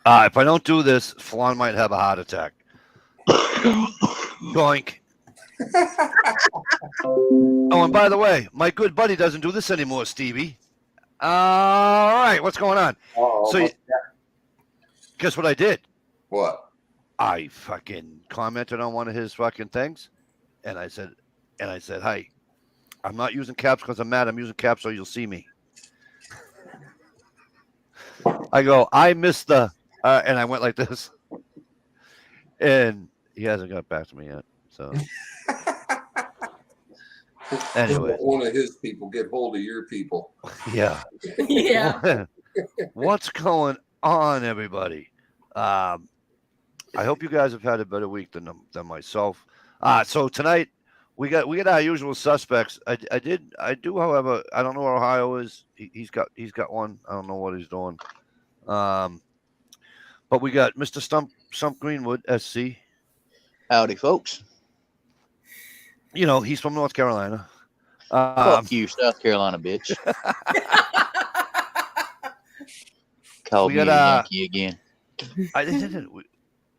If I don't do this, Flan might have a heart attack. Doink. Oh, and by the way, my good buddy doesn't do this anymore, Stevie. All right, what's going on? So, guess what I did? What? I fucking commented on one of his fucking things, and I said, "Hey, I'm not using caps because I'm mad. I'm using caps so you'll see me." I go, I missed the, and I went like this, and he hasn't got back to me yet. So, anyway, one of his people get hold of your people. Yeah. Yeah. What's going on, everybody? I hope you guys have had a better week than myself. So tonight we got our usual suspects. I do, however, I don't know where Ohio is. He's got one. I don't know what he's doing. But we got Mr. Stump Greenwood, SC. Howdy, folks. You know, he's from North Carolina. Fuck you, South Carolina, bitch. Called me a Yankee again.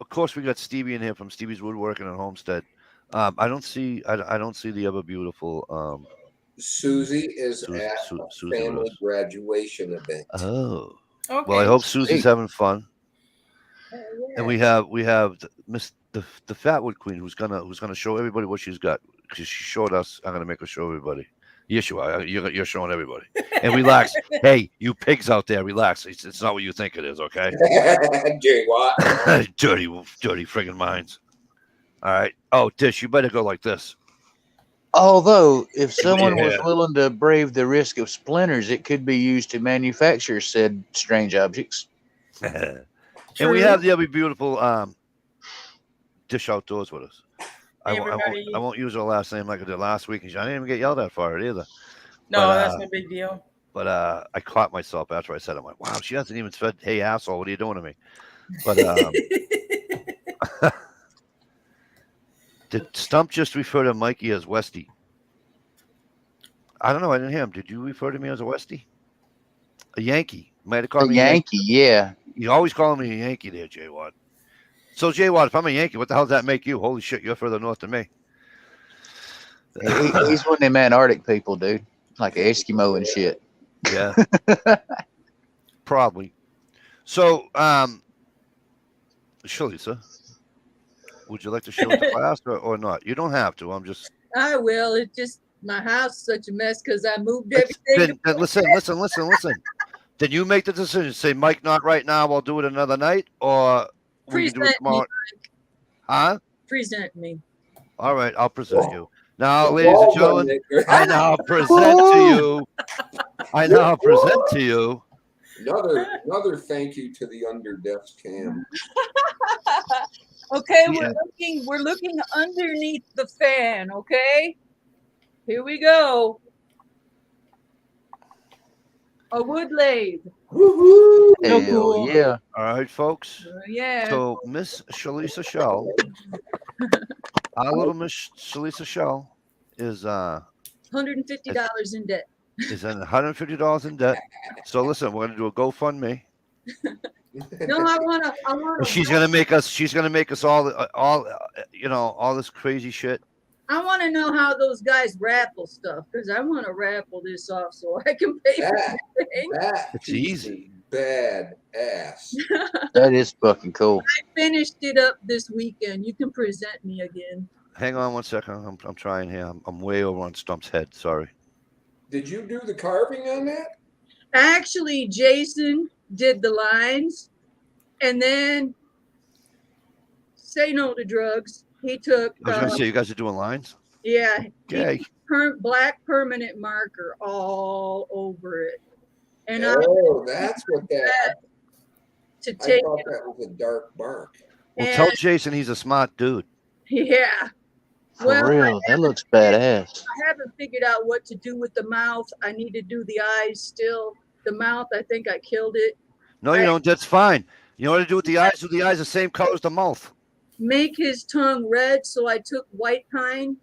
Of course, we got Stevie in here from Stevie's Woodworking and Homestead. I don't see the ever beautiful Susie is at a family graduation event. Oh, okay. Well, I hope Susie's having fun. Yeah. And we have the Fatwood Queen who's gonna show everybody what she's got, because she showed us. I'm gonna make her show everybody. Yes, you are. You're showing everybody. And relax. Hey, you pigs out there, relax. It's not what you think it is, okay? Dirty what? dirty friggin' minds. All right. Oh, Dish, you better go like this. Although, if someone was willing to brave the risk of splinters, it could be used to manufacture said strange objects. And we have the other beautiful Dish outdoors with us. I won't use her last name like I did last week. I didn't even get yelled at for it either. No, that's no big deal. But I caught myself after I said it. I'm like, wow, she hasn't even said, "Hey, asshole, what are you doing to me?" But did Stump just refer to Mikey as Westy? I don't know. I didn't hear him. Did you refer to me as a Westy? A Yankee? Might have called me a Yankee. Yeah. You always call me a Yankee there, J Watt. So, J Watt, if I'm a Yankee, what the hell does that make you? Holy shit, you're further north than me. He's one of them Antarctic people, dude. Like an Eskimo and shit. Yeah. Probably. So, Shalisa, would you like to show it to class or not? You don't have to. I'm just. I will. It's just my house is such a mess because I moved everything. Then listen. Did you make the decision? Say, Mike, not right now. I'll do it another night, or we can do it tomorrow. Huh? Present me. All right, I'll present you. Now, ladies and gentlemen, I now present to you. Another thank you to the Underdesk Cam. Okay, we're looking underneath the fan, okay? Here we go. A wood lathe. Woohoo! Hell cool. Yeah. All right, folks. Yeah. So Miss Shalisa Shell, our little Miss Shalisa Shell is $150 in debt. Is in $150 in debt. So listen, we're gonna do a GoFundMe. No, I wanna. She's gonna make us all this crazy shit. I want to know how those guys raffle stuff, because I want to raffle this off so I can pay for everything. It's easy. Bad ass. That is fucking cool. I finished it up this weekend. You can present me again. Hang on one second. I'm trying here. I'm way over on Stump's head. Sorry. Did you do the carving on that? Actually, Jason did the lines, and then Say No to Drugs. He took. I was gonna say, you guys are doing lines. Yeah. Okay. Black permanent marker all over it, and that's what that. To take. I thought that was a dark mark. Well, tell Jason he's a smart dude. Yeah. For real, that looks badass. I haven't figured out what to do with the mouth. I need to do the eyes still. The mouth, I think I killed it. No, you don't. That's fine. You know what to do with the eyes? Do the eyes the same color as the mouth. Make his tongue red. So I took white pine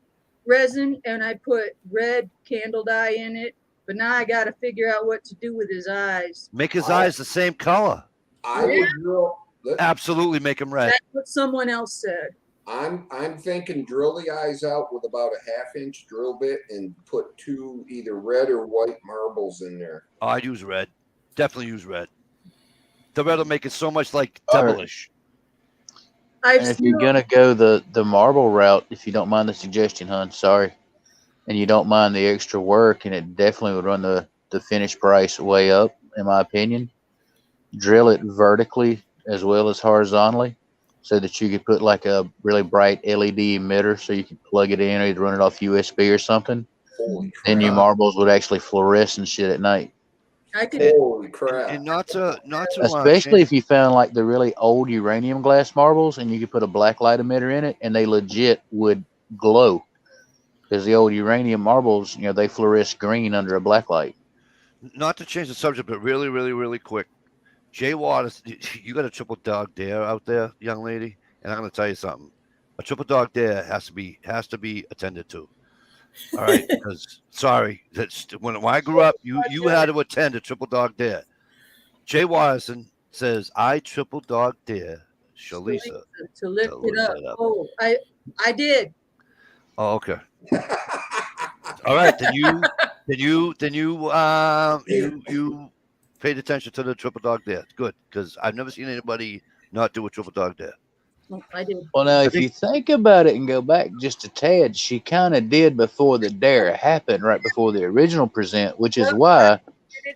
resin and I put red candle dye in it. But now I got to figure out what to do with his eyes. Make his eyes the same color. I would drill. Absolutely make him red. That's what someone else said. I'm thinking drill the eyes out with about a 1/2-inch drill bit and put 2 either red or white marbles in there. Oh, I'd use red. Definitely use red. The red will make it so much like devilish. I've And if seen you're gonna go the marble route, if you don't mind the suggestion, hon, sorry, and you don't mind the extra work, and it definitely would run the finished price way up, in my opinion. Drill it vertically as well as horizontally, so that you could put like a really bright LED emitter, so you could plug it in or you'd run it off USB or something. Holy crap! Then your marbles would actually fluoresce and shit at night. I could. Holy crap! And not to Especially if you found like the really old uranium glass marbles, and you could put a black light emitter in it, and they legit would glow. Because the old uranium marbles, you know, they fluoresce green under a black light. not to change the subject, but really, really, really quick. Jay Waters, you got a triple dog dare out there, young lady, and I'm going to tell you something. A triple dog dare has to be attended to. All right, because sorry, that's when I grew up, you had to attend a triple dog dare. Jay Watterson says, "I triple dog dare Shalisa to lift it up. Oh, I did. Oh, okay. All right, then you paid attention to the triple dog dare. Good, because I've never seen anybody not do a triple dog dare. I did. Well, now, if you think about it and go back just a tad, she kind of did before the dare happened, right before the original present, which is why,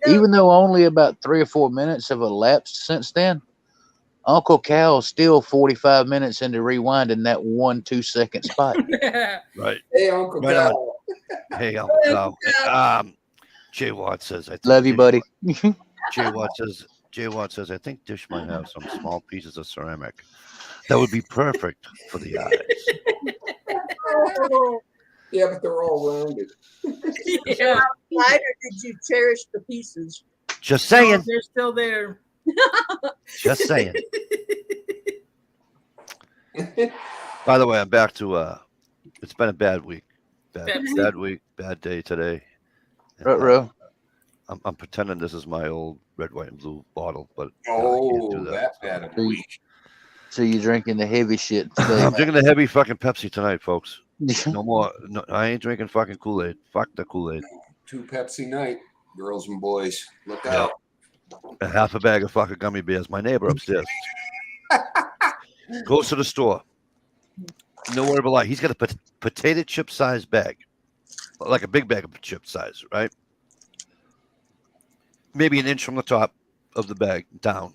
even though only about 3 or 4 minutes have elapsed since then, Uncle Cal's still 45 minutes into rewinding that 1-2 second spot. Right. Hey, Uncle Cal. Hey, Uncle Cal. Jay Watt says, I think Love you, buddy. Jay Watt says, I think Dish might have some small pieces of ceramic that would be perfect for the eyes. Yeah, but they're all rounded. Yeah. Why did you cherish the pieces? Just saying. No, they're still there. Just saying. By the way, I'm back to it's been a bad week. Bad week, bad day today. Ruh-roh. I'm pretending this is my old red, white, and blue bottle, but I can't do that bad of a week. So you're drinking the heavy shit today. I'm drinking the heavy fucking Pepsi tonight, folks. No more. No, I ain't drinking fucking Kool-Aid. Fuck the Kool-Aid. 2 Pepsi night, girls and boys. Look out. A half a bag of fucking gummy bears. My neighbor upstairs goes to the store. No word of a lie. He's got a potato chip size bag, like a big bag of chip size, right? Maybe an inch from the top of the bag down,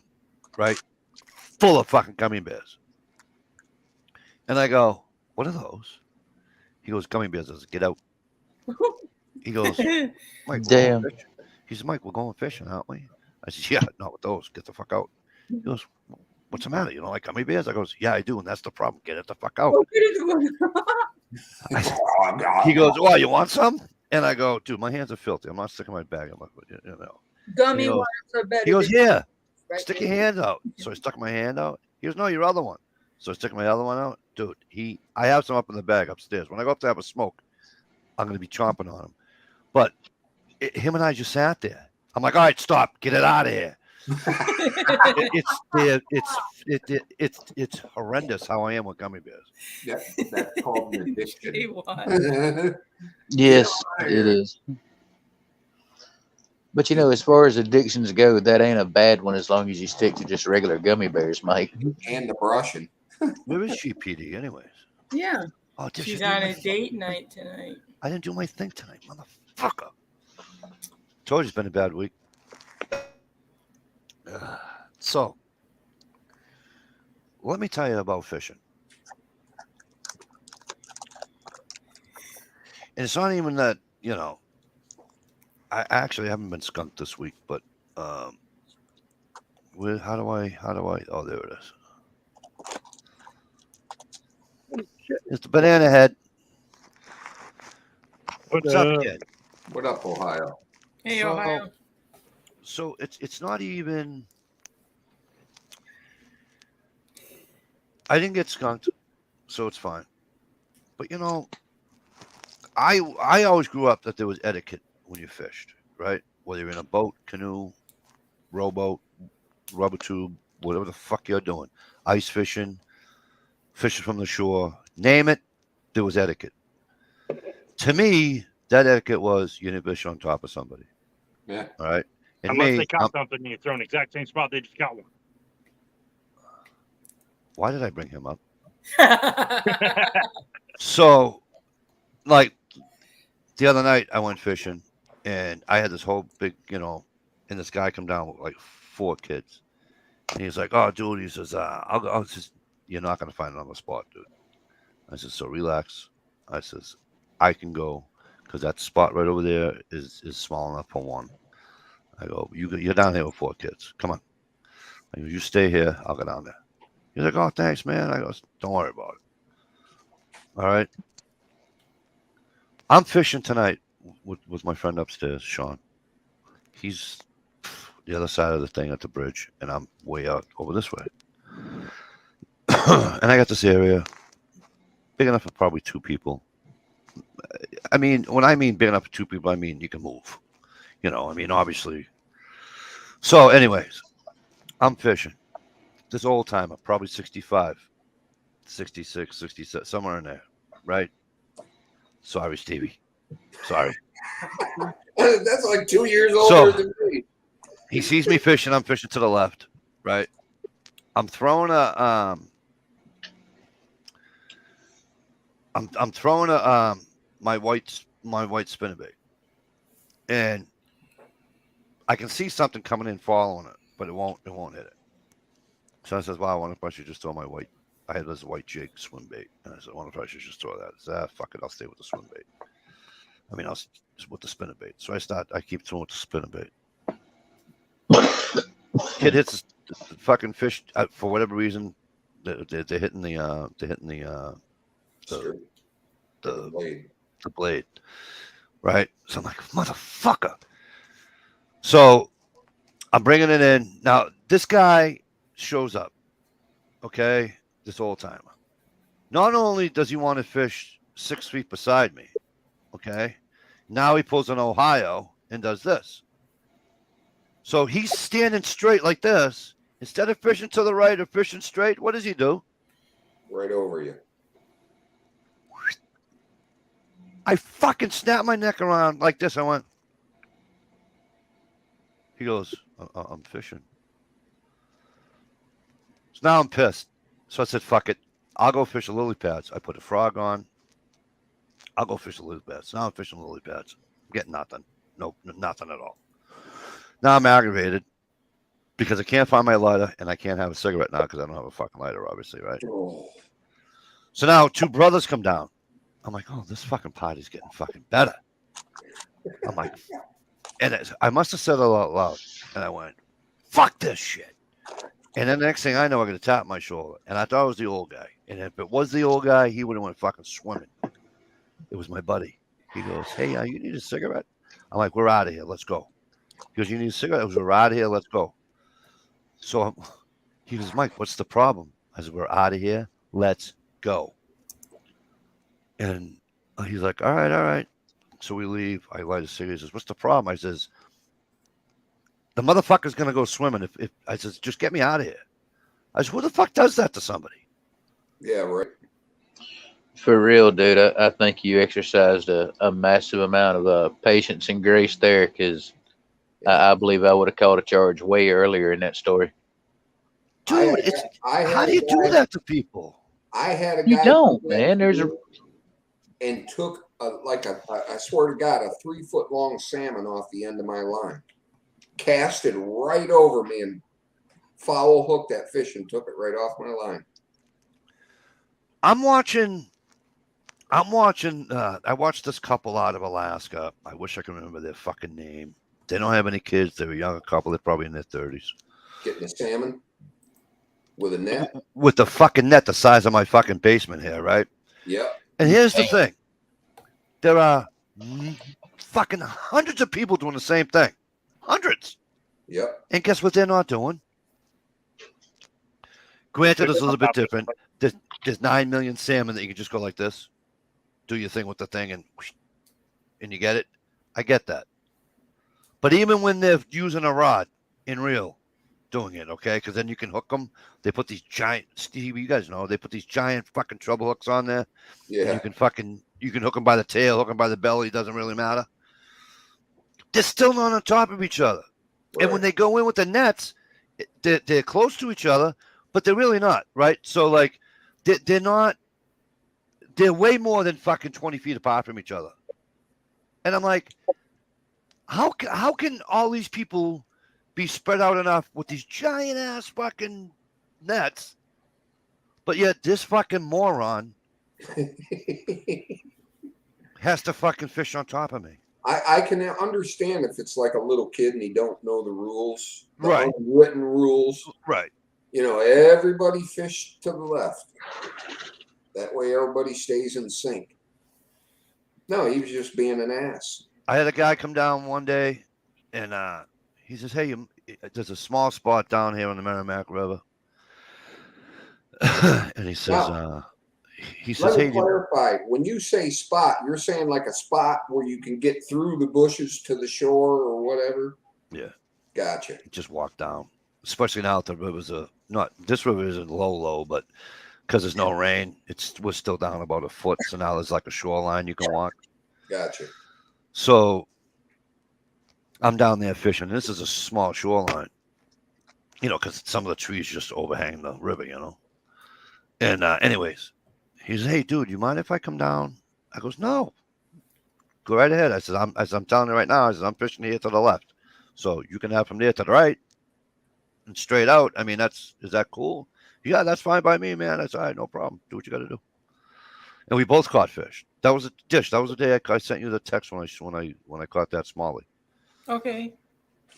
right? Full of fucking gummy bears. And I go, what are those? He goes, gummy bears. I said, get out. He goes, Mike, damn. He says, Mike, we're going fishing, aren't we? I said, yeah, not with those. Get the fuck out. He goes, what's the matter? You don't like gummy bears? I goes, yeah, I do, and that's the problem. Get it the fuck out. He goes, well, you want some? And I go, dude, my hands are filthy. I'm not sticking my bag. I'm like, you know. Gummy worms are better. He goes, yeah. Right. Stick your hand out. So I stuck my hand out. He goes, no, your other one. So I stick my other one out. Dude, I have some up in the bag upstairs. When I go up to have a smoke, I'm going to be chomping on him. But him and I just sat there. I'm like, all right, stop. Get it out of here. It's horrendous how I am with gummy bears. That's called an addiction. Yes, it is. But, you know, as far as addictions go, that ain't a bad one as long as you stick to just regular gummy bears, Mike. And the brushing. Where is she, PD, anyways? Yeah. Oh, she's on a date night tonight. I didn't do my thing tonight, motherfucker. Told you it's been a bad week. So, let me tell you about fishing. And it's not even that, you know, I actually haven't been skunked this week, but how do I, oh, there it is. It's the banana head. What's up, kid? What up, Ohio? Hey, Ohio. So it's not even. I didn't get skunked, so it's fine. But you know, I always grew up that there was etiquette when you fished, right? Whether you're in a boat, canoe, rowboat, rubber tube, whatever the fuck you're doing, ice fishing, fishing from the shore, name it, there was etiquette. To me, that etiquette was you didn't fish on top of somebody. Yeah. All right. And Unless me, they caught something and you throw in the exact same spot they just caught one. why did I bring him up? So, like the other night, I went fishing, and I had this whole big, and this guy come down with like 4 kids, and he's like, "Oh, dude," he says, "I'll go." You're not gonna find another spot, dude. I said, "So relax." I says, "I can go because that spot right over there is small enough for one." I go, "You're down here with 4 kids. Come on." I go, "You stay here. I'll go down there." He's like, "Oh, thanks, man." I go, "Don't worry about it." All right. I'm fishing tonight with my friend upstairs, Sean. He's the other side of the thing at the bridge, and I'm way out over this way. And I got this area big enough for probably 2 people. I mean, when I mean big enough for 2 people, I mean you can move. Obviously. So, anyways, I'm fishing. This old timer, probably 65, 66, 67, somewhere in there, right? Sorry, Stevie. Sorry. That's like 2 years So- older than me. He sees me fishing. I'm fishing to the left, right? I'm throwing I'm throwing my white spinnerbait, and I can see something coming in following it, but it won't hit it. So I says, "Well, I wonder if I should just throw my white." I had this white jig swim bait, and I said, "I wonder if I should just throw that." I said, "Fuck it, I'll stay with the swim bait." I mean, I'll just with the spinnerbait. So I keep throwing with the spinnerbait. Kid hits the fucking fish for whatever reason. They're hitting the Blade. blade, right? So I'm like, motherfucker. So I'm bringing it in. Now, this guy shows up, okay? This old timer. Not only does he want to fish 6 feet beside me, okay? Now he pulls an Ohio and does this. So he's standing straight like this. Instead of fishing to the right or fishing straight, what does he do? Right over you. I fucking snapped my neck around like this. I went. He goes, I'm fishing. So now I'm pissed. So I said, fuck it. I'll go fish the lily pads. I put a frog on. I'll go fish the lily pads. Now I'm fishing lily pads. I'm getting nothing. No, nothing at all. Now I'm aggravated because I can't find my lighter and I can't have a cigarette now because I don't have a fucking lighter, obviously, right? Oh. So now 2 brothers come down. I'm like, oh, this fucking party's getting fucking better. I'm like, and I must have said it out loud. And I went, fuck this shit. And then the next thing I know, I got a tap on my shoulder. And I thought it was the old guy. And if it was the old guy, he would have went fucking swimming. It was my buddy. He goes, hey, you need a cigarette? I'm like, we're out of here. Let's go. He goes, you need a cigarette? I was, we're out of here. Let's go. So he goes, Mike, what's the problem? I said, we're out of here. Let's go. And he's like, all right. So we leave. I light a cigarette. He says, what's the problem? I says, the motherfucker's going to go swimming. If I says, just get me out of here. I said, who the fuck does that to somebody? Yeah, right. For real, dude, I think you exercised a massive amount of patience and grace there, because I believe I would have called a charge way earlier in that story. Dude, how do you do that to people? I had a guy. You don't, man. There's a and took I swear to God, a 3-foot long salmon off the end of my line, cast it right over me and foul hooked that fish and took it right off my line. I'm watching. I watched this couple out of Alaska. I wish I could remember their fucking name. They don't have any kids. They're a younger couple. They're probably in their 30s. Getting a salmon with a net. With the fucking net the size of my fucking basement here, right? Yep. And here's the thing. There are fucking hundreds of people doing the same thing. Hundreds. Yep. And guess what they're not doing? Granted, it's a little bit different. There's 9 million salmon that you can just go like this, do your thing with the thing, and you get it. I get that. But even when they're using a rod in reel, doing it, okay, because then you can hook them. They put these giant, Steve, you guys know, they put these giant fucking treble hooks on there, and Yeah. you can hook them by the tail, hook them by the belly. Doesn't really matter. They're still not on top of each other. And when Right. they go in with the nets, they're close to each other, but they're really not, right? So like, they're not. They're way more than fucking 20 feet apart from each other. And I'm like, how can all these people be spread out enough with these giant ass fucking nets, but yet this fucking moron has to fucking fish on top of me? I can understand if it's like a little kid and he don't know the rules, the Right. unwritten rules. Right. You know, everybody fish to the left. That way everybody stays in sync. No, he was just being an ass. I had a guy come down one day, and he says, "Hey, there's a small spot down here on the Merrimack River," and he says, "He says, Let me hey, clarify. When you say spot, you're saying like a spot where you can get through the bushes to the shore or whatever? Yeah. Gotcha. Just walk down, especially now that the rivers are not. This river isn't low, but because there's no rain, we're still down about a foot. So now there's like a shoreline you can walk. Gotcha. So I'm down there fishing. This is a small shoreline, because some of the trees just overhang the river, And anyways, he says, "Hey, dude, you mind if I come down?" I goes, "No, go right ahead." I said, I'm telling you right now, I said, I'm fishing here to the left, so you can have from there to the right and straight out. I mean, is that cool? Yeah, that's fine by me, man. That's all right, no problem. Do what you got to do. And we both caught fish. That was a dish. That was the day I sent you the text when I caught that smallie. Okay.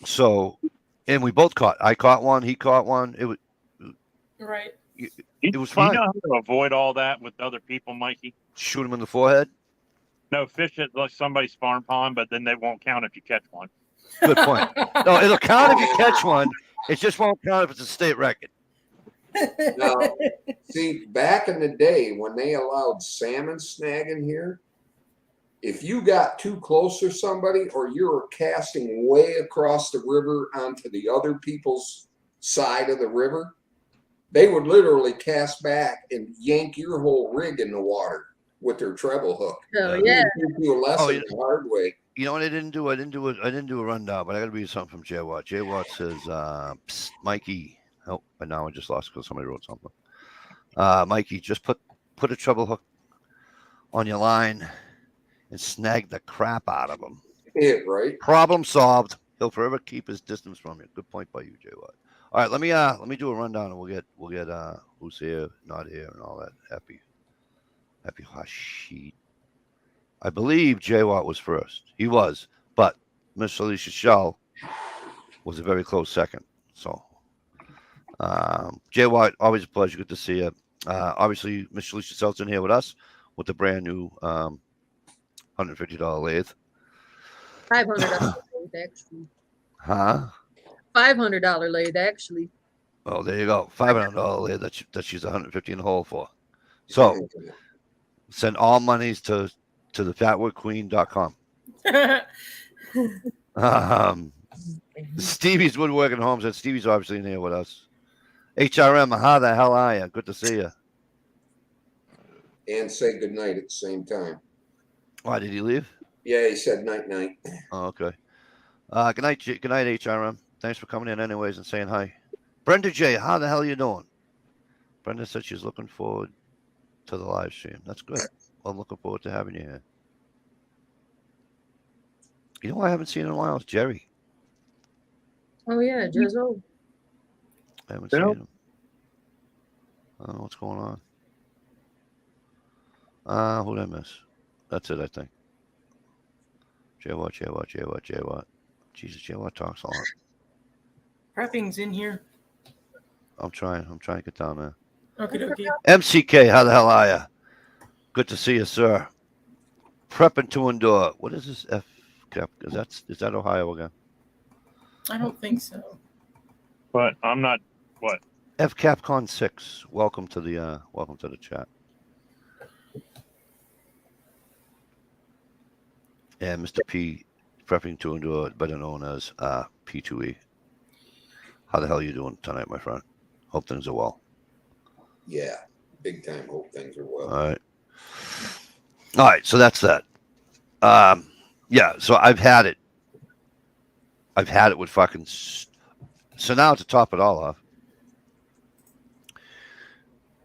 So, and we both caught. I caught one. He caught one. It was Right. It was Do fine. you know how to avoid all that with other people, Mikey? Shoot him in the forehead. No, fish at like somebody's farm pond, but then they won't count if you catch one. Good point. No, it'll count if you catch one. It just won't count if it's a state record. Now, see, back in the day when they allowed salmon snagging here, if you got too close to somebody or you were casting way across the river onto the other people's side of the river, they would literally cast back and yank your whole rig in the water with their treble hook. Oh Yeah. yeah. They teach you a lesson the hard way. You know what I didn't do? I didn't do a rundown, but I got to read something from Jay Watt. Jay Watt says, Psst, Mikey. Oh, but now I just lost because somebody wrote something. Mikey, just put a treble hook on your line and snag the crap out of him. Yeah, right. Problem solved. He'll forever keep his distance from you. Good point by you, Jay Watt. All right, let me do a rundown, and we'll get who's here, not here, and all that. Happy sheet. I believe Jay Watt was first. He was, but Miss Alicia Shell was a very close second. So, Jay Watt, always a pleasure. Good to see you. Obviously, Miss Alicia Shell's in here with us with the brand new $150 lathe. $500 lathe, actually. Huh? $500 lathe, actually. Oh, there you go. $500 lathe that she's 150 in the hole for. So, send all monies to thefatwoodqueen.com. Stevie's Woodworking Homes, and Stevie's obviously in here with us. HRM, how the hell are you? Good to see you. And say goodnight at the same time. Why did he leave? Yeah, he said night night. Oh, okay. Good night, HRM. Thanks for coming in anyways and saying hi. Brenda J, how the hell are you doing? Brenda said she's looking forward to the live stream. That's good. Well, I'm looking forward to having you here. You know who I haven't seen in a while? It's Jerry. Oh yeah, Jizzle. I haven't seen him. I don't know what's going on. Who did I miss? That's it, I think. Jay Watt. Jesus, Jay Watt talks a lot. Prepping's in here. I'm trying to get down there. Okay. MCK, how the hell are you? Good to see you, sir. Prepping to endure. What is this F cap? Is that Ohio again? I don't think so. But I'm not. What? F Capcon 6. Welcome to the chat. And Mr. P prepping to endure, better known as P2E. How the hell are you doing tonight, my friend? Hope things are well. Yeah, big time. Hope things are well. All right. So that's that. Yeah. So I've had it. I've had it with fucking. So now to top it all off,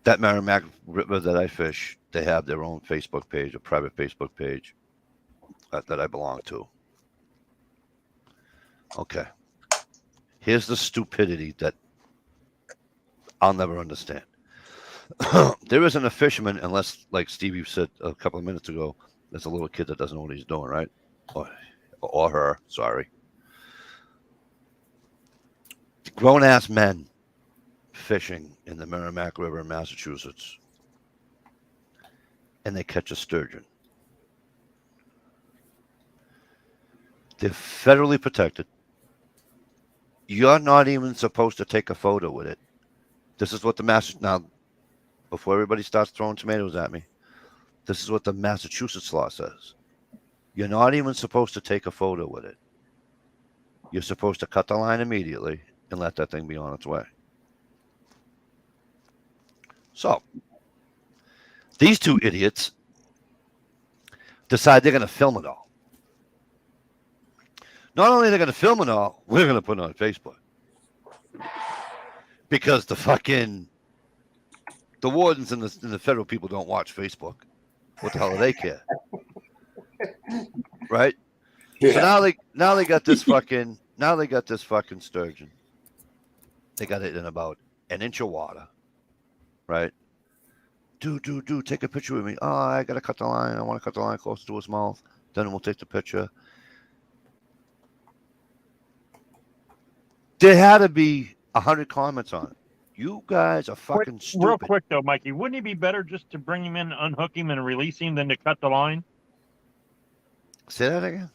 that Merrimack River that I fish, they have their own Facebook page, a private Facebook page that I belong to. Okay. Here's the stupidity that I'll never understand. There isn't a fisherman unless, like Stevie said a couple of minutes ago, there's a little kid that doesn't know what he's doing, right? Or her, sorry. Grown-ass men fishing in the Merrimack River in Massachusetts, and they catch a sturgeon. They're federally protected. You're not even supposed to take a photo with it. This is what now, before everybody starts throwing tomatoes at me, this is what the Massachusetts law says. You're not even supposed to take a photo with it. You're supposed to cut the line immediately and let that thing be on its way. So, these two idiots decide they're going to film it all. Not only are they going to film it all, we're going to put it on Facebook. Because the wardens and the federal people don't watch Facebook. What the hell do they care? Right? Yeah. So now they got this fucking sturgeon. They got it in about an inch of water. Right? Do, take a picture with me. Oh, I gotta cut the line. I want to cut the line closer to his mouth. Then we'll take the picture. There had to be 100 comments on it. You guys are fucking stupid. Real quick though, Mikey, wouldn't it be better just to bring him in, unhook him, and release him than to cut the line? Say that again.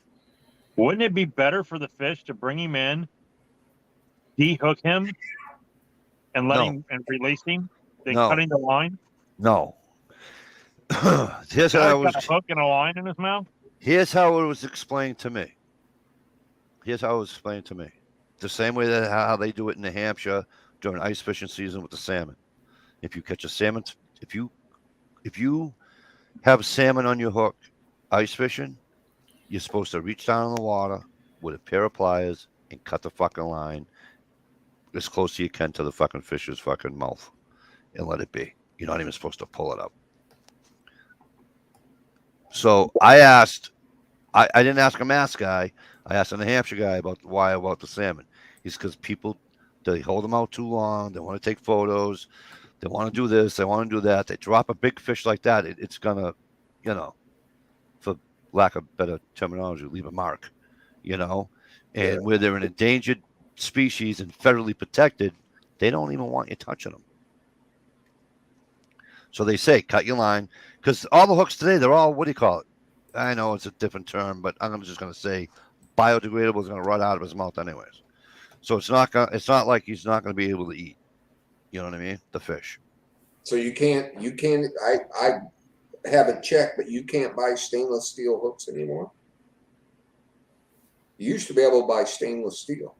Wouldn't it be better for the fish to bring him in, de-hook him, and let No. him and release him than No. cutting the line? No. Here's how Got a hook and a line in his mouth. Here's how it was explained to me. The same way that how they do it in New Hampshire during ice fishing season with the salmon. If you catch a salmon, if you have salmon on your hook, ice fishing, you're supposed to reach down in the water with a pair of pliers and cut the fucking line as close as you can to the fucking fish's fucking mouth and let it be. You're not even supposed to pull it up. So I didn't ask a Mass guy. I asked a New Hampshire guy about the salmon. He's because people, they hold them out too long. They want to take photos. They want to do this. They want to do that. They drop a big fish like that. It's going to, for lack of better terminology, leave a mark, And where they're an endangered species and federally protected, they don't even want you touching them. So they say, cut your line. Because all the hooks today, they're all, what do you call it? I know it's a different term, but I'm just going to say biodegradable is going to run out of his mouth anyways. So it's not like he's not going to be able to eat. You know what I mean? The fish. So you can't, I haven't checked, but you can't buy stainless steel hooks anymore. You used to be able to buy stainless steel.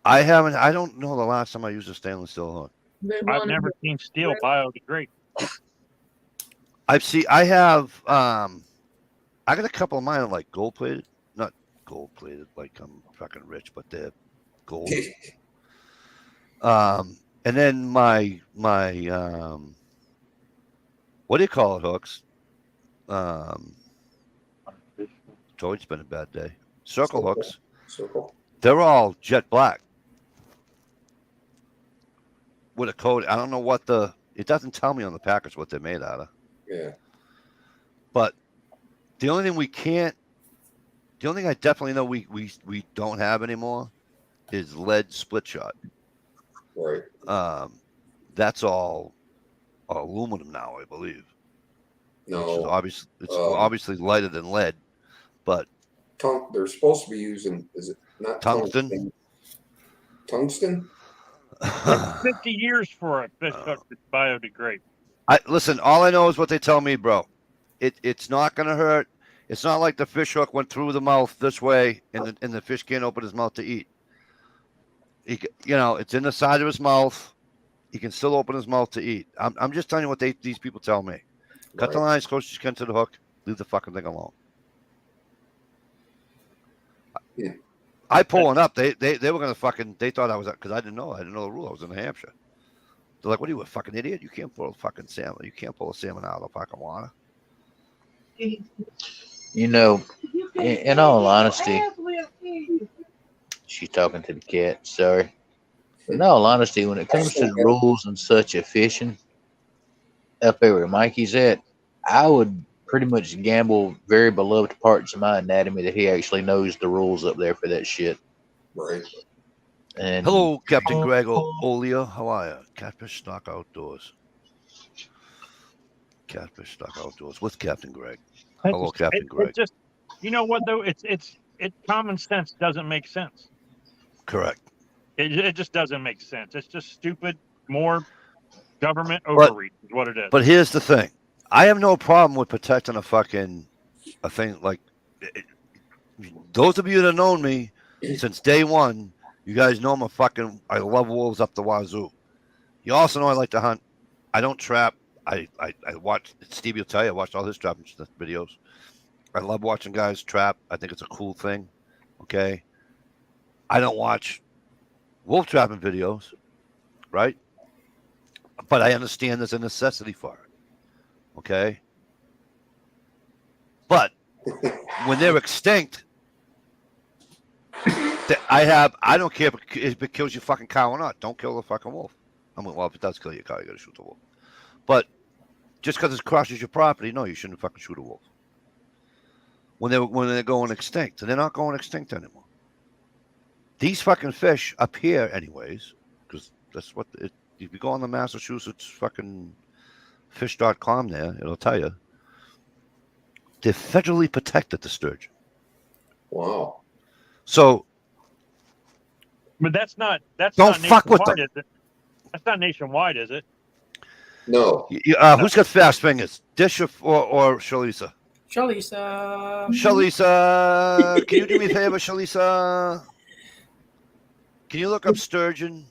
I don't know the last time I used a stainless steel hook. I've never seen steel biodegrade. I got a couple of mine like gold plated, not gold plated like I'm fucking rich, but they're gold. And then my what do you call it, hooks? It's been a bad day. Circle hooks. Circle. They're all jet black with a coat. I don't know what it doesn't tell me on the package what they're made out of. Yeah. But the only thing I definitely know we don't have anymore is lead split shot. Right. That's all aluminum now, I believe. No. It's obviously lighter than lead, but They're supposed to be using, is it not tungsten? Tungsten? 50 years for a fish hook to biodegrade. Listen, all I know is what they tell me, bro. It's not gonna hurt. It's not like the fish hook went through the mouth this way, and the fish can't open his mouth to eat. It's in the side of his mouth. He can still open his mouth to eat. I'm just telling you what these people tell me. Cut the line as close as you can to the hook. Leave the fucking thing alone. Yeah. I pull one up. They were gonna fucking. They thought I was because I didn't know. I didn't know the rule. I was in New Hampshire. They're like, "What are you, a fucking idiot? You can't pull a fucking salmon. You can't pull a salmon out of the fucking water." You know, in all honesty, she's talking to the cat. Sorry. In all honesty, when it comes to the rules and such of fishing, up there where Mikey's at, I would pretty much gamble very beloved parts of my anatomy that he actually knows the rules up there for that shit. Right. And Hello, Captain Greg Olia. How are you? Catfish Stock Outdoors. Catfish Stock Outdoors with Captain Greg. Hello, Captain Greg. It's just, you know what though? It's common sense doesn't make sense. Correct. It just doesn't make sense. It's just stupid. More government overreach is what it is. But here's the thing: I have no problem with protecting a thing like. Those of you that have known me since day one, you guys know I love wolves up the wazoo. You also know I like to hunt. I don't trap. I watch. Stevie will tell you I watched all his trapping videos. I love watching guys trap. I think it's a cool thing. Okay. I don't watch wolf trapping videos, right? But I understand there's a necessity for it. Okay. But when they're extinct, I don't care if it kills your fucking cow or not. Don't kill the fucking wolf. I mean, well, if it does kill your cow, you got to shoot the wolf. But just because it crosses your property, no, you shouldn't fucking shoot a wolf. When they're going extinct, and they're not going extinct anymore. These fucking fish up here, anyways, because that's what if you go on the Massachusetts fucking fish.com there, it'll tell you they're federally protected, the sturgeon. Wow. So, but that's not don't fuck with them. is it? That's not nationwide, is it? No. Who's got fast fingers, Dish or Shalisa? Shalisa. Shalisa, can you do me a favor, Shalisa? Can you look up sturgeon?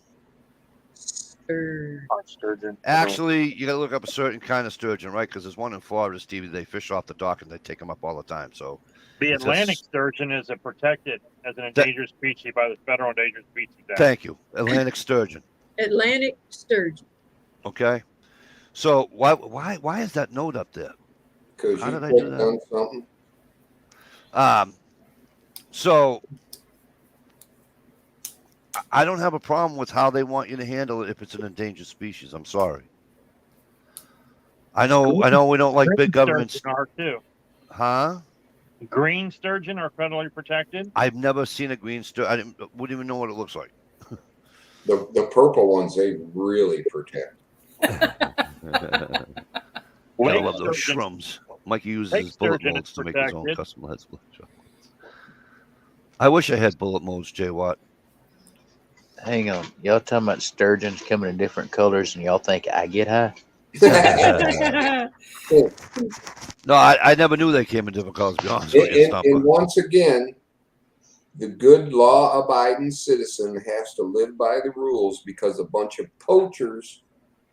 Sturgeon. Actually, you got to look up a certain kind of sturgeon, right? Because there's one in Florida, Stevie. They fish off the dock and they take them up all the time. So the Atlantic sturgeon is protected as an endangered species by the Federal Endangered Species Act. Thank you, Atlantic sturgeon. Atlantic sturgeon. Okay, so why is that note up there? Because How you did I do clicked that? on something. So I don't have a problem with how they want you to handle it if it's an endangered species. I'm sorry. I know we don't like big governments. Sturgeon are too. Huh? Green sturgeon are federally protected. I've never seen a green sturgeon. Wouldn't even know what it looks like. The purple ones, they really protect. I love those shrooms. Mikey uses bullet molds to make his own custom heads. I wish I had bullet molds, Jay Watt. hang on, y'all talking about sturgeons coming in different colors, and y'all think I get high? No, I never knew they came in different colors, to be honest with you. And once again, the good law-abiding citizen has to live by the rules because a bunch of poachers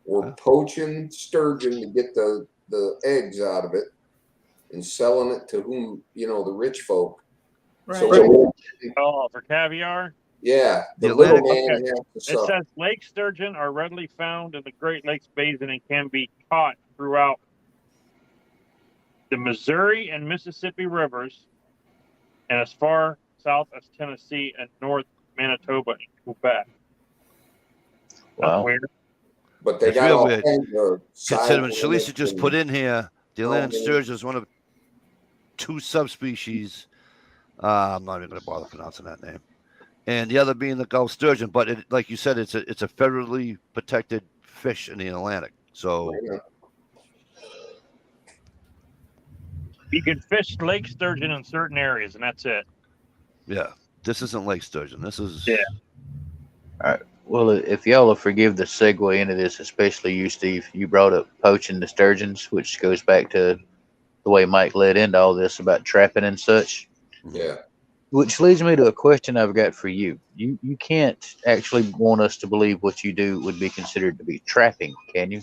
were poaching sturgeon to get the eggs out of it and selling it to the rich folk. Right. So for caviar? Yeah, the The little Atlantic- man has to It suffer. says lake sturgeon are readily found in the Great Lakes Basin and can be caught throughout the Missouri and Mississippi rivers and as far south as Tennessee and north Manitoba and Quebec. That's Wow. weird. But they It's got real all weird. kinds of Considering size Shalisa just limits put in here, the Atlantic okay. sturgeon is one of two subspecies. I'm not even going to bother pronouncing that name. And the other being the Gulf sturgeon, but like you said, it's a federally protected fish in the Atlantic. So and, You can fish lake sturgeon in certain areas, and that's it. yeah, this isn't lake sturgeon. This is Yeah. Well, if y'all will forgive the segue into this, especially you, Steve, you brought up poaching the sturgeons, which goes back to the way Mike led into all this about trapping and such. Yeah. Which leads me to a question I've got for you. You can't actually want us to believe what you do would be considered to be trapping, can you? I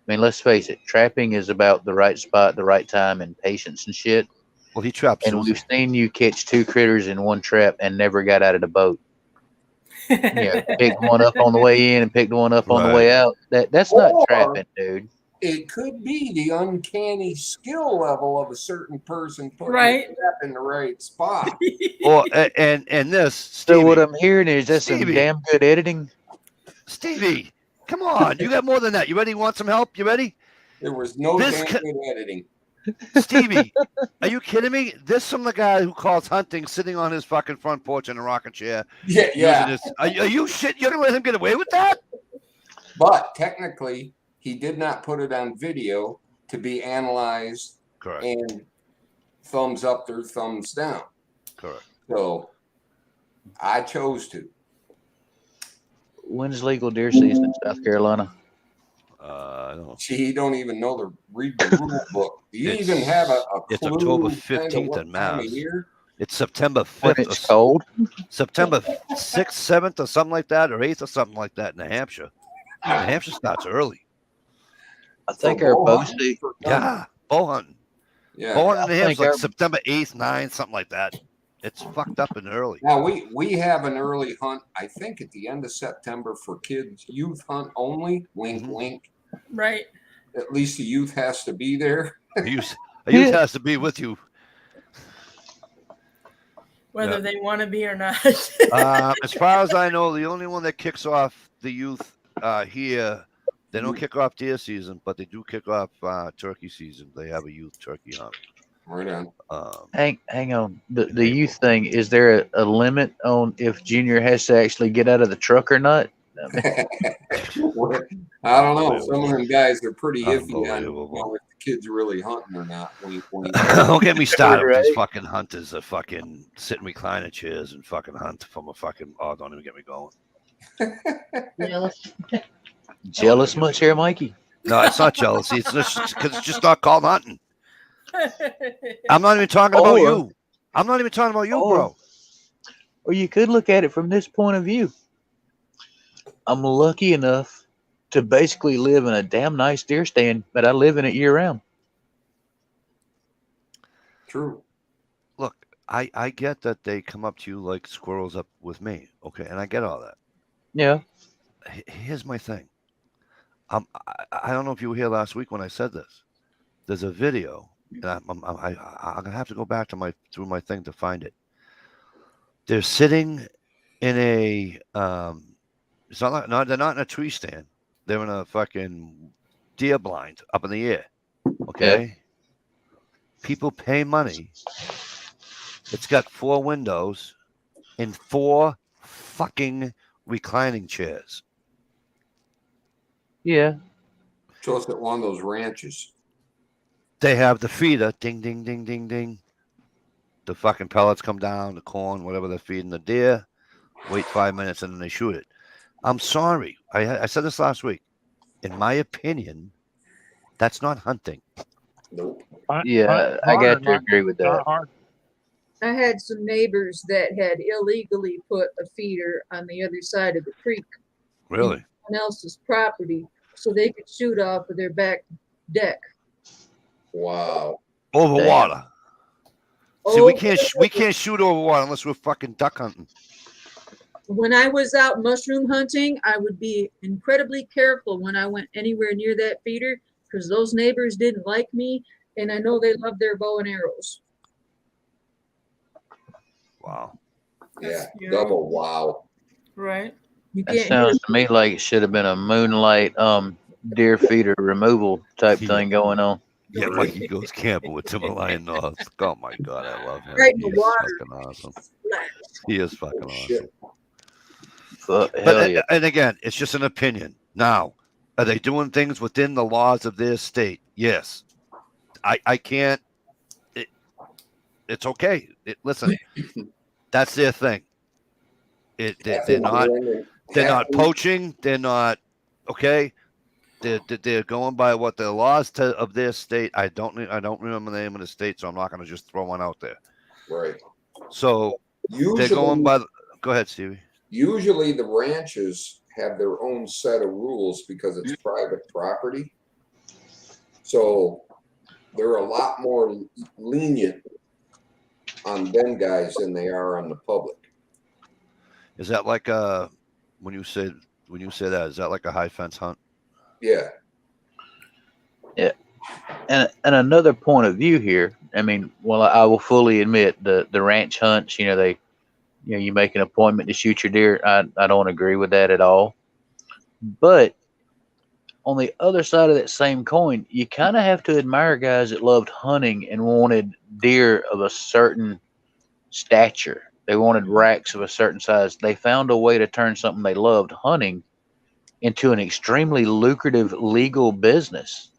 mean, let's face it, trapping is about the right spot, the right time, and patience and shit. Well, he trapped And Susie. we've seen you catch 2 critters in one trap and never got out of the boat. Picked one up on the way in and picked one up on the way out. That's not Or- trapping, dude. It could be the uncanny skill level of a certain person putting Right. the trap in the right spot. Or and this So what Stevie, I'm hearing is that's some Stevie. damn good editing. Stevie, come on, you got more than that. You ready? Want some help? You ready? There was no This damn ca- good editing. Stevie, are you kidding me? This from the guy who calls hunting sitting on his fucking front porch in a rocking chair. Yeah, yeah. Using his, are you shit? You're gonna let him get away with that? But technically, he did not put it on video to be analyzed Correct. and thumbs up or thumbs down. Correct. So I chose to. When's legal deer season in South Carolina? I don't know. She don't even know to read the rule book. Do you It's- even have a it's clue October kind of 15th what in time of Mass. year? It's September When 5th, it's or cold? September 6th, 7th, or something like that, or 8th, or something like that in New Hampshire. New Hampshire starts early. I think For our bow bow hunting, season. for gun- Yeah, bow hunting. Yeah. Bow hunting in New I Hampshire think like our- September 8th, 9th, something like that. It's fucked up and early. Now we have an early hunt, I think at the end of September for kids, youth hunt only. Wink, Mhm. wink. Right. At least the youth has to be there. A youth has to be with you. Whether Yeah. they want to be or not. As far as I know, the only one that kicks off the youth here, they don't kick off deer season, but they do kick off turkey season. They have a youth turkey hunt. Right on. Hang on. The youth thing, is there a limit on if Junior has to actually get out of the truck or not? I mean, I don't know. Some of them guys are pretty iffy on Unbelievable. if the kids really hunting or not. Wink, wink. Don't get me started with these Right. fucking hunters that fucking sit in recliner chairs and fucking hunt from a fucking. Oh, don't even get me going. jealous much here, Mikey? No, it's not jealousy. It's just because it's just not called hunting. I'm not even talking about Or- you. I'm not even talking about you, bro. Or you could look at it from this point of view. I'm lucky enough to basically live in a damn nice deer stand, but I live in it year round. True. Look, I get that they come up to you like squirrels up with me. Okay, and I get all that. Yeah. Here's my thing. I don't know if you were here last week when I said this. There's a video, and I'm gonna have to go back to through my thing to find it. They're sitting in a it's not they're not in a tree stand. They're in a fucking deer blind up in the air. Okay. People pay money. It's got 4 windows and 4 fucking reclining chairs. Yeah. So it's at one of those ranches. They have the feeder, ding, ding, ding, ding, ding. The fucking pellets come down, the corn, whatever they're feeding the deer. Wait 5 minutes and then they shoot it. I'm sorry. I said this last week. In my opinion, that's not hunting. Nope. Yeah, I got to agree with that. Not hard. I had some neighbors that had illegally put a feeder on the other side of the creek, Really? someone else's property, so they could shoot off of their back deck. Wow. Over Damn. water. See, Oh, we can't shoot over water unless we're fucking duck hunting. when I was out mushroom hunting, I would be incredibly careful when I went anywhere near that feeder because those neighbors didn't like me, and I know they love their bow and arrows. Wow. Yeah. Yeah. Double wow. Right. You That can't sounds to me like it should have been a moonlight deer feeder removal type Yeah. thing going on. Yeah, Mikey goes camping with Timberline North. Oh my god, I love him. Right in He the is water. fucking awesome. splash. He is fucking Oh, awesome. shit. Fuck, But hell yeah. and again, it's just an opinion. Now, are they doing things within the laws of their state? Yes. I can't. It's okay. Listen, that's their thing. They're not poaching. They're not okay. they're going by what the laws of their state. I don't remember the name of the state, so I'm not going to just throw one out there. Right. So they're going by. Go ahead, Stevie. Usually the ranches have their own set of rules because it's private property. So they're a lot more lenient on them guys than they are on the public. Is that like when you say that, is that like a high fence hunt? Yeah. And another point of view here, I mean, well, I will fully admit the ranch hunts, you make an appointment to shoot your deer. I don't agree with that at all. But on the other side of that same coin, you kind of have to admire guys that loved hunting and wanted deer of a certain stature. They wanted racks of a certain size. They found a way to turn something they loved, hunting, into an extremely lucrative legal business.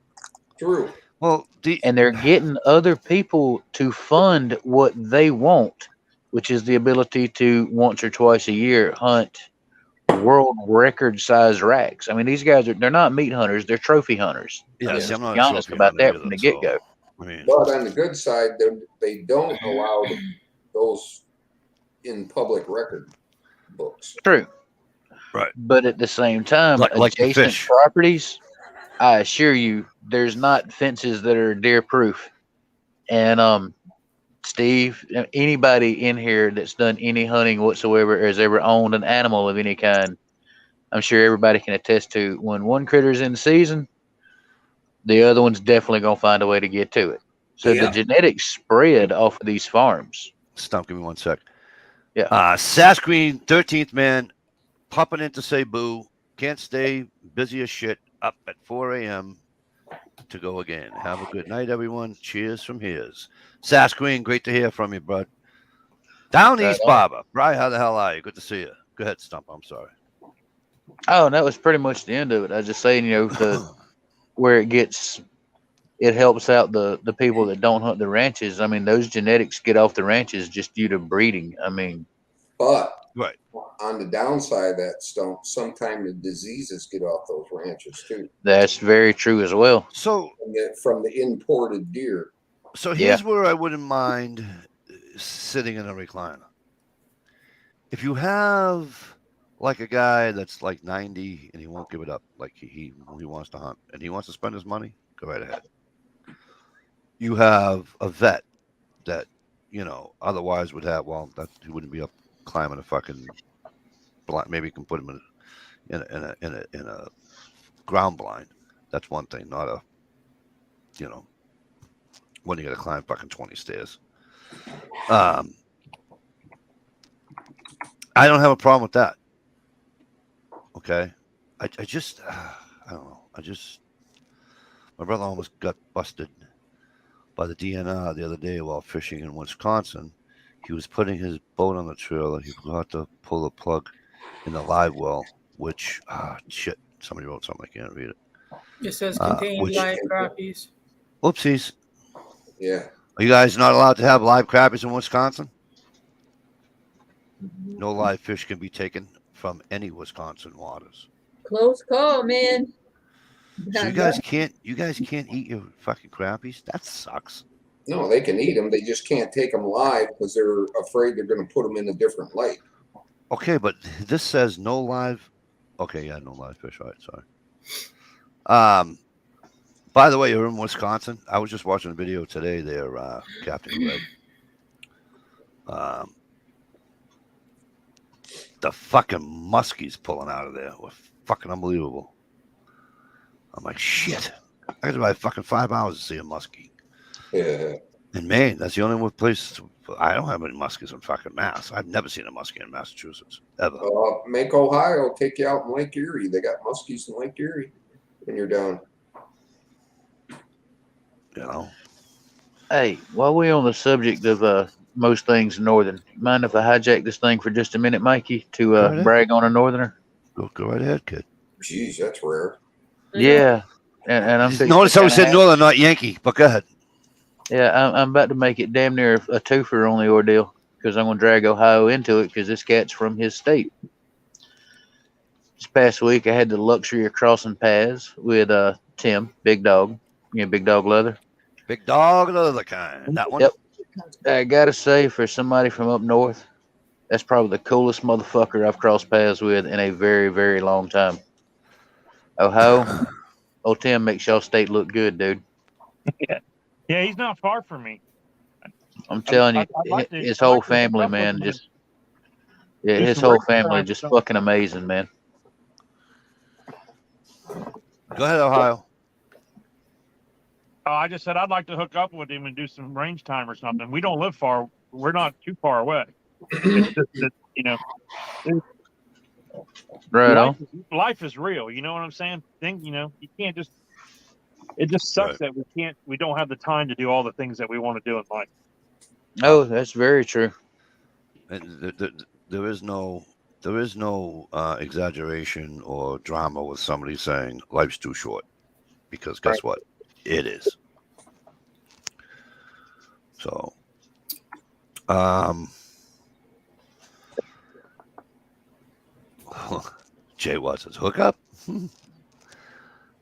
True. Well, and they're getting other people to fund what they want, which is the ability to once or twice a year hunt world record size racks. I mean, these guys they're not meat hunters, they're trophy hunters. Yes, Let's I'm not be honest about that from the get go. I mean, but on the good side, they don't allow those in public record books. True. Right. But at the same time, like adjacent properties, I assure you, there's not fences that are deer proof. And Steve, anybody in here that's done any hunting whatsoever or has ever owned an animal of any kind, I'm sure everybody can attest to when one critter's in season, the other one's definitely gonna find a way to get to it. So the genetics spread off of these farms. Stump, give me 1 sec. Yeah. Sass Green, 13th man, popping in to say boo. Can't stay, busy as shit. Up at 4 a.m. to go again. Have a good night, everyone. Cheers from here's. Sass Green, great to hear from you, bud. Down East Barber. Bri, how the hell are you? Good to see you. Go ahead, Stump. I'm sorry. Oh, and that was pretty much the end of it. I was just saying, where it helps out the people that don't hunt the ranches. I mean, those genetics get off the ranches just due to breeding. I mean, but right on the downside of that, sometimes the diseases get off those ranches too. That's very true as well. So from the imported deer. So here's where I wouldn't mind sitting in a recliner. If you have like a guy that's like 90 and he won't give it up, like he wants to hunt and he wants to spend his money, go right ahead. You have a vet that otherwise would have that he wouldn't be up climbing a fucking blind. Maybe you can put him in a ground blind. That's one thing, not a when you got to climb fucking 20 stairs. I don't have a problem with that. Okay. I just, I don't know. My brother almost got busted by the DNR the other day while fishing in Wisconsin. He was putting his boat on the trailer. He forgot to pull the plug in the live well, which, shit, somebody wrote something. I can't read it. It says contain live crappies. Whoopsies. Yeah. Are you guys not allowed to have live crappies in Wisconsin? No live fish can be taken from any Wisconsin waters. Close call, man. So you guys can't eat your fucking crappies? That sucks. No, they can eat them. They just can't take them live because they're afraid they're going to put them in a different light. Okay, but this says no live. Okay, yeah, no live fish. All right, sorry. By the way, you're in Wisconsin. I was just watching a video today there, Captain Greg. The fucking muskies pulling out of there were fucking unbelievable. I'm like, shit. I got to drive fucking 5 hours to see a muskie. Yeah. In Maine, that's the only place. I don't have any muskies in fucking Mass. I've never seen a muskie in Massachusetts, ever. Make Ohio take you out in Lake Erie. They got muskies in Lake Erie when you're down. Hey, while we're on the subject of most things northern, mind if I hijack this thing for just a minute, Mikey, to brag on a northerner? Go right ahead, kid. Jeez, that's rare. Yeah, and I'm notice how we said northern, not Yankee, but go ahead. Yeah, I'm about to make it damn near a twofer on the ordeal because I'm going to drag Ohio into it because this cat's from his state. This past week, I had the luxury of crossing paths with Tim, Big Dog. Big Dog Leather. Big dog of the other kind. That one. Yep. I gotta say, for somebody from up north, that's probably the coolest motherfucker I've crossed paths with in a very, very long time. Ohio, old Tim makes y'all state look good, dude. Yeah, he's not far from me. I'm telling you, I'd like to- his I'd whole like to hook family, up with man, him. his Just whole right family, time, just so- fucking amazing, man. Go ahead, Ohio. Oh, I just said I'd like to hook up with him and do some range time or something. We don't live far. We're not too far away. It's just that, Right on. life is real. You know what I'm saying? You can't just. It just sucks that we don't have the time to do all the things that we want to do in life. Oh, that's very true. And there is no exaggeration or drama with somebody saying life's too short, because guess what? It is. So, Jay Watts says hook up.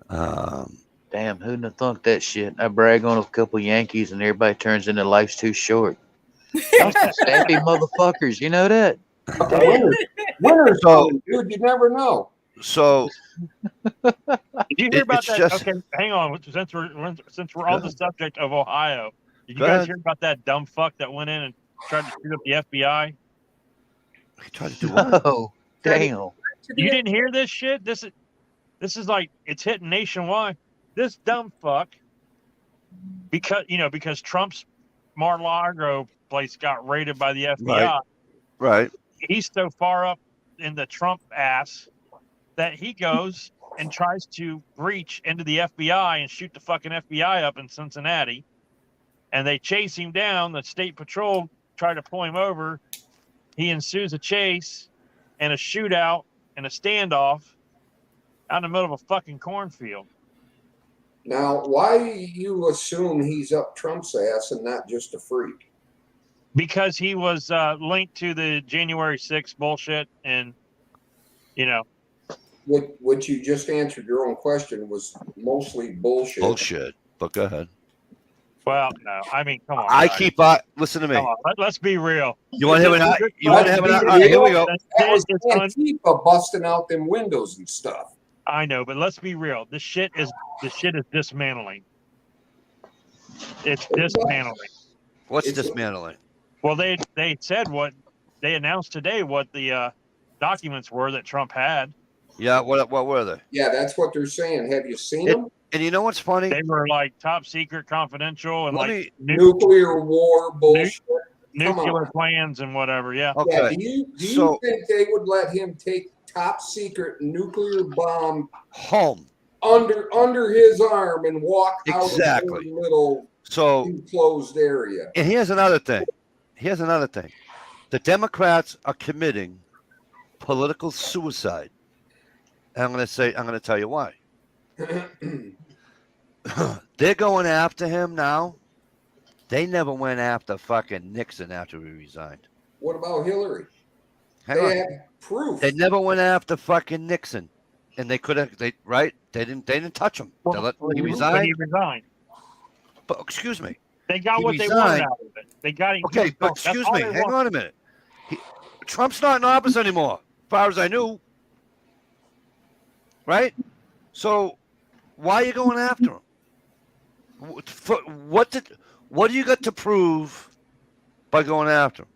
Damn, who'd have thunk that shit? I brag on a couple Yankees and everybody turns into life's too short. Sappy motherfuckers, you know that? Winter's So- coming, dude. You never know. So Did you hear about it's that? just- Okay, hang on. Since we're on the subject of Ohio, did you Go guys ahead. hear about that dumb fuck that went in and tried to shoot up the FBI? he tried to do what? Oh, damn. You didn't hear this shit? This is like it's hitting nationwide. This dumb fuck, because Trump's Mar-a-Lago place got raided by the FBI. Right. He's so far up in the Trump ass that he goes and tries to breach into the FBI and shoot the fucking FBI up in Cincinnati. And they chase him down. The state patrol try to pull him over. He ensues a chase and a shootout and a standoff out in the middle of a fucking cornfield. Now, why do you assume he's up Trump's ass and not just a freak? Because he was linked to the January 6th bullshit, and What you just answered your own question was mostly bullshit. Bullshit. But go ahead. well, no, I mean, come on. I guys. keep listen to me. Come on, let's be real. You want to have an? You want to have an? Let's be All right, here we real. go. That was It's un- Antifa busting out them windows and stuff. I know, but let's be real. This shit is dismantling. It's dismantling. What's It's- dismantling? Well, they said what they announced today. What the documents were that Trump had. Yeah. What were they? Yeah, that's what they're saying. Have you seen It- them? And you know what's funny? They were like top secret, confidential, and Let like me. Nuclear war bullshit. nuclear on. plans and whatever. Yeah. Okay. Yeah, do you So- think they would let him take top secret nuclear bomb Home. under his arm and walk out Exactly. of the little So, enclosed area? and here's another thing. The Democrats are committing political suicide. And I'm going to tell you why. They're going after him now. They never went after fucking Nixon after he resigned. What about Hillary? Hang on. They had proof. They never went after fucking Nixon, and they could have. They didn't touch him. They let, he When he resigned. resigned. But excuse me. They got He what they resigned. wanted out of it. They got him. Okay, but That's excuse all me. they Hang want. on a minute. Trump's not in office anymore, as far as I knew. Right. So, why are you going after him? What do you got to prove by going after him?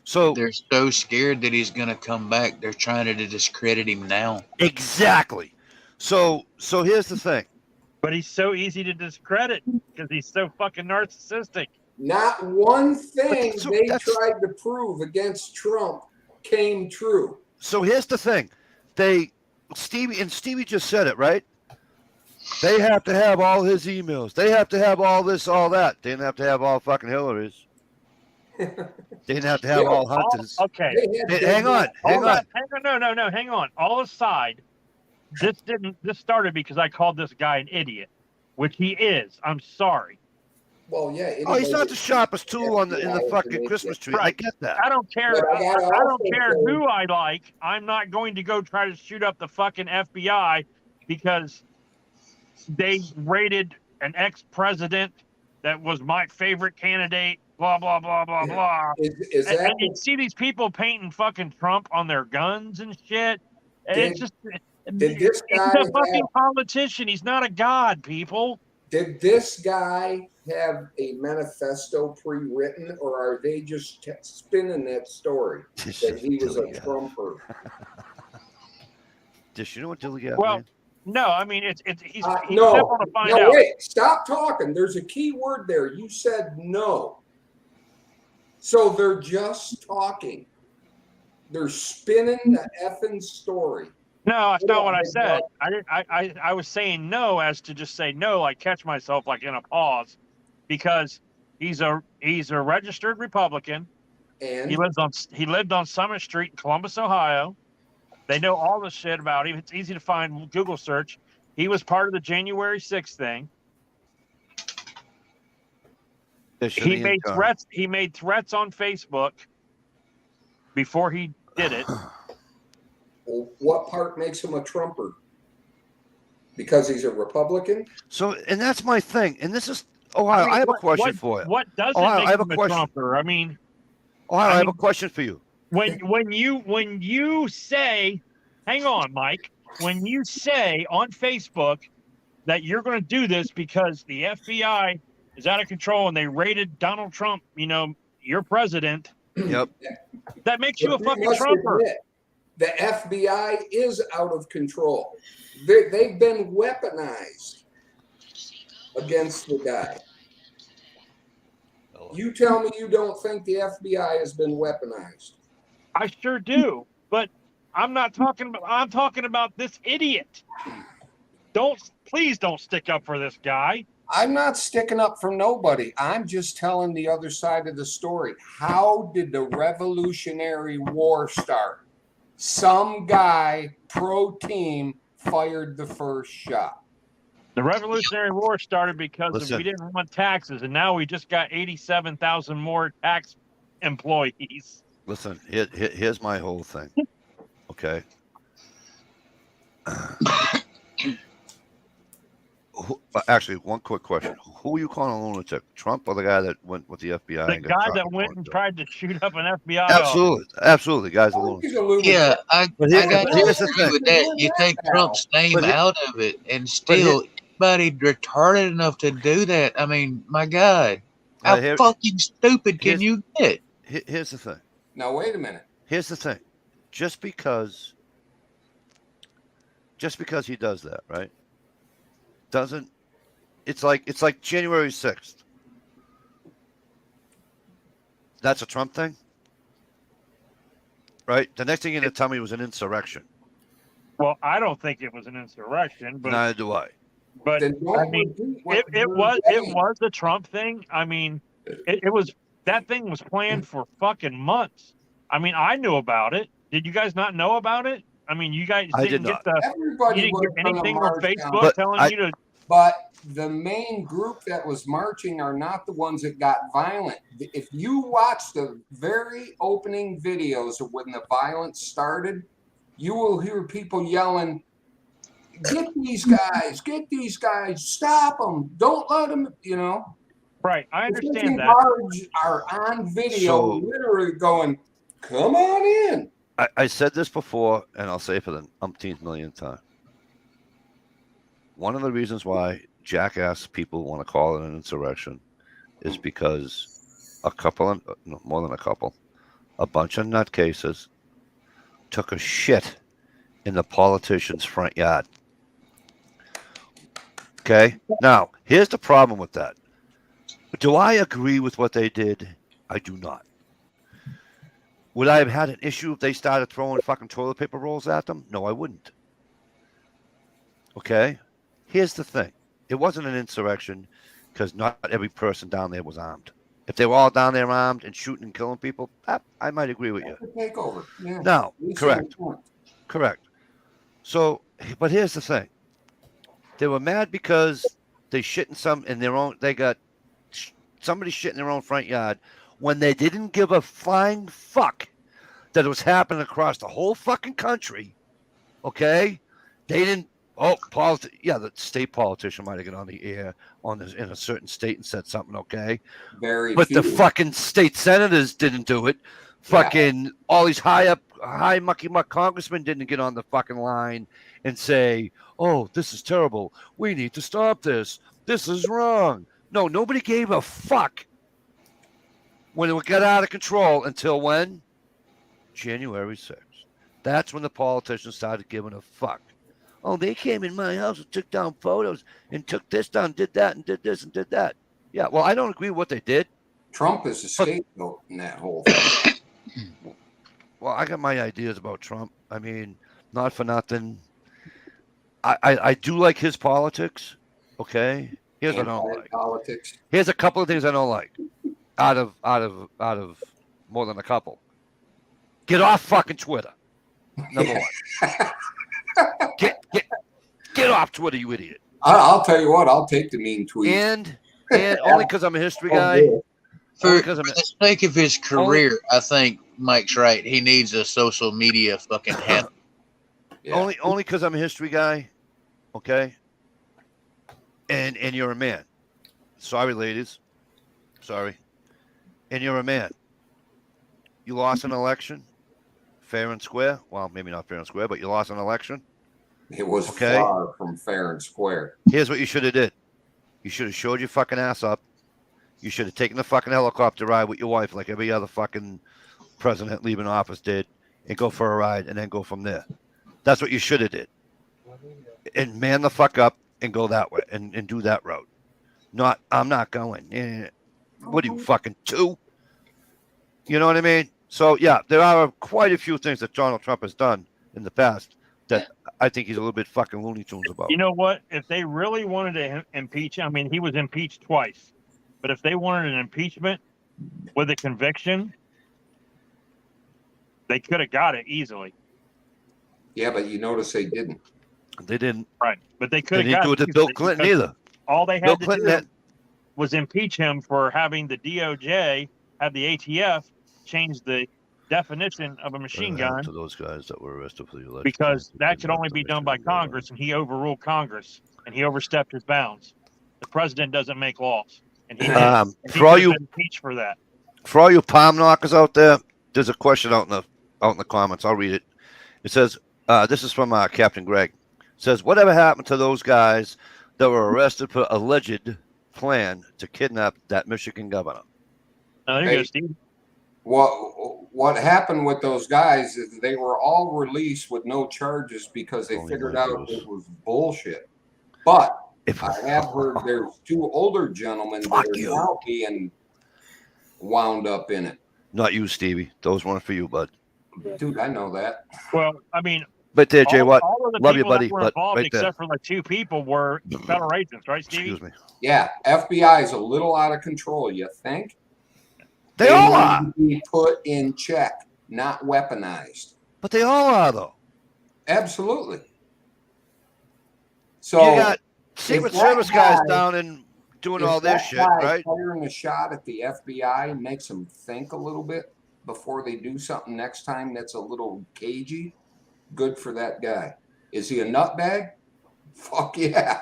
So They're so scared that he's going to come back. They're trying to discredit him now. exactly. So here's the thing. But he's so easy to discredit because he's so fucking narcissistic. Not one thing so they that's- tried to prove against Trump came true. So here's the thing. Stevie just said it, right? They have to have all his emails. They have to have all this, all that. They didn't have to have all fucking Hillary's. They didn't have to have all Hunter's. Okay. They had Hang on. Hang on. No. Hang on. All aside, this started because I called this guy an idiot, which he is. I'm sorry. Well, yeah. Oh, he's anybody not the that- sharpest tool in the FBI fucking information. Christmas tree. I Right. get that. I don't care. But I gotta I don't also care say- who I like. I'm not going to go try to shoot up the fucking FBI because they raided an ex-president that was my favorite candidate. Blah blah blah blah blah. Is And, that and you see these people painting fucking Trump on their guns and shit. And Did- it's just did this he's guy a fucking politician. He's not a god, people. did this guy have a manifesto pre-written, or are they just spinning that story that he was a Trumper? Does you know what Dilly got? Well, man? no, I mean he's No, definitely to find no, out. wait, stop talking. There's a key word there. You said no. So they're just talking. They're spinning the effing story. No, that's not what I Yeah, said. I was saying no as to just say no, like catch myself like in a pause, because he's a registered Republican. And He lived on Summit Street in Columbus, Ohio. They know all the shit about him. It's easy to find. Google search. He was part of the January 6th thing. He made threats. He made threats on Facebook before he did it. well, what part makes him a Trumper? Because he's a Republican? So, and that's my thing. And this is Ohio. I have a question for you. What doesn't Ohio, make I have a him a question. Trumper? I mean, Ohio, I have a question for you. when you say, hang on, Mike, when you say on Facebook that you're going to do this because the FBI is out of control and they raided Donald Trump, your president, Yep. that makes you a But we fucking must Trumper. admit, the FBI is out of control. They've been weaponized against the guy. You tell me you don't think the FBI has been weaponized. I sure do, but I'm talking about this idiot. Please don't stick up for this guy. I'm not sticking up for nobody. I'm just telling the other side of the story. How did the Revolutionary War start? Some guy pro team fired the first shot. The Revolutionary War started because Listen. we didn't want taxes, and now we just got 87,000 more tax employees. Listen, here's my whole thing. Okay. Actually, one quick question: who are you calling a lunatic? Trump or the guy that went with the FBI? The and got guy shot that in went the and door? tried to shoot up an FBI office. Absolutely, guys, a lunatic. He's a lunatic. Yeah, I got to here's the agree thing. with that. You take Now. Trump's name But here- out of it, and still anybody retarded enough to do that. I mean, my God, how Here- fucking stupid can here's- you get? Here's the thing. Now wait a minute. Here's the thing. Just because he does that, right? Doesn't it's like January 6th. That's a Trump thing? Right? The next thing you're gonna tell me was an insurrection. Well, I don't think it was an insurrection, but Neither do I. Then don't I mean, repeat what it you're was saying. a Trump thing. I mean, it was that thing was planned for fucking months. I mean, I knew about it. Did you guys not know about it? I mean, you guys I didn't did get not. you Everybody didn't was get gonna anything on march down. Facebook But telling you to. But the main group that was marching are not the ones that got violent. If you watch the very opening videos of when the violence started, you will hear people yelling, get these guys, stop them, don't let them, Right, I The understand fishing that. guards are on video, So- literally going, come on in. I said this before, and I'll say it for the umpteenth millionth time. One of the reasons why jackass people want to call it an insurrection is because more than a couple, a bunch of nutcases took a shit in the politician's front yard. Okay? Now, here's the problem with that. Do I agree with what they did? I do not. Would I have had an issue if they started throwing fucking toilet paper rolls at them? No, I wouldn't. Okay? Here's the thing. It wasn't an insurrection because not every person down there was armed. If they were all down there armed and shooting and killing people, I might agree with you. The takeover. Yeah. No, You said correct. the point. Correct. So, but here's the thing. They were mad because they shit in some in their own. They got somebody shit in their own front yard when they didn't give a flying fuck that it was happening across the whole fucking country. Okay, they didn't. Oh, the state politician might have got on the air in a certain state and said something. Okay, Very but few. the fucking state senators didn't do it. Fucking all these high mucky muck congressmen didn't get on the fucking line and say, "Oh, this is terrible. We need to stop this. This is wrong." No, nobody gave a fuck when it got out of control until when? January 6th. That's when the politicians started giving a fuck. Oh, they came in my house and took down photos and took this down, did that, and did this and did that. Yeah, well, I don't agree with what they did. Trump is a scapegoat in that whole thing. Well, I got my ideas about Trump. I mean, not for nothing. I do like his politics. Okay, here's what I don't like. Politics. Here's a couple of things I don't like. Out of more than a couple. Get off fucking Twitter. Number one. Get off Twitter, you idiot. I'll tell you what. I'll take the mean tweet. And only because I'm a history guy. For the sake of his career, I think Mike's right. He needs a social media fucking handle. Yeah. Only because I'm a history guy, okay? And you're a man. Sorry, ladies. Sorry. And you're a man. You lost an election, fair and square. Well, maybe not fair and square, but you lost an election. It was far from fair and square. Here's what you should have did. You should have showed your fucking ass up. You should have taken the fucking helicopter ride with your wife like every other fucking president leaving office did and go for a ride and then go from there. That's what you should have did. And man the fuck up and go that way and do that route. Not, I'm not going. What are you, fucking 2? You know what I mean? So, yeah, there are quite a few things that Donald Trump has done in the past that I think he's a little bit fucking Looney Tunes about. You know what? If they really wanted to impeach him, I mean, he was impeached twice. But if they wanted an impeachment with a conviction, they could have got it easily. Yeah, but you notice they didn't. They didn't. Right. But they could They have didn't do it to Bill Clinton either. All they Bill had to Clinton do had, was impeach him for having the DOJ, have the ATF change the definition of a machine gun to those guys that were arrested for the election. because that could only be done by Congress, and he overruled Congress, and he overstepped his bounds. The president doesn't make laws. And he for all you impeached for that. For all you palm knockers out there, there's a question out in the comments. I'll read it. It says, this is from Captain Greg. It says, whatever happened to those guys that were arrested for alleged plan to kidnap that Michigan governor? There you go, Steve. What happened with those guys is they were all released with no charges because they figured out it was bullshit. But I have heard there's 2 older gentlemen that are now being wound up in it. Not you, Stevie. Those weren't for you, bud. Dude, I know that. Well, I mean, but there, Jay, what? All of the Love you, people that buddy. were But involved, right except there. for like 2 people, were federal agents, right, Stevie? Excuse me. Yeah, FBI is a little out of control, you think? They all are. need to be put in check, not weaponized. But they all are, though. Absolutely. So you got Secret Service guys down and doing all this shit, right? Firing a shot at the FBI makes them think a little bit before they do something next time that's a little cagey. Good for that guy. Is he a nutbag? Fuck yeah.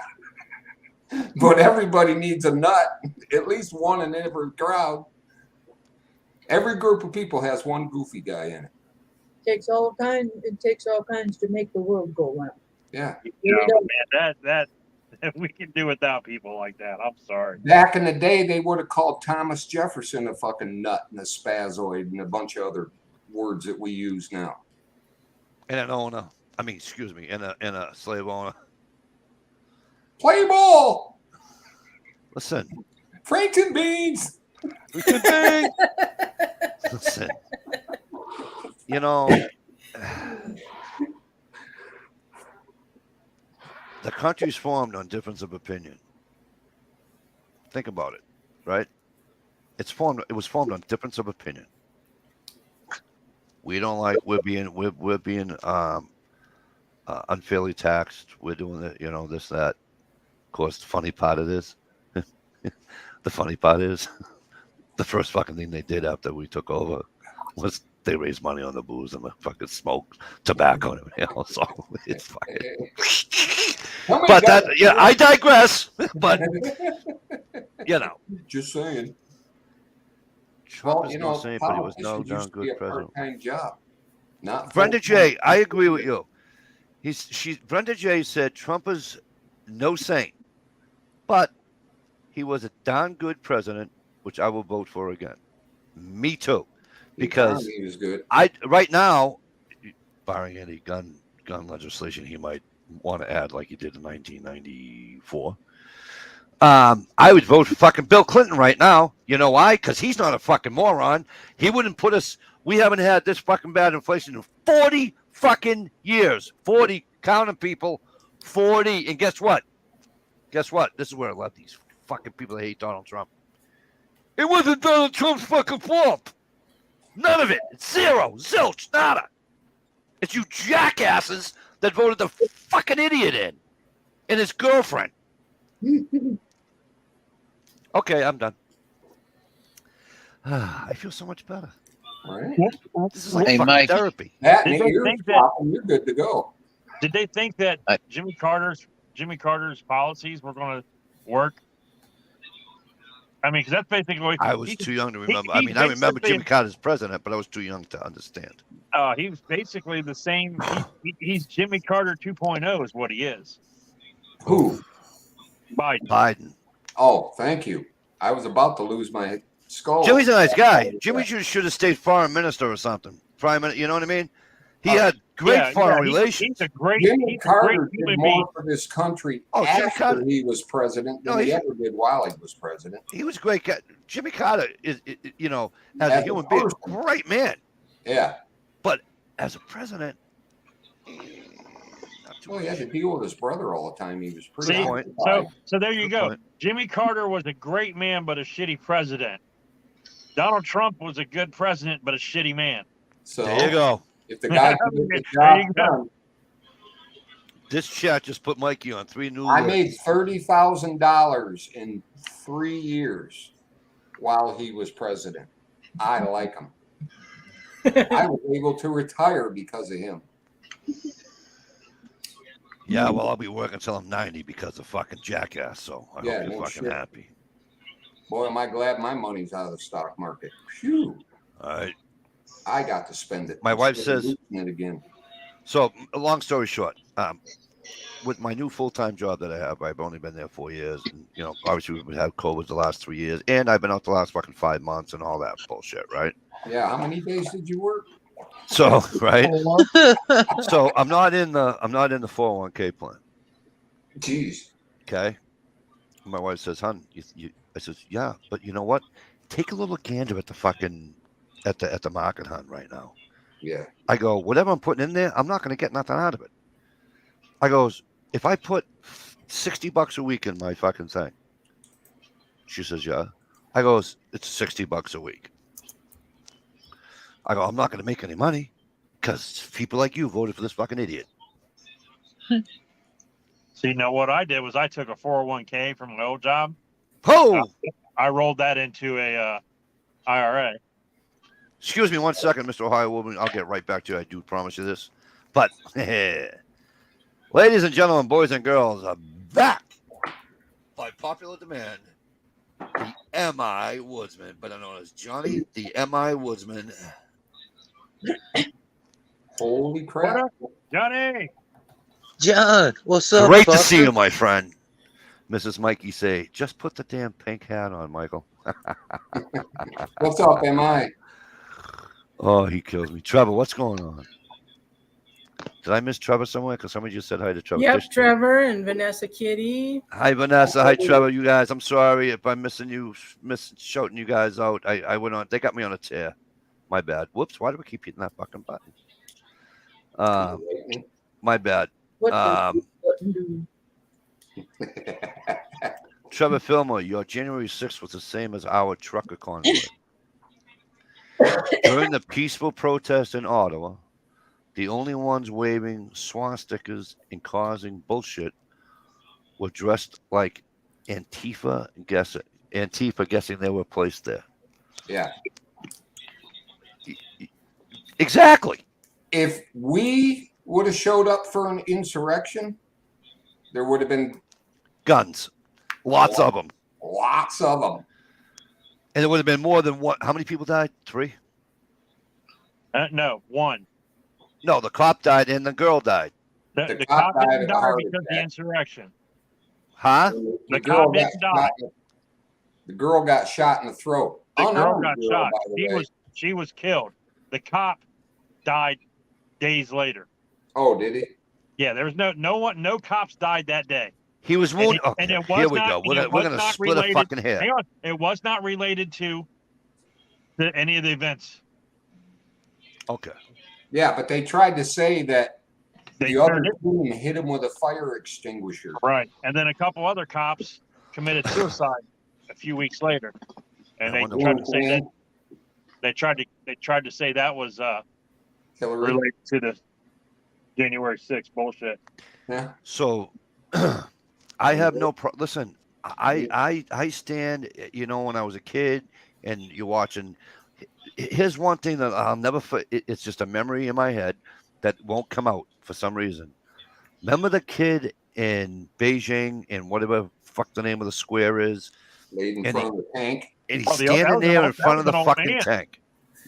But everybody needs a nut, at least one in every crowd. Every group of people has one goofy guy in it. It takes all kinds to make the world go round. Yeah. Man, that we can do without people like that. I'm sorry. Back in the day, they would have called Thomas Jefferson a fucking nut and a spazoid and a bunch of other words that we use now. And an owner. I mean, excuse me, and a slave owner. Play ball. Listen. Franks and beans. Listen. You know, the country's formed on difference of opinion. Think about it, right? It was formed on difference of opinion. We don't like we're being unfairly taxed. We're doing it, this, that. Of course, the funny part of this, The funny part is, the first fucking thing they did after we took over was they raised money on the booze and the fucking smoke, tobacco, and everything else. So it's fucking. But that, yeah, I digress. But you know, just saying. Trump Well, is you no know, saint, but he was no politicians darn used to be good a president. part-time job. Not Brenda full-time. J, I agree with you. Brenda J said Trump is no saint, but he was a darn good president, which I will vote for again. Me too, The because economy was good. right now, barring any gun legislation he might want to add, like he did in 1994. I would vote for fucking Bill Clinton right now. You know why? Because he's not a fucking moron. He wouldn't put us. We haven't had this fucking bad inflation in 40 fucking years. 40, counting people. 40. And guess what? Guess what? This is where I love these fucking people that hate Donald Trump. It wasn't Donald Trump's fucking fault. None of it. It's zero. Zilch. Nada. It's you jackasses that voted the fucking idiot in. And his girlfriend. Okay, I'm done. I feel so much better. Right? This is like Hey, fucking Mike. therapy. That Did and they you're think that- flopping, you're good to go. Did they think that I- Jimmy Carter's policies were going to work? I mean, because that's basically I was too young to remember. he I mean, I remember basically- Jimmy Carter's president, but I was too young to understand. he was basically the same. He's Jimmy Carter 2.0 is what he is. Who? Biden. Biden. Oh, thank you. I was about to lose my skull. Jimmy's a nice guy. Jimmy should have stayed foreign minister or something. Prime minister, you know what I mean? He had great foreign relations. He's a great. Jimmy he's a Carter great did human more being. for this country Oh, Jimmy after Carter- he was president than No, he he- ever did while he was president. He was a great guy. Jimmy Carter is, you know, as a human being, great man. Yeah. But as a president, not too Well, he had to much. deal with his brother all the time. He was pretty. See, occupied. so there you Good go. point. Jimmy Carter was a great man, but a shitty president. Donald Trump was a good president, but a shitty man. So There you go. if the guy can get the There you job go. done, This chat just put Mikey on 3 new I lists. made $30,000 in 3 years while he was president. I like him. I was able to retire because of him. Yeah, well, I'll be working until I'm 90 because of fucking jackass. So I Yeah, hope you're no fucking shit. happy. Boy, am I glad my money's out of the stock market. Phew. All right. I got to spend it. My wife Instead of says- losing it again. So, long story short, with my new full-time job that I have, I've only been there 4 years, and you know, obviously we've had COVID the last 3 years, and I've been out the last fucking 5 months and all that bullshit, right? Yeah, how many days did you work? So, right? So I'm not in the 401k plan. Jeez. Okay. My wife says, "Hon, I says, yeah, but you know what? Take a little gander at the fucking at the market, hon, right now." Yeah. I go, whatever I'm putting in there, I'm not going to get nothing out of it. I goes, if I put $60 a week in my fucking thing, she says, yeah. I goes, it's $60 a week. I go, I'm not going to make any money because people like you voted for this fucking idiot. See, now what I did was I took a 401k from my old job. Oh, I rolled that into a IRA. excuse me 1 second, Mr. Ohio Woman. I'll get right back to you. I do promise you this. But, ladies and gentlemen, boys and girls, are back by popular demand. The M.I. Woodsman, better known as Johnny, the M.I. Woodsman. Holy crap. Johnny, John, what's up? Great to fucker? see you, my friend. Mrs. Mikey say, just put the damn pink hat on, Michael. What's up, MI? Oh, he kills me. Trevor, what's going on? Did I miss Trevor somewhere? Because somebody just said hi to Trevor. Yep, Just- Trevor and Vanessa Kitty. Hi, Vanessa. Hi, Trevor. You guys, I'm sorry if I'm shouting you guys out. I went on. They got me on a tear. My bad. Whoops. Why do we keep hitting that fucking button? My bad. What Um, button do? Trevor Fillmore, your January 6th was the same as our trucker convoy. During the peaceful protest in Ottawa, the only ones waving swastikas and causing bullshit were dressed like Antifa Antifa guessing they were placed there. Yeah. Exactly. If we would have showed up for an insurrection, there would have been Guns. Lots of them. lots of them. And it would have been more than one. How many people died? 3? No, 1. No, the cop died and the girl died. The cop cop died didn't of a die heart because of the attack. insurrection. Huh? The cop didn't die. The girl got shot in the throat. The girl Unarmed got girl, shot. by the way. She was killed. The cop died days later. Oh, did he? Yeah, there was no cops died that day. He was wounded. And Okay, it was here we not- go. and We're it going was to not split a related- fucking hair. Hang on. It was not related to any of the events. Okay. Yeah, but they tried to say that They the other turned it- team hit him with a fire extinguisher. Right. And then a couple other cops committed suicide a few weeks later. And I they wonder tried to say that they tried to say that was Hillary. related to the January 6th bullshit. Yeah. So I have no listen, I stand, when I was a kid and you're watching, here's one thing that I'll never it's just a memory in my head that won't come out for some reason. Remember the kid in Beijing and whatever fuck the name of the square is? Laid in And front of the tank. And he's Oh, that standing was there an in old- that front of was the an old fucking man. tank.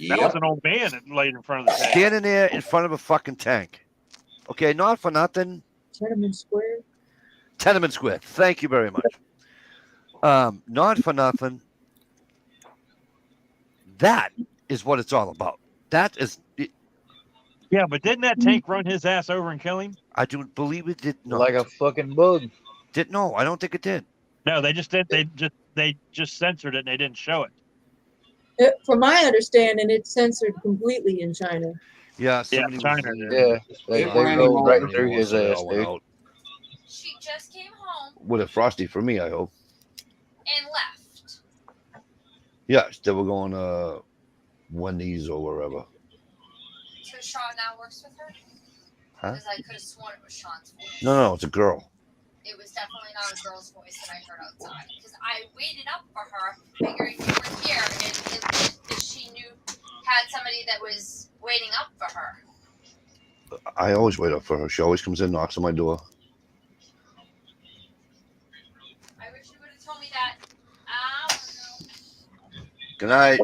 That was an old man that laid in front of the tank. Standing there in front of a fucking tank. Okay, not for nothing. Tenement Square. Tenement Square. Thank you very much. Not for nothing. That is what it's all about. That is. Yeah, but didn't that tank run his ass over and kill him? I do believe it did not. Like a fucking bug. Did no? I don't think it did. No, they just did. They just censored it and they didn't show it. From my understanding, it's censored completely in China. Yeah, somebody was China. there. Yeah, they It ran rolled him right over. through his They ass, all went dude. out. She just came home With a frosty for me, I hope. and left. Yes, they were going Wendy's or wherever. So Sean now works with her? Huh? Because I could have sworn it was Sean's voice. No, it's a girl. It was definitely not a girl's voice that I heard outside. Because I waited up for her, figuring you were here, and if she had somebody that was waiting up for her. I always wait up for her. She always comes in, knocks on my door. I wish you would have told me that. I don't know. Good night.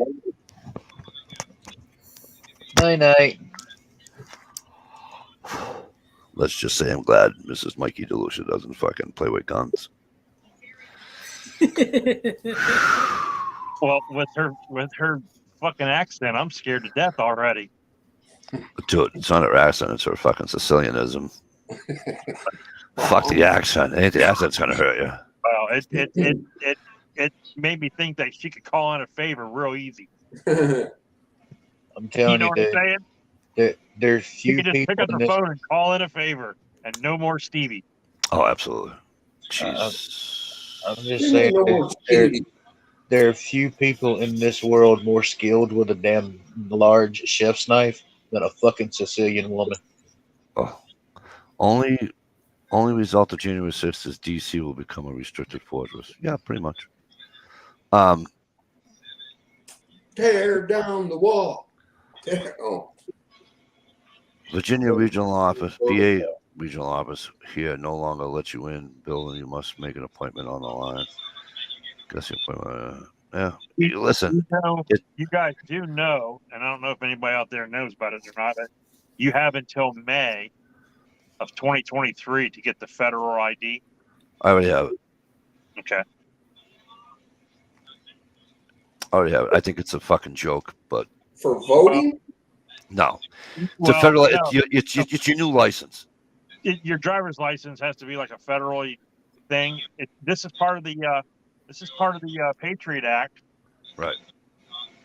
Night. Let's just say I'm glad Mrs. Mikey DeLucia doesn't fucking play with guns. Well, with her fucking accent, I'm scared to death already. Dude, it's not her accent, it's her fucking Sicilianism. Fuck the accent. Ain't the accent's gonna hurt you. Well, it made me think that she could call in a favor real easy. I'm telling You know what I'm saying? there's She few could just pick people up in the this. phone and call in a favor, and no more Stevie. Oh, absolutely. Jeez. I'm just saying, there are few people in this world more skilled with a damn large chef's knife than a fucking Sicilian woman. Oh. Only result of January 6th is DC will become a restricted fortress. Yeah, pretty much. Tear down the wall. Oh. Virginia Regional Office, VA Regional Office here no longer lets you in. Building, you must make an appointment on the line. Guess the appointment. Yeah. Listen. You guys do know, and I don't know if anybody out there knows about it or not. You have until May of 2023 to get the federal ID. I already have it. Okay. I already have it. I think it's a fucking joke, but For voting? no. It's a federal. It's your new license. Your driver's license has to be like a federal thing. This is part of the Patriot Act. Right.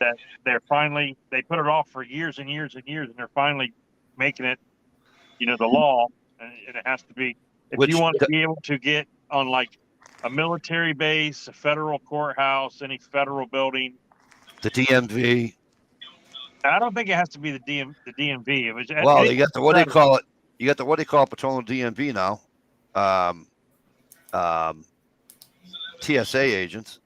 That they put it off for years and years and years, and they're finally making it, the law, and it has to be. If you want to be able to get on like a military base, a federal courthouse, any federal building, the DMV. I don't think it has to be the DMV. It was, well, you got the what do you call it? You got the what do you call patrolling DMV now? TSA agents.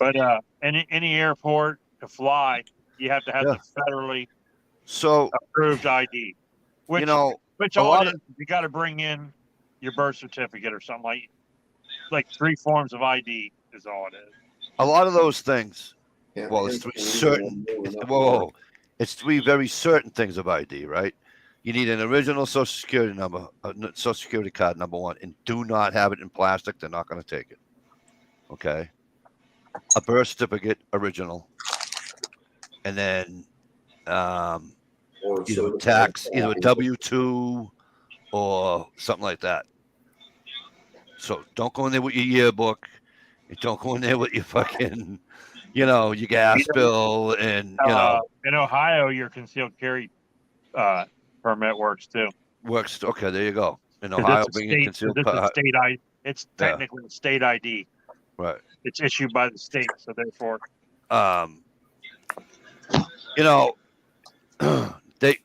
But any airport to fly, you have to have Yeah. the federally So approved ID. Which you know, which a all lot it is, of you got to bring in your birth certificate or something like 3 forms of ID is all it is. those things. Yeah, Well, it's and three even certain. when moving up Whoa, it's 3 very certain things of ID, right? You need an original Social Security number, Social Security card, number one, and do not have it in plastic. They're not going to take it. Okay. A birth certificate, original, and then or either a certified tax, either a copy. W-2 or something like that. So don't go in there with your yearbook. And don't go in there with your fucking, your gas bill, and In Ohio, your concealed carry permit works too. works. Okay, there you go. In 'Cause Ohio, it's a being a state. concealed It's a car, state ID. It's Yeah. technically a state ID. right? It's issued by the state, so therefore, You know, they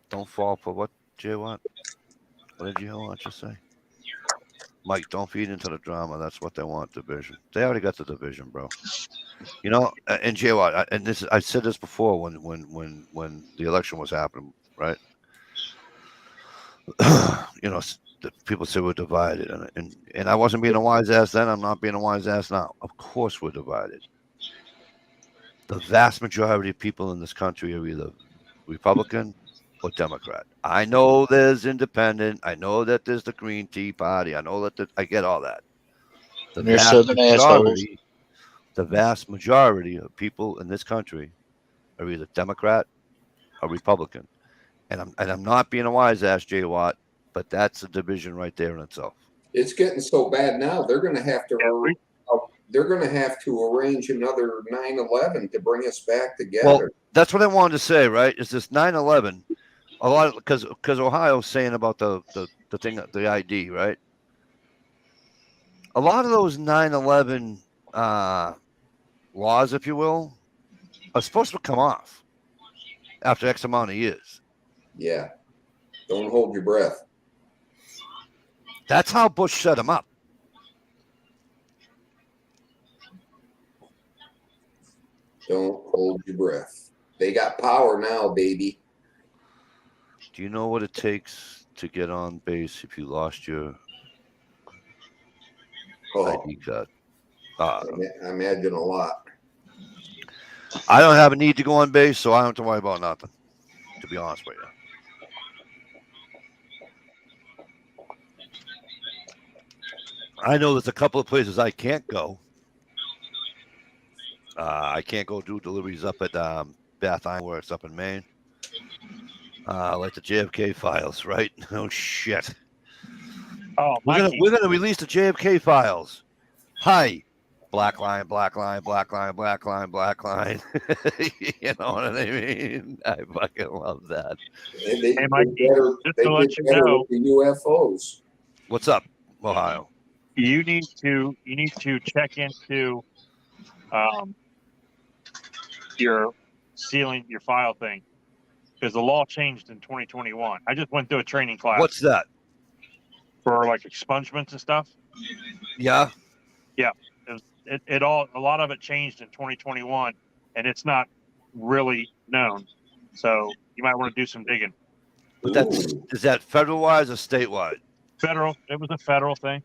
don't fall for what, Jay? What did you want to say? Mike, don't feed into the drama. That's what they want, division. They already got the division, bro. And Jay, what? And this, I said this before when the election was happening, right? People say we're divided, and I wasn't being a wise ass then. I'm not being a wise ass now. Of course, we're divided. The vast majority of people in this country are either Republican or Democrat. I know there's independent. I know that there's the Green Tea Party. I know that I get all that. And they're southern assholes. The vast majority of people in this country are either Democrat or Republican. And I'm not being a wise ass, Jay Watt, but that's a division right there in itself. It's getting so bad now. They're going to have to. They're going to have to arrange another 9/11 to bring us back together. Well, that's what I wanted to say, right? Is this 9/11? A lot because Ohio's saying about the thing, the ID, right? A lot of those 9/11 laws, if you will, are supposed to come off after X amount of years. Yeah. Don't hold your breath. That's how Bush set them up. Don't hold your breath. They got power now, baby. Do you know what it takes to get on base if you lost your ID card? I imagine a lot. I don't have a need to go on base, so I don't have to worry about nothing, to be honest with you. I know there's a couple of places I can't go. I can't go do deliveries up at Bath Iron Works up in Maine. Like the JFK files, right? Oh shit. oh, We're gonna release the JFK files. Hi. Black line, black line, black line, black line, black line. You know what I mean? I fucking love that. They did Mikey, better, just they to did let you better know, with the UFOs. What's up, Ohio? you need to check into your sealing your file thing because the law changed in 2021. I just went through a training class. What's that? For like expungements and stuff. Yeah. Yeah. A lot of it changed in 2021 and it's not really known. So you might want to do some digging. But is that federal wise or statewide? Federal. It was a federal thing.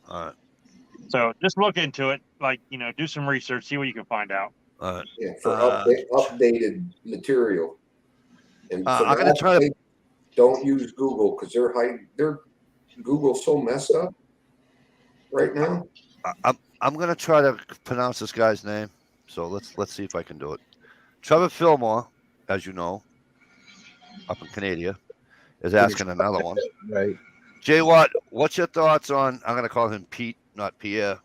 All right. So just look into it. Like, do some research, see what you can find out. All right. Yeah, for updated material. And I'm gonna try to. Don't use Google because they're Google's so messed up right now. I'm gonna try to pronounce this guy's name. So let's see if I can do it. Trevor Fillmore, as you know, up in Canada, is asking another one. Right. Jay Watt, what's your thoughts on? I'm gonna call him Pete, not Pierre.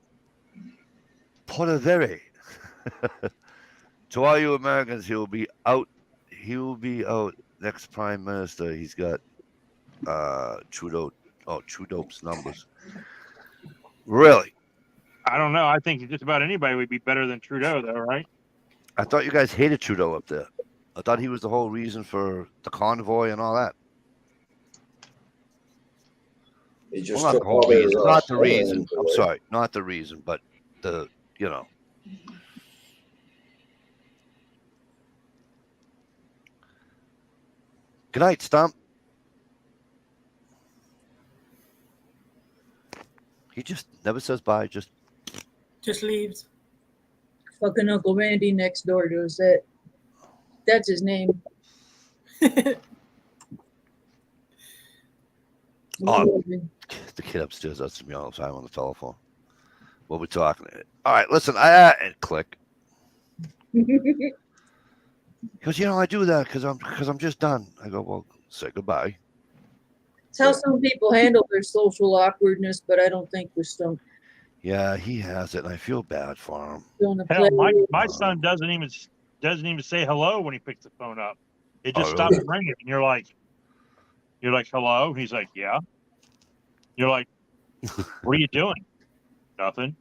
Portavere. To all you Americans, he will be out. He will be out. Next prime minister. He's got Trudeau's numbers. Really? I don't know. I think just about anybody would be better than Trudeau, though, right? I thought you guys hated Trudeau up there. I thought he was the whole reason for the convoy and all that. He just Well, not took the whole all their, reason. Not the solar reason. energy I'm away. sorry. Not the reason, but the, you know. Good night, Stump. He just never says bye. Just leaves. Fucking Uncle Randy next door does that. That's his name. Oh, the kid upstairs does to me all the time on the telephone. What we talking? All right, listen. And click. He goes, I do that because I'm just done. I go, well, say goodbye. It's how some people handle their social awkwardness, but I don't think we're still Yeah, he has it, and I feel bad for him. going to Hell, play. my son doesn't even say hello when he picks the phone up. It just Oh, stops really? ringing, and you're like, hello. He's like, yeah. You're like, what are you doing? Nothing.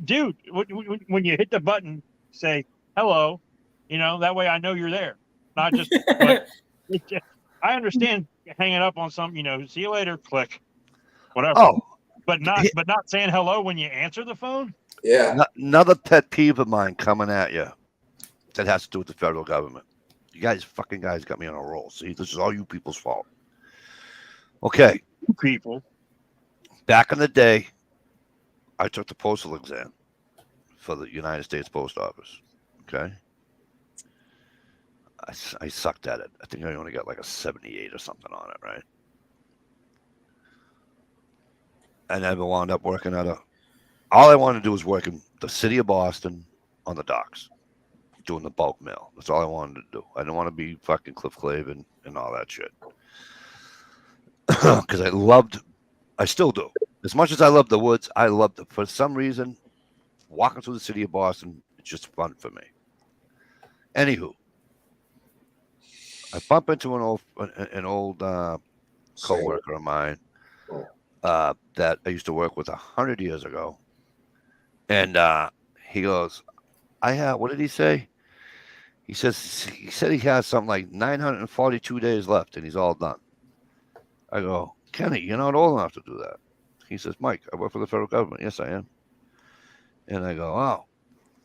Dude, when you hit the button, say hello. That way I know you're there. Not just like, I understand hanging up on some. See you later. Click. Whatever. Oh, But not saying hello when you answer the phone. Yeah. Another pet peeve of mine coming at you that has to do with the federal government. You fucking guys got me on a roll. See, this is all you people's fault. Okay. People. Back in the day, I took the postal exam for the United States Post Office. Okay. I sucked at it. I think I only got like a 78 or something on it, right? And I wound up working all I wanted to do was work in the city of Boston on the docks, doing the bulk mail. That's all I wanted to do. I didn't want to be fucking Cliff Clavin and all that shit. Because I still do. As much as I love the woods, I loved it. For some reason, walking through the city of Boston, it's just fun for me. Anywho, I bump into an old co-worker of mine that I used to work with 100 years ago. And he goes, what did he say? He said he has something like 942 days left and he's all done. I go, Kenny, you're not old enough to do that. He says, Mike, I work for the federal government. Yes, I am. And I go, oh.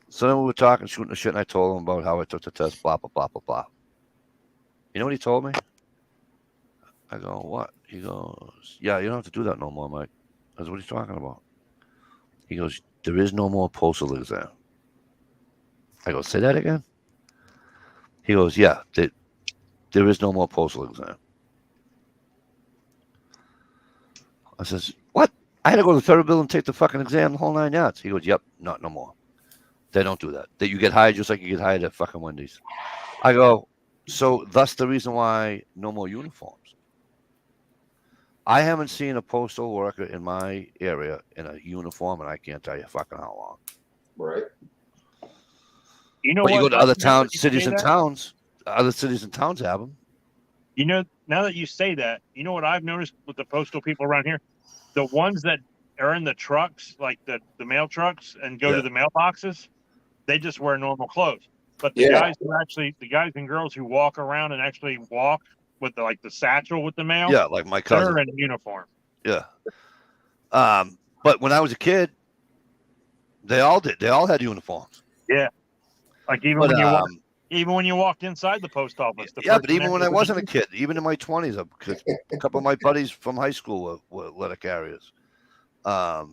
So then we were talking, shooting the shit, and I told him about how I took the test, blah, blah, blah, blah, blah. You know what he told me? I go, what? He goes, yeah, you don't have to do that no more, Mike. I said, what are you talking about? He goes, there is no more postal exam. I go, say that again? He goes, yeah, there is no more postal exam. I says, what? I had to go to the federal building and take the fucking exam, the whole 9 yards. He goes, yep, not no more. They don't do that. That you get hired just like you get hired at fucking Wendy's. I go, so that's the reason why no more uniforms. I haven't seen a postal worker in my area in a uniform, and I can't tell you fucking how long. Right. You know But what? you go to other Now cities and towns. Other cities and towns have them. Now that you say that, you know what I've noticed with the postal people around here? The ones that are in the trucks, like the mail trucks, and go to the mailboxes, they just wear normal clothes. But the guys and girls who walk around and actually walk with the satchel with the mail, Yeah, like my cousin. they're in uniform. Yeah. But when I was a kid, they all did. They all had uniforms. Yeah. Like even when you walked inside the post office. But even when I wasn't a kid, even in my 20s, because a couple of my buddies from high school were letter carriers. Don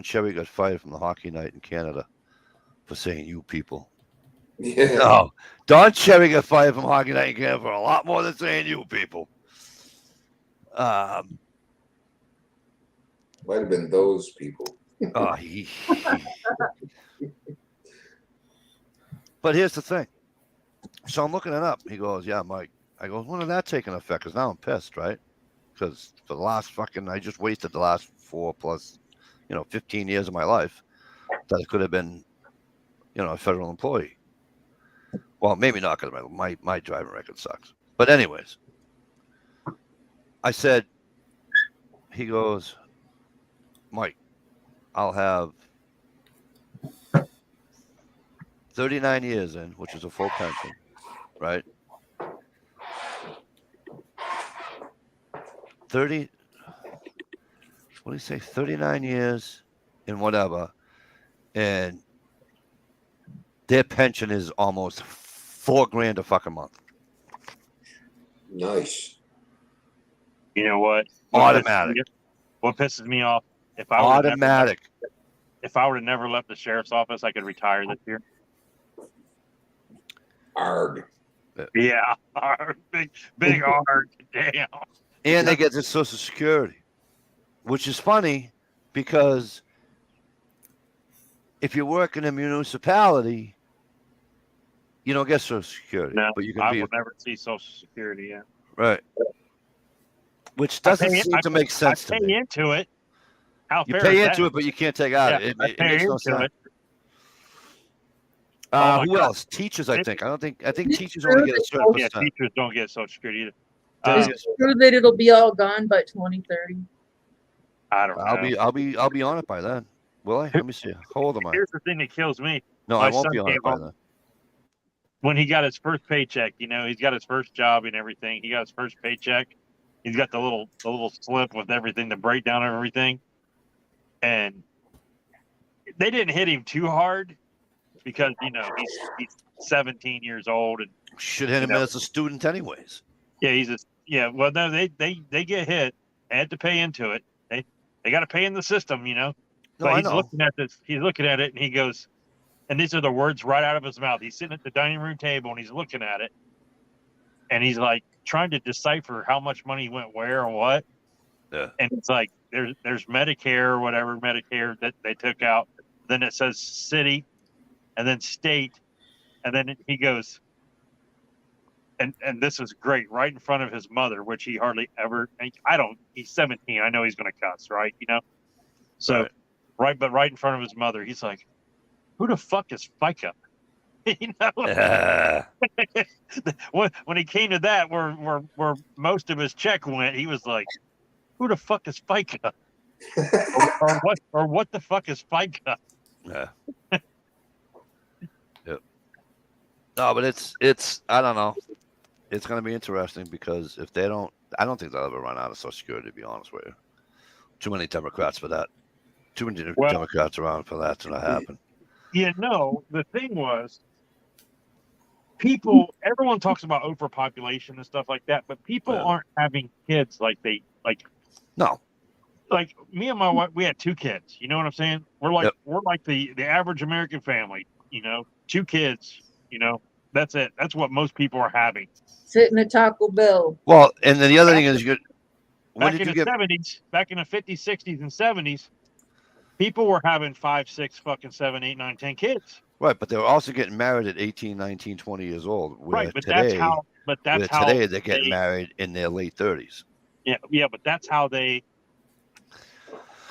Cherry got fired from the hockey night in Canada for saying "you people." Yeah. No, Don Cherry got fired from hockey night in Canada for a lot more than saying "you people." Might have been those people. But here's the thing. So I'm looking it up. He goes, yeah, Mike. I go, when did that take an effect? Because now I'm pissed, right? Because for the last I just wasted the last 4 plus, 15 years of my life that I could have been, a federal employee. Well, maybe not because my driving record sucks. But anyways, I said, he goes, Mike, I'll have 39 years in, which is a full pension, right? 30. what do you say, 39 years and whatever, and their pension is almost $4,000 a fucking month. Nice. You know what? Automatic. What pisses me off? If I would Automatic. if I would have never left the sheriff's office, I could retire this year. Arg. Yeah, big hard. Damn. And they get their Social Security, which is funny because if you work in a municipality, you don't get Social Security. No, but you can I be will never see Social Security. Yeah, right. Which doesn't I pay- seem to make sense I to pay me. into it. How You fair pay is into that? it, but you can't take out. Yeah, It I pay makes no into sense. it. Oh my Who God. else? Teachers, I think. I think teachers true only get a that certain most- Yeah, percent. teachers don't get Social Security either. Is it true that it'll be all gone by 2030? I don't know. I'll be on it by then. Will I? Let me see. How old am I? Here's the thing that kills me. No, my I won't son be on came it by home. then. When he got his first paycheck, he's got his first job and everything. He got his first paycheck. He's got the little slip with everything, the breakdown of everything. And they didn't hit him too hard because he's 17 years old and Should hit him as a student, anyways. yeah. Well, no, they get hit. They had to pay into it. They got to pay in the system, No, But I he's know. looking at this. He's looking at it, and he goes, and these are the words right out of his mouth. He's sitting at the dining room table, and he's looking at it, and he's like trying to decipher how much money went where or what. Yeah. And it's like there's Medicare or whatever Medicare that they took out. Then it says city, and then state, and then he goes, and this is great, right in front of his mother, which he hardly ever. He's 17. I know he's going to cuss, right? So, Right. right in front of his mother, he's like, "Who the fuck is FICA?" When he came to that, where most of his check went, he was like, "Who the fuck is FICA?" or what the fuck is FICA? Yeah. Yep. No, but it's I don't know. It's going to be interesting because if they don't, I don't think they'll ever run out of Social Security, to be honest with you. Too many Democrats for that. Too many Democrats around for that to happen. The thing was, everyone talks about overpopulation and stuff like that, but people aren't having kids like No. Like me and my wife, we had 2 kids. You know what I'm saying? We're like the average American family, 2 kids, that's it. That's what most people are having. Sitting at Taco Bell. Well, and then the other thing is, Back in the 70s, back in the 50s, 60s, and 70s, people were having 5, 6, fucking 7, 8, 9, 10 kids. Right, but they were also getting married at 18, 19, 20 years old. Right, but today, that's how today they're getting married in their late 30s. Yeah, but that's how they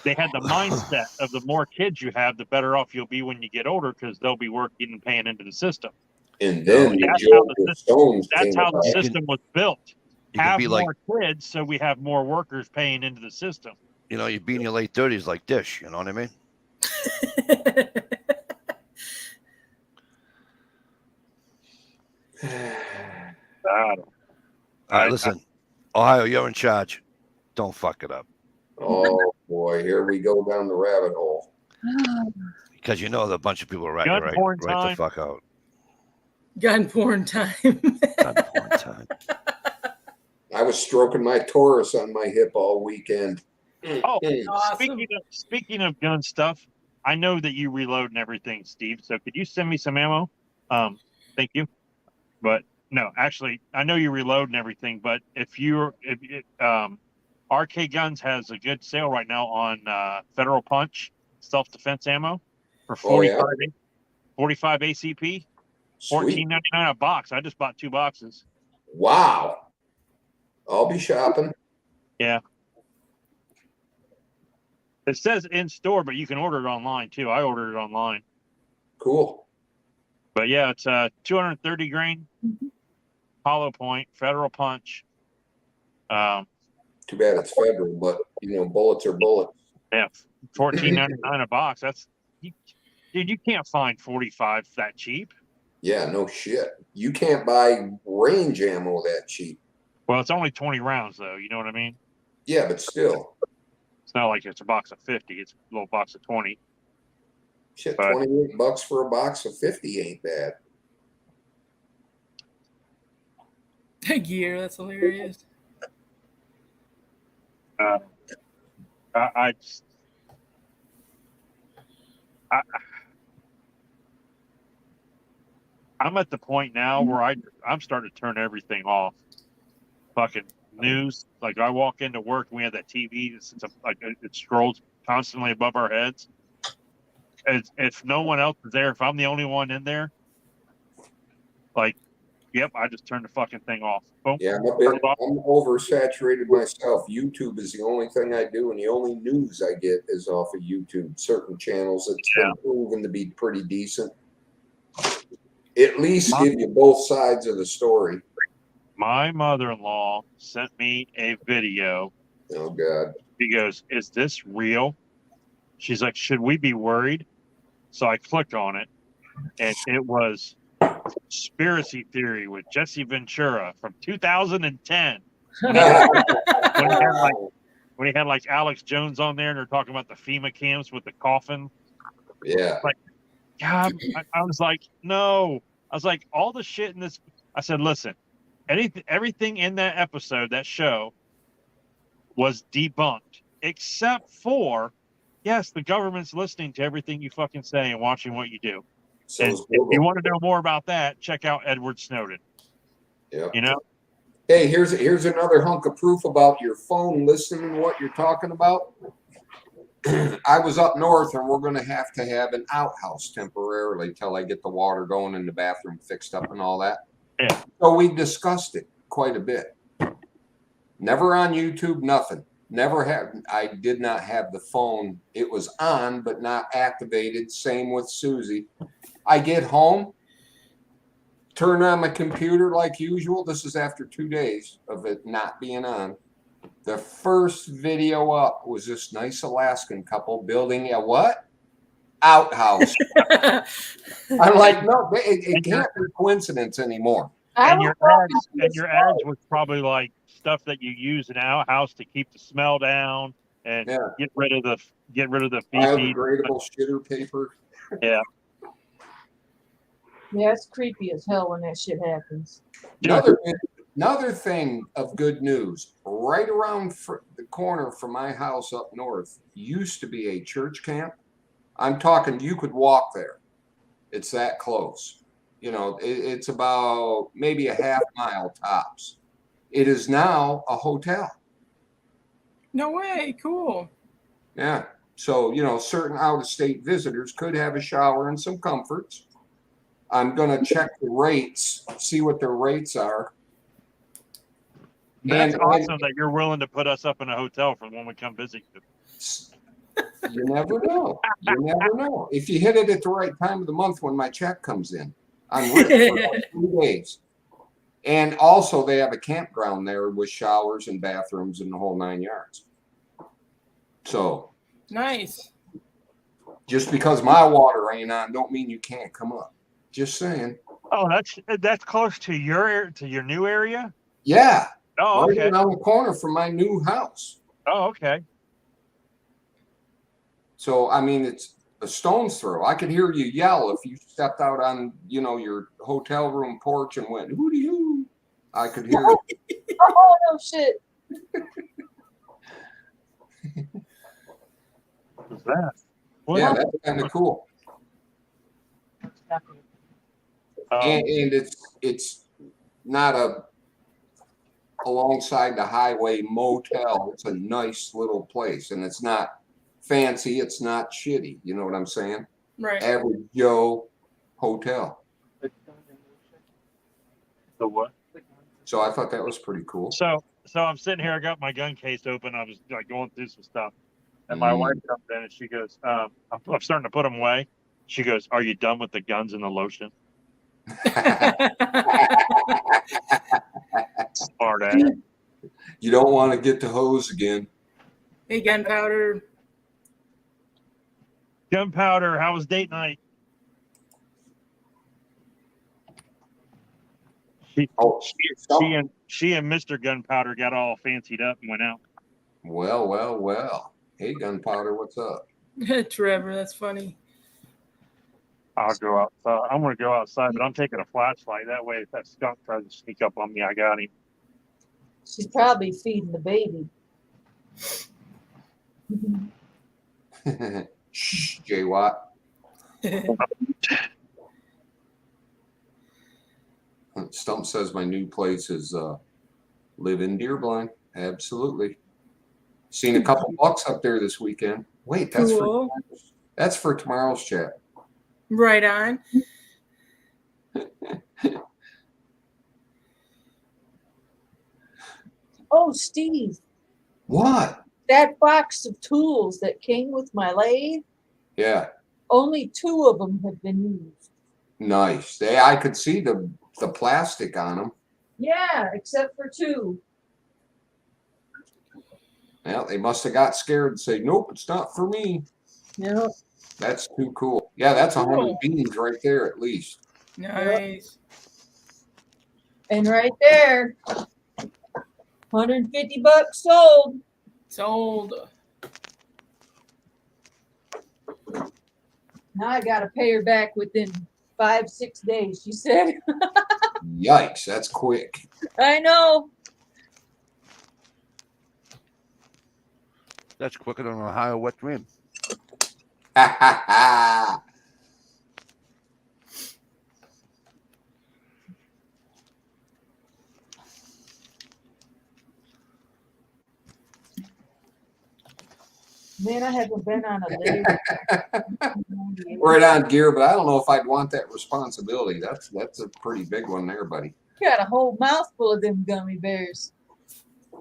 had the mindset of the more kids you have, the better off you'll be when you get older because they'll be working and paying into the system. And then that's how the system was built. Have more like, kids so we have more workers paying into the system. You'd be in your late 30s like Dish, you know what I mean? All right, listen. Ohio, you're in charge. Don't fuck it up. Oh, boy. Here we go down the rabbit hole. Because a bunch of people are right the fuck out. Gun porn time. Gun porn time. I was stroking my Taurus on my hip all weekend. Oh, Awesome. speaking of gun stuff, I know that you reload and everything, Steve. So could you send me some ammo? Thank you. But no, actually, I know you reload and everything. But if RK Guns has a good sale right now on Federal Punch self-defense ammo for 45 ACP, $14.99 a box. I just bought 2 boxes. Wow. I'll be shopping. Yeah. It says in store, but you can order it online too. I ordered it online. Cool. But yeah, it's 230 grain, hollow point, Federal Punch. Too bad it's federal, but bullets are bullets. Yeah, $14.99 a box. Dude, you can't find 45 that cheap. Yeah, no shit. You can't buy range ammo that cheap. Well, it's only 20 rounds though. You know what I mean? Yeah, but still. It's not like it's a box of 50. It's a little box of 20. Shit, But- $28 for a box of 50 ain't bad. Gear, that's hilarious. I I'm at the point now where I'm starting to turn everything off. Fucking news. Like I walk into work and we have that TV. It scrolls constantly above our heads. If no one else is there, if I'm the only one in there, like, yep, I just turn the fucking thing off. Boom. Yeah, Turn it off. I'm oversaturated myself. YouTube is the only thing I do, and the only news I get is off of YouTube. Certain channels that's been proven to be pretty decent. At least give you both sides of the story. My mother-in-law sent me a video. Oh God. She goes, "Is this real?" She's like, "Should we be worried?" So I clicked on it, and it was Conspiracy Theory with Jesse Ventura from 2010. When he had like Alex Jones on there, and they're talking about the FEMA camps with the coffin. Yeah. Like, God, I was like, no. I was like, all the shit in this. I said, listen, everything in that episode, that show, was debunked, except for, yes, the government's listening to everything you fucking say and watching what you do. So And if you want to know more about that, check out Edward Snowden. Yeah. You know? Hey, here's another hunk of proof about your phone listening to what you're talking about. I was up north, and we're going to have an outhouse temporarily till I get the water going and the bathroom fixed up and all that. Yeah. So we discussed it quite a bit. Never on YouTube, nothing. Never had. I did not have the phone. It was on, but not activated. Same with Susie. I get home, turn on my computer like usual. This is after 2 days of it not being on. The first video up was this nice Alaskan couple building a what? Outhouse. I'm like, no, it can't be coincidence anymore. And your ads was probably like stuff that you use in an outhouse to keep the smell down and get rid of the BB. Biodegradable shitter paper. Yeah. Yeah, it's creepy as hell when that shit happens. Another thing of good news, right around the corner from my house up north used to be a church camp. I'm talking, you could walk there. It's that close. You know, it's about maybe a half mile tops. It is now a hotel. No way. Cool. Yeah. So, you know, certain out-of-state visitors could have a shower and some comforts. I'm going to check the rates, see what their rates are. That's awesome that you're willing to put us up in a hotel for when we come visit you. You never know. You never know. If you hit it at the right time of the month when my check comes in, I'm ready for like 3 days. And also, they have a campground there with showers and bathrooms and the whole 9 yards. So nice. Just because my water ain't on, don't mean you can't come up. Just saying. Oh, that's close to your new area? Yeah. Oh, okay. Right around the corner from my new house. Oh, okay. So I mean, it's a stone's throw. I could hear you yell if you stepped out on, you know, your hotel room porch and went, "Hooty hoo!" I could hear you. Oh no shit. What's that? Yeah, that's kind of cool. And it's not alongside the highway motel. It's a nice little place, and it's not fancy. It's not shitty. You know what I'm saying? Right. Average Joe hotel. The what? So I thought that was pretty cool. So I'm sitting here. I got my gun case open. I was like going through some stuff, and my wife comes in and she goes, "I'm starting to put them away." She goes, "Are you done with the guns and the lotion?" Smart ass. You don't want to get the hose again. Hey, gunpowder. Gunpowder, how was date night? She and Mr. Gunpowder got all fancied up and went out. Well. Hey, Gunpowder, what's up? Trevor, that's funny. I'll go outside. I'm going to go outside, but I'm taking a flashlight. That way, if that skunk tries to sneak up on me, I got him. She's probably feeding the baby. Shh, Jay Watt. Stump says my new place is live in Dearblind. Absolutely. Seen a couple bucks up there this weekend. Wait, Cool. that's for tomorrow's chat. Right on. Oh, Steve, What? that box of tools that came with my lathe, Yeah, only 2 of them have been used. nice. I could see the plastic on them. Yeah, except for 2. Well, they must have got scared and say, nope, it's not for me. Yep. That's too cool. Yeah, that's 100 Cool. beans right there at least. Nice. And right there, 150 bucks sold. Sold. Now I gotta pay her back within 5-6 days, she said. Yikes, that's quick. I know. That's quicker than an Ohio wet dream. Ha ha ha. Man, I haven't been on a lathe. Right on gear, but I don't know if I'd want that responsibility. That's a pretty big one there, buddy. Got a whole mouthful of them gummy bears. I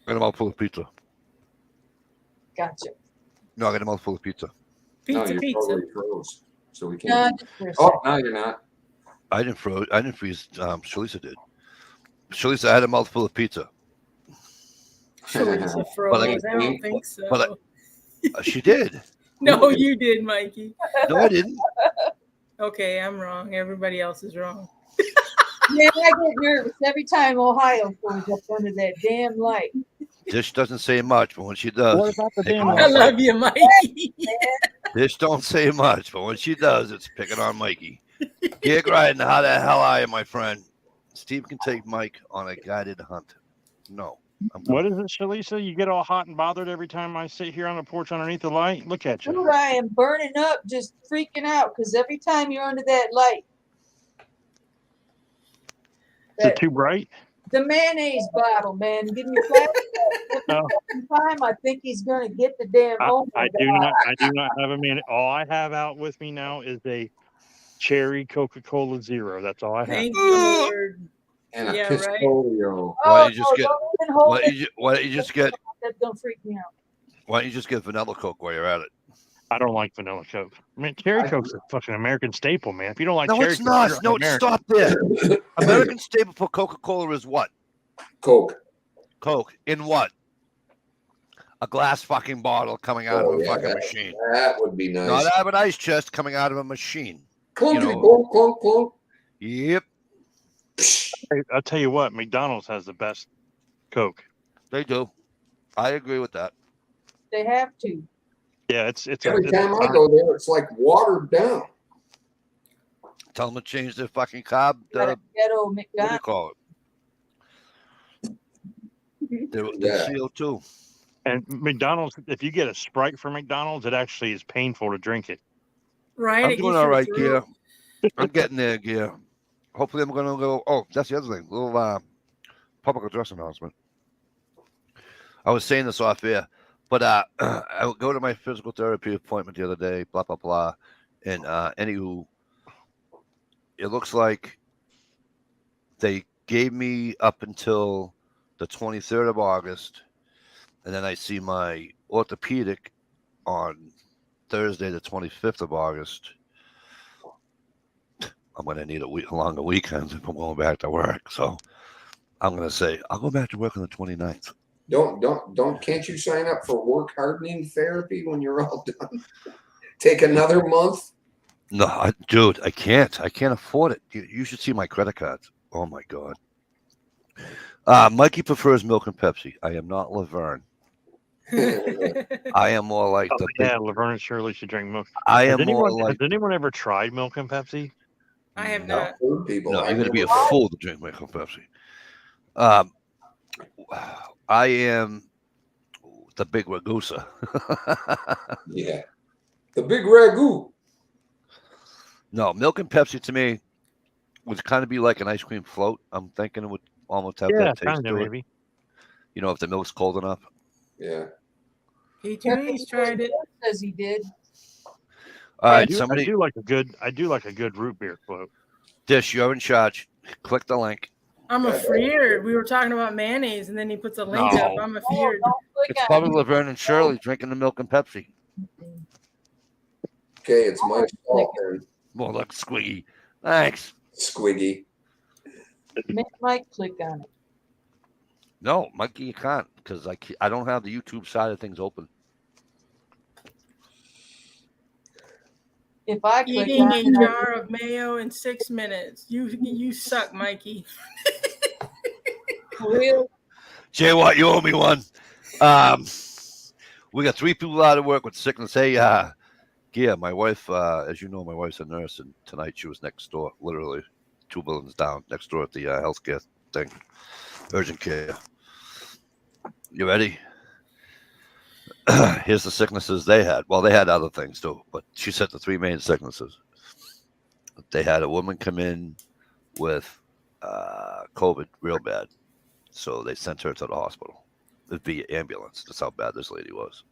got a mouthful of pizza. Gotcha. No, I got a mouthful of pizza. No, Pizza, you're pizza. totally froze. So we No, can't. just for a Oh, second. no, you're not. I didn't freeze. Shalisa did. Shalisa had a mouthful of pizza. Shalisa But I- froze. I don't think so. but She did. No, you did, Mikey. No, I didn't. Okay, I'm wrong. Everybody else is wrong. Yeah, I get nervous every time Ohio goes up under that damn light. Dish doesn't say much, but when she does, What about the take damn it I on love Mikey. you, Mikey. Dish don't say much, but when she does, it's picking on Mikey. Gig riding, how the hell are you, my friend? Steve can take Mike on a guided hunt. No. What is it, Shalisa? You get all hot and bothered every time I sit here on the porch underneath the light? Look at you. Dude, I am burning up, just freaking out, because every time you're under that light, Is it too bright? the mayonnaise bottle, man, give me flash. No. Time I think he's gonna get the damn. Oh my I do God. not have a minute. All I have out with me now is a cherry Coca-Cola Zero. That's all I have. Thank you, Lord. And a Yeah, right. Pistolio. Why Oh, don't you just no, get? don't even hold Why it. don't you just get? That's gonna freak me out. Why don't you just get vanilla Coke while you're at it? I don't like vanilla Coke. I mean, cherry Coke's a fucking American staple, man. If you don't like No, cherry it's Coke, not. you're No, un-American. stop there. American staple for Coca-Cola is what? Coke. Coke. In what? A glass fucking bottle coming out of a fucking that, machine. That would be nice. Not out of an ice chest coming out of a machine. Clunky, you know. clunk, clunk, clunk. Yep, Hey, I'll tell you what, McDonald's has the best Coke. they do. I agree with that. They have to. Yeah, it's Every time I go there, it's like watered down. Tell them to change their fucking carb. Got a ghetto What do you McDonald's. call it? Their Yeah. CO2. And McDonald's, if you get a Sprite from McDonald's, it actually is painful to drink it. Right? I'm It doing gets all your right, throat. Gear. I'm getting there, Gear. Hopefully, I'm going to go. Oh, that's the other thing. Little public address announcement. I was saying this off air, but I would go to my physical therapy appointment the other day. Blah blah blah, and anywho, it looks like they gave me up until the 23rd of August, and then I see my orthopedic on Thursday, the 25th of August. I'm going to need a longer weekend if I'm going back to work. So I'm going to say I'll go back to work on the 29th. Can't you sign up for work hardening therapy when you're all done? Take another month. No, dude, I can't. I can't afford it. You should see my credit cards. Oh my God. Mikey prefers milk and Pepsi. I am not Laverne. I am more like the big. Yeah, Laverne and Shirley should drink milk. I Has am more anyone, like. has anyone ever tried milk and Pepsi? I have No. not. Food people. No, I've you got to be a never- fool to drink Michael Pepsi. I am the big Ragusa. Yeah. The big ragu. No, milk and Pepsi to me would kind of be like an ice cream float. I'm thinking it would almost have Yeah, that taste kind of to it. maybe. You know, if the milk's cold enough. Yeah. P2E's tried it. Says he did. All I right, do, somebody, I do like a good root beer float. Dish, you're in charge. Click the link. I'm Yeah, afraid. We were talking about mayonnaise, and then he puts a link up. No. I'm Oh, afraid. don't click It's on probably it. Laverne and Shirley drinking the milk and Pepsi. Okay, it's my fault then, More like Squiggy. Thanks. Squiggy. Make Mike click on it. No, Mikey, you can't because I don't have the YouTube side of things open. If I click Eating on a it, jar of mayo in 6 minutes. You suck, Mikey. real Jay, what you owe me one. We got 3 people out of work with sickness. Hey, yeah, my wife, as you know, my wife's a nurse, and tonight she was next door, literally 2 buildings down, next door at the healthcare thing, urgent care. You ready? Here's the sicknesses they had. Well, they had other things too, but she said the 3 main sicknesses. They had a woman come in with COVID real bad, so they sent her to the hospital via ambulance. That's how bad this lady was.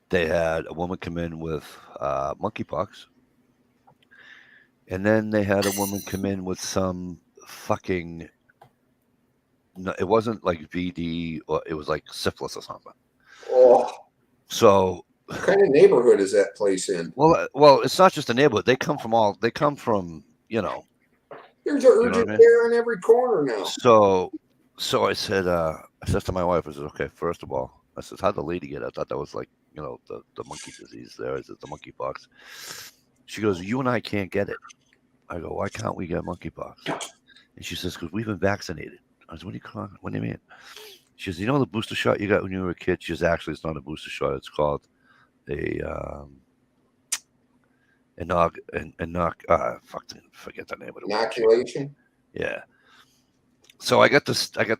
They had a woman come in with monkeypox, and then they had a woman come in with some fucking. No, it wasn't like VD, or it was like syphilis or something. Oh, So, what kind of neighborhood is that place in? well, it's not just a neighborhood. They come from, There's an know what I urgent mean? care in every corner now. So I said to my wife, I said, okay, first of all, I said, how'd the lady get it? I thought that was like, the monkey disease there. Is it the monkeypox? She goes, you and I can't get it. I go, why can't we get monkeypox? And she says, because we've been vaccinated. I said, what do you mean? She says, the booster shot you got when you were a kid? She says, actually, it's not a booster shot. It's called a forget the name of it. Inoculation. Yeah. So I got the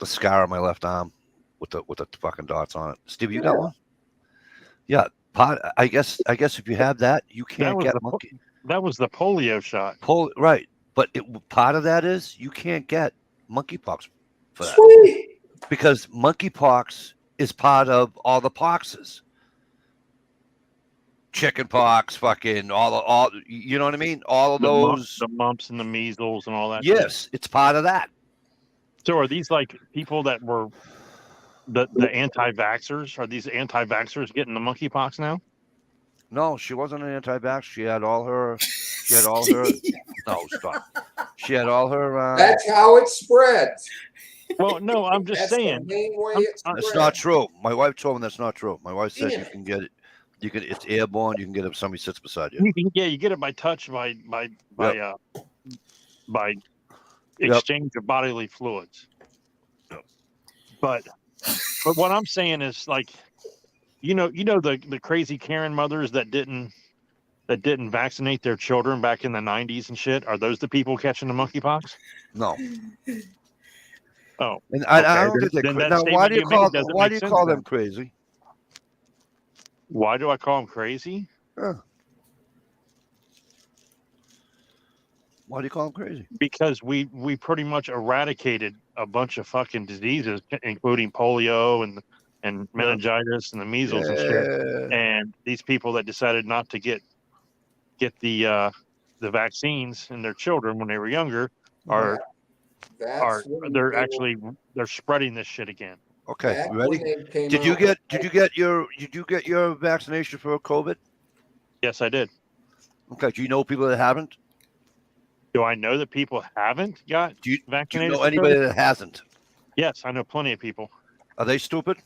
scar on my left arm with the fucking dots on it. Steve, you got one? Yeah. I guess if you have that, you can't get monkey. That was the polio shot. Right. But part of that is you can't get monkeypox for that. Sweet. Because monkeypox is part of all the poxes. Chicken pox, fucking all you know what I mean? All of those. The mumps and the measles and all that. Yes, shit. it's part of that. So are these like people that were the anti-vaxxers? Are these anti-vaxxers getting the monkeypox now? No, she wasn't an anti-vax. She had all her. No, stop. She had all her. That's how it spreads. Well, no, I'm just That's saying. the main way it That's spreads. not true. My wife told me that's not true. My wife said Yeah. you can get it. It's airborne. You can get it if somebody sits beside you. You get it by touch, by exchange of bodily fluids. But what I'm saying is, like, the crazy Karen mothers that didn't vaccinate their children back in the 90s and shit. Are those the people catching the monkeypox? No. Oh, And I okay. don't think they're Then crazy. that Now, why do you statement you call made doesn't make sense them then. crazy? Why do I call them crazy? Why do you call them crazy? Because we pretty much eradicated a bunch of fucking diseases, including polio and meningitis and the measles and shit. And these people that decided not to get the vaccines in their children when they were younger are they're spreading this shit again. Okay, you ready? Did you get your vaccination for COVID? Yes, I did. Okay. Do you know people that haven't? Do I know that people haven't got vaccinated? Do you know for anybody COVID? that hasn't? Yes, I know plenty of people. Are they stupid?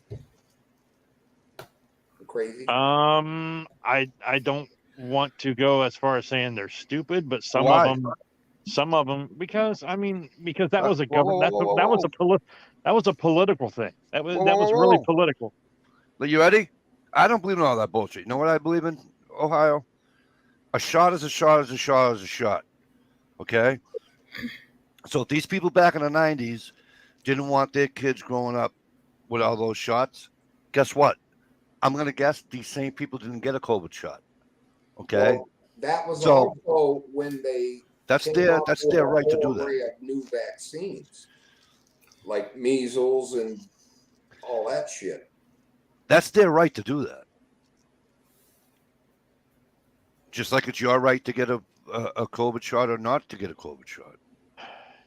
Crazy. I don't want to go as far as saying they're stupid, but some Why? of them Some of them, because that was a Whoa, whoa, government. whoa, whoa, That was whoa. that was a political thing. That was Whoa, that whoa, was whoa, really whoa. political. Are you ready? I don't believe in all that bullshit. You know what I believe in, Ohio? A shot is a shot is a shot is a shot. Okay? So if these people back in the 90s didn't want their kids growing up with all those shots, guess what? I'm going to guess these same people didn't get a COVID shot. Okay? Well, that was So also when they that's came their up that's with their a right to whole do that. array of new vaccines, like measles and all that shit. That's their right to do that. Just like it's your right to get a COVID shot or not to get a COVID shot.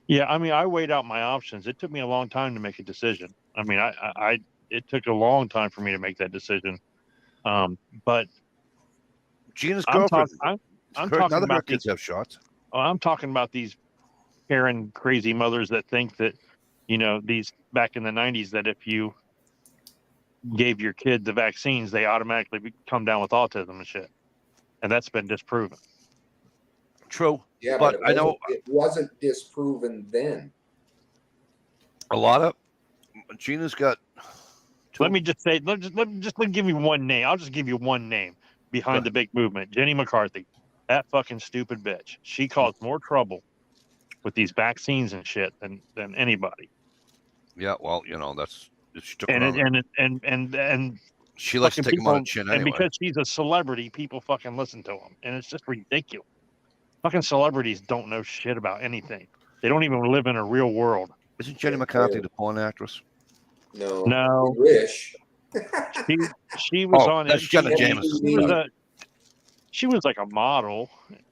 Yeah, I weighed out my options. It took me a long time to make a decision. It took a long time for me to make that decision. But Gina's I'm girlfriend, talking. I'm none talking of her about kids these. have shots. I'm talking about these Karen crazy mothers that think that, these back in the 90s, that if you gave your kid the vaccines, they automatically come down with autism and shit. And that's been disproven. True. Yeah, But I know it wasn't disproven then. a lot of Gina's got. Let me just say, let me give you one name. I'll just give you one name behind the big movement. Jenny McCarthy. That fucking stupid bitch. She caused more trouble with these vaccines and shit than anybody. Yeah, well, that's she took And it on. and She likes to fucking take them on people, the chin and anyway. because she's a celebrity, people fucking listen to them, and it's just ridiculous. Fucking celebrities don't know shit about anything. They don't even live in a real world. Isn't Jenny McCarthy the porn actress? No. We wish. She was on that's Jenna MTV. Jameson. She was like a model,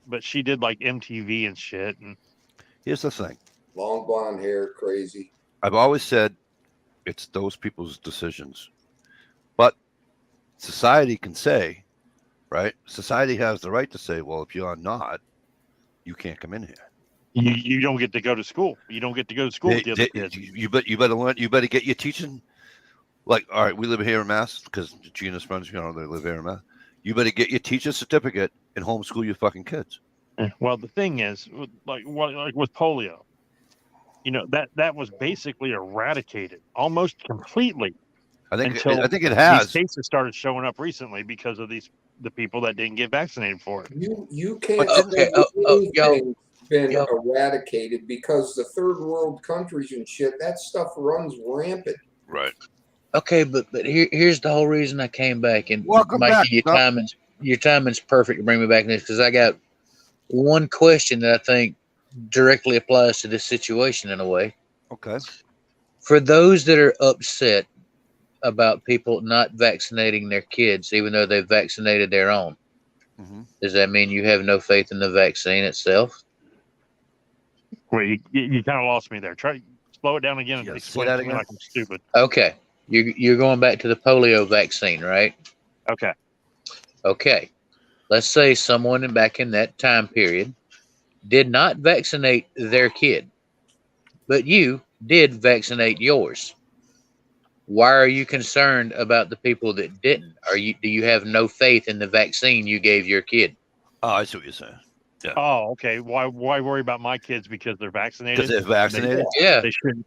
but she did like MTV and shit. And here's the thing: long blonde hair, crazy. I've always said it's those people's decisions, but society can say, right? Society has the right to say, well, if you're not, you can't come in here. You don't get to go to school. You don't get to go to school with the other kids. You better learn. You better get your teaching. Like, all right, we live here in Mass because Gina's friends, they live here in Mass. You better get your teacher certificate and homeschool your fucking kids. Well, the thing is, like with polio, that was basically eradicated almost completely. I think it These has. cases started showing up recently because of the people that didn't get vaccinated for it. You can't say anything's been eradicated because the third world countries and shit, that stuff runs rampant. Right. Okay, but here's the whole reason I came back. And welcome back. Your timing's perfect to bring me back in this, because I got one question that I think directly applies to this situation in a way. Okay. For those that are upset about people not vaccinating their kids, even though they've vaccinated their own, does that mean you have no faith in the vaccine itself? Well, you kind of lost me there. Try to slow it down again and explain to me like I'm stupid. Okay. You're going back to the polio vaccine, right? Okay. Okay. Let's say someone back in that time period did not vaccinate their kid, but you did vaccinate yours. Why are you concerned about the people that didn't? Do you have no faith in the vaccine you gave your kid? Oh, I see what you're saying. Yeah. Oh, okay. Why worry about my kids because they're vaccinated? Because they're vaccinated? Yeah. They shouldn't.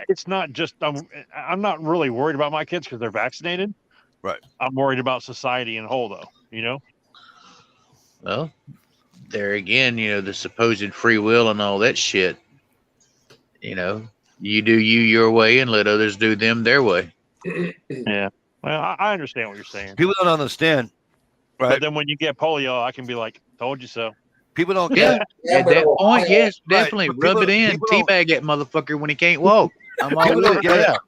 It's not just I'm not really worried about my kids because they're vaccinated. Right. I'm worried about society in whole, though. Well, there again, the supposed free will and all that shit. You do you your way and let others do them their way. Yeah. Well, I understand what you're saying. People don't understand, right? But then when you get polio, I can be like, "Told you so." People don't Yeah. get At that point, yes, definitely right. rub it in, teabag that motherfucker when he can't walk. I'm all with it. Yeah.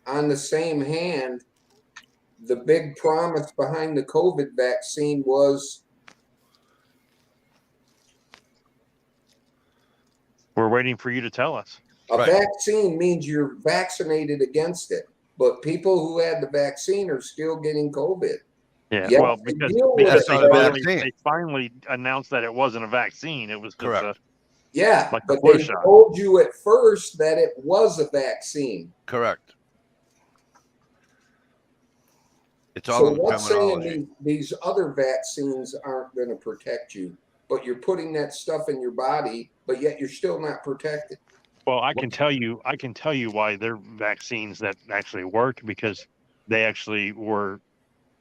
On the same hand, the big promise behind the COVID vaccine was we're waiting for you to tell us. A vaccine means you're vaccinated against it, but people who had the vaccine are still getting COVID. Yeah, Yet well, because they finally announced that it wasn't a vaccine. It was just but they told you at first that it was a vaccine. Correct. It's all in the what's terminology. saying these other vaccines aren't going to protect you, but you're putting that stuff in your body, but yet you're still not protected. Well, I can tell you why their vaccines that actually worked, because they actually were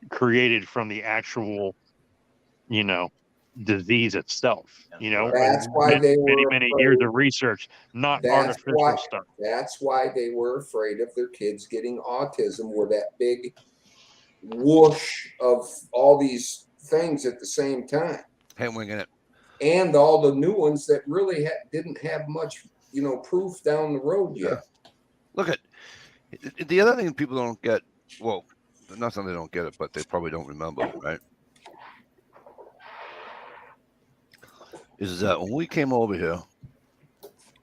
created from the actual, disease itself. That's why they were many years afraid. of research, not That's artificial why, stuff. that's why they were afraid of their kids getting autism, where that big whoosh of all these things at the same time. Hand winging it. And all the new ones that really didn't have much, proof down the road yet. Look at the other thing people don't get. Well, not that they don't get it, but they probably don't remember, right? Is that when we came over here,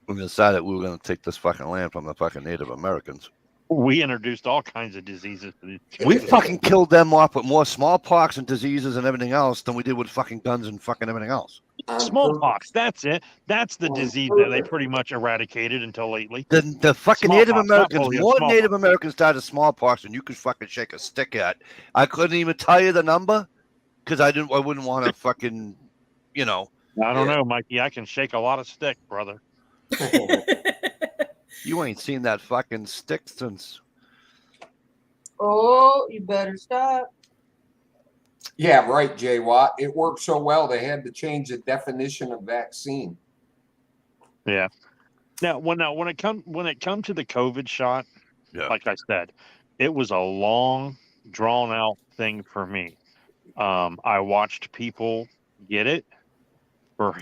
we decided we were going to take this fucking land from the fucking Native Americans. We introduced all kinds of diseases to these We kids. fucking killed them off with more smallpox and diseases and everything else than we did with fucking guns and fucking everything else. Smallpox, that's it. That's the disease that they pretty much eradicated until lately. The fucking Native Smallpox, not Americans, polio, more smallpox. Native Americans died of smallpox than you could fucking shake a stick at. I couldn't even tell you the number because I wouldn't want to fucking, I don't know, Mikey. I can shake a lot of stick, brother. You ain't seen that fucking stick since. Oh, you better stop. Yeah, right, Jay Watt. It worked so well they had to change the definition of vaccine. Yeah. Now when it come to the COVID shot, like I said, it was a long, drawn out thing for me. I watched people get it for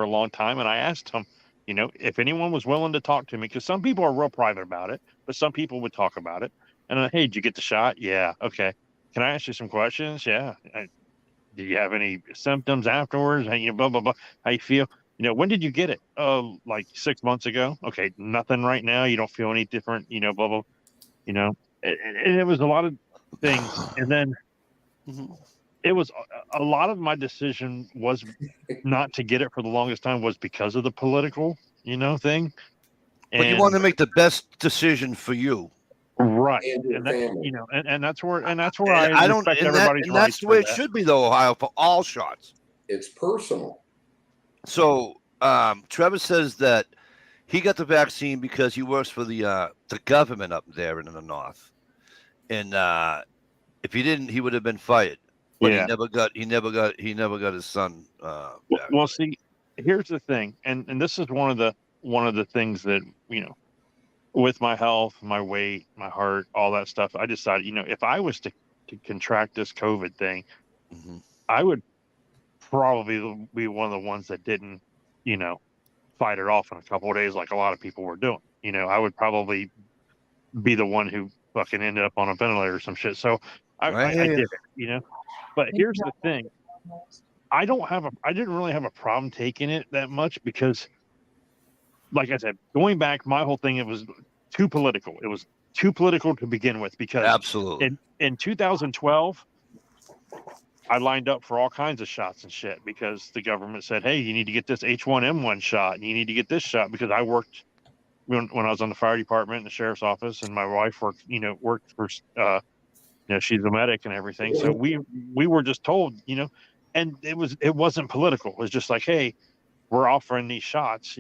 a long time, and I asked them, if anyone was willing to talk to me, because some people are real private about it, but some people would talk about it. And hey, did you get the shot? Yeah. Okay. Can I ask you some questions? Yeah. Do you have any symptoms afterwards? Blah, blah, blah. How you feel? When did you get it? Oh, like 6 months ago. Okay. Nothing right now. You don't feel any different, blah, blah, and it was a lot of things. And then it was a lot of my decision was not to get it for the longest time was because of the political, thing. But you want to make the best decision for you. Right, and that's where I don't. respect And everybody's rights. that's the way it should be, though, Ohio, for all shots. It's personal. So Trevor says that he got the vaccine because he works for the government up there in the north, and if he didn't, he would have been fired. But he never got his son. Well, see, here's the thing, and this is one of the things that with my health, my weight, my heart, all that stuff, I decided, if I was to contract this COVID thing, I would probably be one of the ones that didn't, fight it off in a couple of days like a lot of people were doing. I would probably be the one who fucking ended up on a ventilator or some shit. So I did it, But here's the thing. I didn't really have a problem taking it that much because, like I said, going back, my whole thing, it was too political. It was too political to begin with because absolutely in 2012, I lined up for all kinds of shots and shit because the government said, hey, you need to get this H1N1 shot and you need to get this shot because I worked when I was on the fire department and the sheriff's office, and my wife worked for, she's a medic and everything. So we were just told, and it wasn't political. It was just like, hey, we're offering these shots,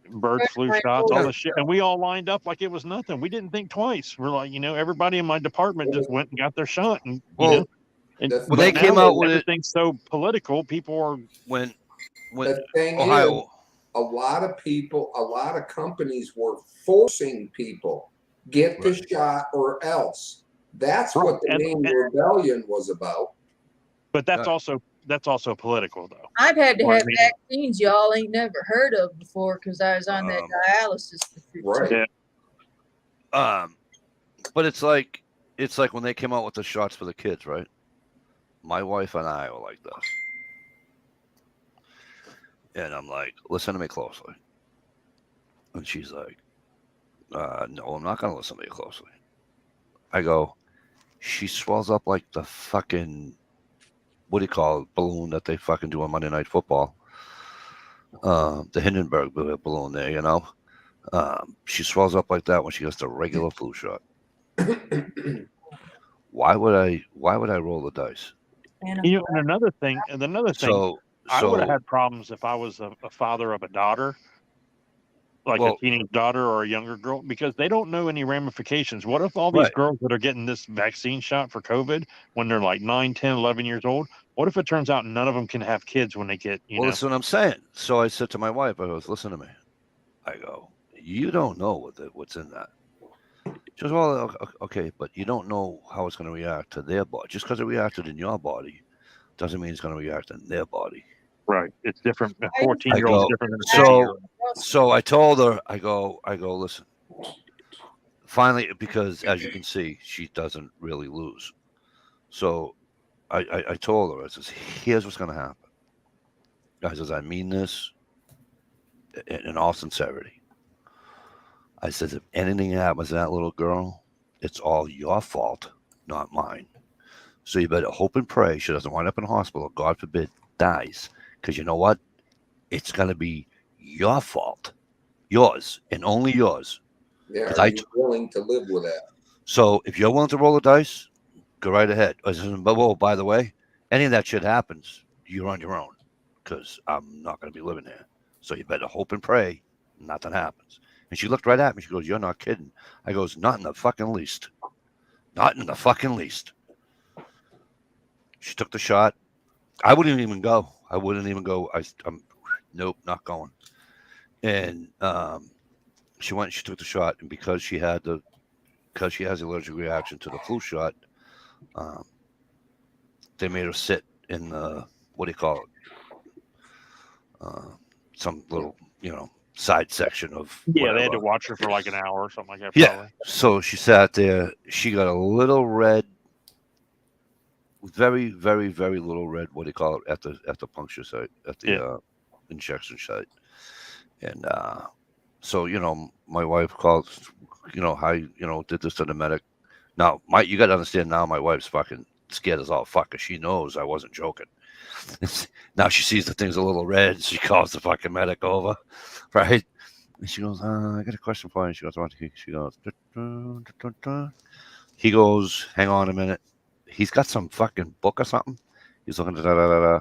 bird flu shots, all this shit. And we all lined up like it was nothing. We didn't think twice. We're like, everybody in my department just went and got their shot. And, when they came out with everything's so political, people are when the thing Ohio. Is, a lot of people, a lot of companies were forcing people get the shot or else. That's what the main rebellion was about. But that's also political, though. I've had to have vaccines y'all ain't never heard of before because I was on that dialysis for 15 Right. But it's like when they came out with the shots for the kids, right? My wife and I were like this. And I'm like, listen to me closely. And she's like, no, I'm not going to listen to you closely. I go, she swells up like the fucking, what do you call it, balloon that they fucking do on Monday Night Football. The Hindenburg balloon there, she swells up like that when she gets the regular flu shot. Why would I roll the dice? And You know, and another thing, So I would have so had problems if I was a father of a daughter, like a well, teenage daughter or a younger girl, because they don't know any ramifications. What if all these right. girls that are getting this vaccine shot for COVID when they're like 9, 10, 11 years old, what if it turns out none of them can have kids when they get, Well, that's what I'm saying. So I said to my wife, I goes, listen to me. I go, you don't know what's in that. She goes, well, okay, but you don't know how it's going to react to their body. Just because it reacted in your body doesn't mean it's going to react in their body. right? It's different. A I 14-year-old is go, different than a so 50-year-old. so I told her, I go, listen. Finally, because as you can see, she doesn't really lose. So I told her, I says, here's what's going to happen. I says, I mean this in all sincerity. I says, if anything happens to that little girl, it's all your fault, not mine. So you better hope and pray she doesn't wind up in a hospital. God forbid, dies. Because you know what? It's going to be your fault, yours, and only yours. Yeah, Because are you willing to live with that? So if you're willing to roll the dice, go right ahead. But whoa, by the way, any of that shit happens, you're on your own. Because I'm not going to be living here. So you better hope and pray nothing happens. And she looked right at me. She goes, "You're not kidding." I goes, "Not in the fucking least. Not in the fucking least." She took the shot. I wouldn't even go. I wouldn't even go. I'm nope, not going. And she went. And she took the shot, and because she has the allergic reaction to the flu shot, um, they made her sit in the what do you call it? Some little side section of Yeah, they had to whatever. watch her for like an hour or something like that, Yeah. probably. So she sat there. She got a little red, very, very, very little red. What do you call it at the puncture site, at the Yeah. injection site, and so my wife called. How did this to the medic. Now, you got to understand. Now my wife's fucking scared as all fuck, 'cause she knows I wasn't joking. Now she sees the thing's a little red. She calls the fucking medic over, right? And she goes, I got a question for you. She goes, what? She goes, "Dun, dun, dun, dun." He goes, hang on a minute. He's got some fucking book or something. He's looking at da da da da.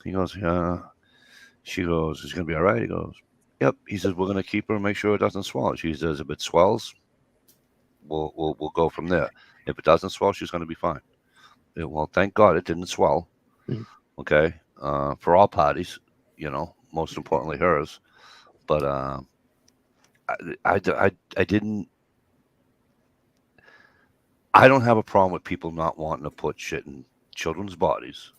He goes, yeah. She goes, is going to be all right? He goes, yep. He says, we're going to keep her and make sure it doesn't swell. She says, if it swells, we'll go from there. If it doesn't swell, she's going to be fine. Yeah, well, thank God it didn't swell. Mhm. Okay, for all parties, most importantly hers. But I didn't. I don't have a problem with people not wanting to put shit in children's bodies,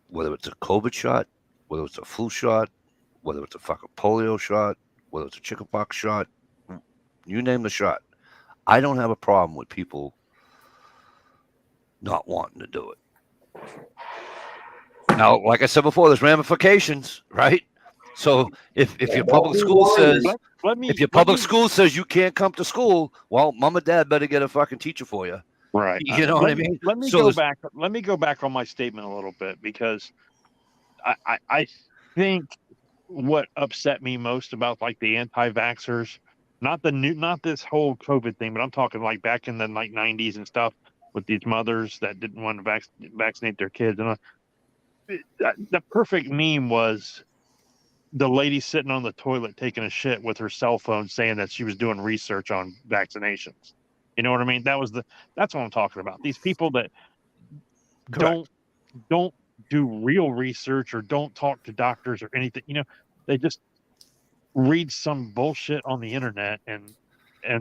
whether it's a COVID shot, whether it's a flu shot, whether it's a fucking polio shot, whether it's a chickenpox shot. You name the shot. I don't have a problem with people not wanting to do it. Now, like I said before, there's ramifications, right? So if your public school says if your public school says you can't come to school, well, mom and dad better get a fucking teacher for you. Right. You know what I mean? Let me So go there's- back. Let me go back on my statement a little bit, because I think what upset me most about like the anti-vaxxers, not this whole COVID thing, but I'm talking like back in the like 90s and stuff, with these mothers that didn't want to vaccinate their kids. And the perfect meme was the lady sitting on the toilet taking a shit with her cell phone, saying that she was doing research on vaccinations. You know what I mean? That's what I'm talking about. These people that Correct. don't do real research or don't talk to doctors or anything. They just read some bullshit on the internet and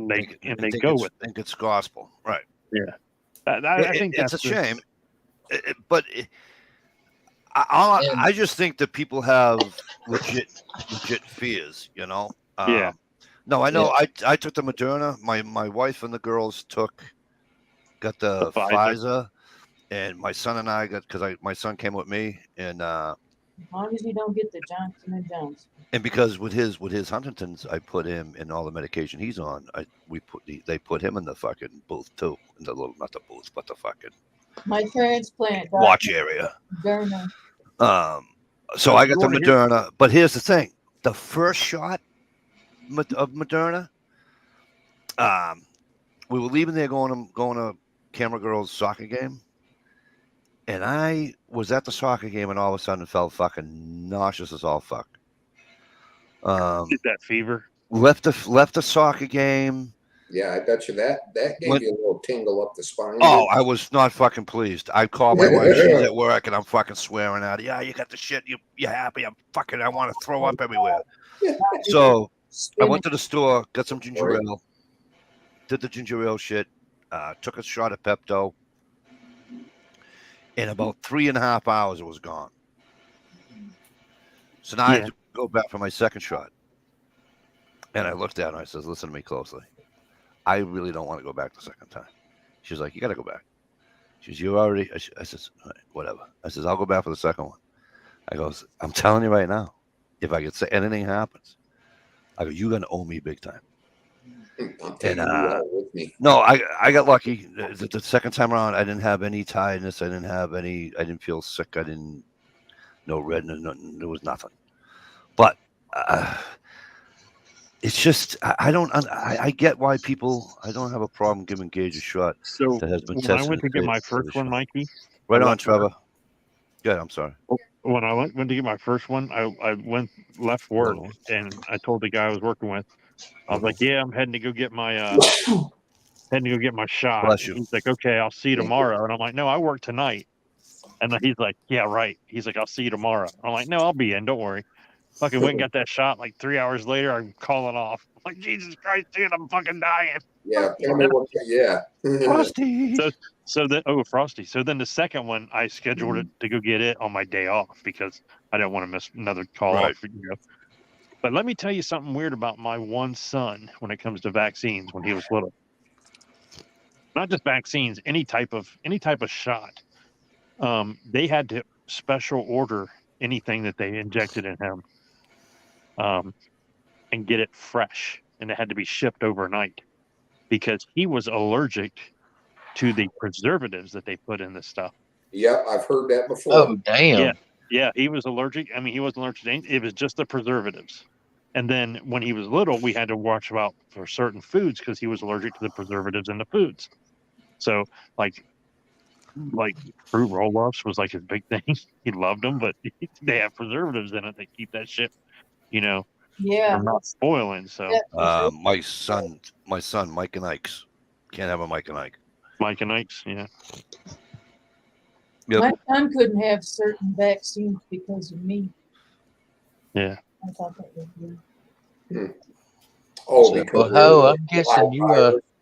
they go with it. think it's gospel, right? Yeah, I think It's that's a shame, but I just think that people have legit fears. Yeah. No, I know. I took the Moderna. My wife and the girls got the Pfizer. Pfizer, and my son and I got my son came with me, and As long as you don't get the Johnson and Johnson. and because with his Huntington's, I put him in all the medication he's on. They put him in the fucking booth too, in the little, not the booth, but the fucking My transplant watch area. Moderna. So I got You the wanna hear- Moderna, but here's the thing: the first shot of Moderna, we were leaving there going to Camera Girls soccer game, And I was at the soccer game and all of a sudden felt fucking nauseous as all fuck. Get that fever. Left the soccer game. Yeah, I bet you that gave What- you a little tingle up the spine. Oh, didn't I was not fucking pleased. I called my wife. She's at work, and I'm fucking swearing at her. Yeah, you got the shit. You happy? I'm fucking. I want to throw up everywhere. So I Spinning. went to the store, got some ginger Right. ale, did the ginger ale shit, took a shot of Pepto. In about 3.5 hours, it was gone. So now I have Yeah. to go back for my second shot. And I looked at her and I says, listen to me closely. I really don't want to go back the second time. She's like, you got to go back. She says, you already. I says, all right, whatever. I says, I'll go back for the second one. I goes, I'm telling you right now, if I could say anything happens, I go, you're going to owe me big time. I'm taking And, you out with me. No, I got lucky. The second time around, I didn't have any tiredness. I didn't feel sick. No redness, nothing. There was nothing. But it's just, I get why I don't have a problem giving Gage a shot So that has been when I tested. went to get my for the first one, shot. Mikey, Right I on, left Trevor. Good, I'm sorry. when I went to get my first one, I left work and I told the guy I was working with, I was like, yeah, I'm heading to go get my shot. Bless And you. he's like, okay, I'll see you tomorrow. And I'm like, no, I work tonight. And then he's like, yeah, right. He's like, I'll see you tomorrow. I'm like, no, I'll be in. Don't worry. Fucking went and got that shot. Like 3 hours later, I'm calling off. I'm like, Jesus Christ, dude, I'm fucking dying. Yeah, tell me what. Yeah. Frosty. So then, Frosty. So then the second one, I scheduled it to go get it on my day off because I didn't want to miss another call Right. off. But let me tell you something weird about my one son when it comes to vaccines when he was little. Not just vaccines, any type of shot. They had to special order anything that they injected in him, and get it fresh, and it had to be shipped overnight because he was allergic to the preservatives that they put in this stuff. Yep, I've heard that before. Oh, damn. Yeah, he was allergic. I mean, he wasn't allergic to anything. It was just the preservatives. And then when he was little, we had to watch out for certain foods because he was allergic to the preservatives in the foods. So, like fruit roll-ups was like his big thing. He loved them, but they have preservatives in it. They keep that shit, Yeah. from not spoiling. So, Yeah. My son, Mike and Ike's. Can't have a Mike and Ike. Mike and Ike's, yeah. Yep. My son couldn't have certain vaccines because of me. Yeah. I thought that was weird. Oh, So, because I'm guessing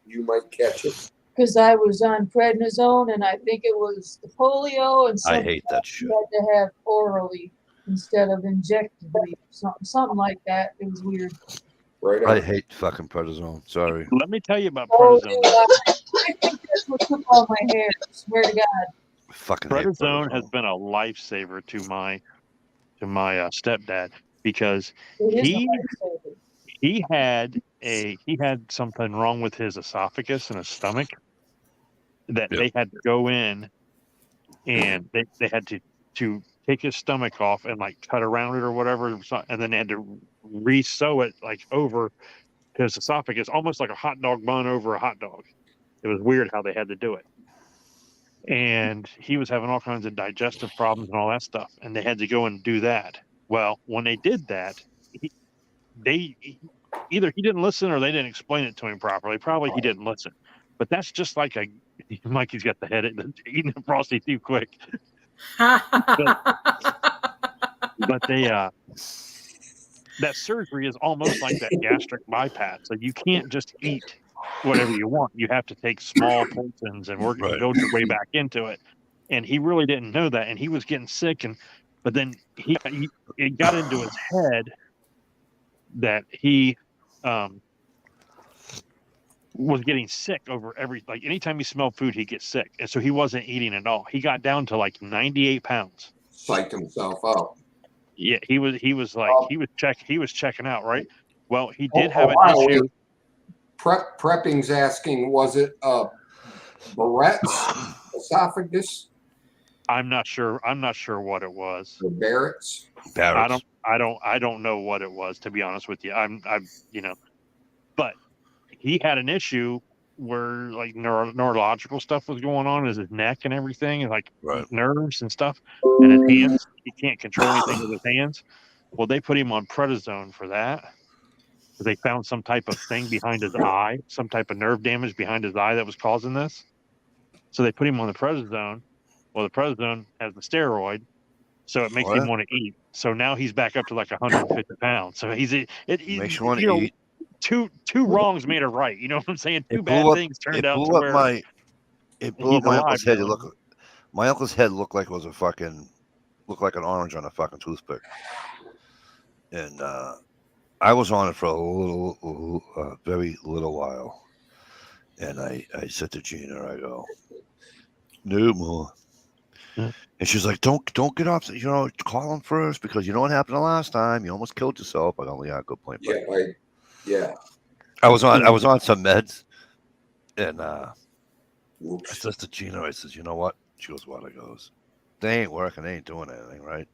you might catch it. Because I was on prednisone and I think it was the polio and I something hate that shit. you had to have orally instead of injectively. Something like that. It was weird. Right I on. hate fucking prednisone. Sorry. Let me tell you about Oh, prednisone. dude, I think that's what took all my hair. I swear to God. Fucking hate Prednisone has prednisone. been a lifesaver to my stepdad because It is a he lifesaver. he had something wrong with his esophagus and his stomach that Yep. they had to go in and they had to take his stomach off and like cut around it or whatever, and then they had to re-sew it like over his esophagus, almost like a hot dog bun over a hot dog. It was weird how they had to do it. And he was having all kinds of digestive problems and all that stuff, and they had to go and do that. Well, when they did that, either he didn't listen or they didn't explain it to him properly. Probably he didn't listen. But that's just like Mikey's got the headache, eating a Frosty too quick. But that surgery is almost like that gastric bypass. So you can't just eat whatever you want. You have to take small portions and work and build your way back into it. And he really didn't know that, and he was getting sick. But then it got into his head that he was getting sick over anytime he smelled food, he'd get sick. And so he wasn't eating at all. He got down to like 98 pounds. Psyched himself out. Yeah, he was checking out, right? Well, he did have an wow. issue. Prepping's asking, was it Barrett's esophagus? I'm not sure what it was. Or Barrett's? I don't know what it was, to be honest with you. But he had an issue where like neurological stuff was going on, is his neck and everything, and like Right. nerves and stuff, and his hands. He can't control anything with his hands. Well, they put him on prednisone for that. They found some type of thing behind his eye, some type of nerve damage behind his eye that was causing this. So they put him on the prednisone. Well, the prednisone has the steroid, so it makes him What? want to eat. So now he's back up to like 150 pounds. So he's Makes you want you to know, eat. two wrongs made a right. You know what I'm saying? Two It bad blew up. things turned It out to blew up where my. It blew he's up my alive uncle's head. now. My uncle's head looked like it was looked like an orange on a fucking toothpick. And I was on it for a very little while. And I said to Gina, I go, no more. Yeah. And she's like, don't get off. Call him first because you know what happened the last time. You almost killed yourself. I go, yeah, good point. Yeah, yeah. I was on some meds, and I Oops. says to Gina, I says, you know what? She goes, what? I goes, they ain't working. They ain't doing anything, right?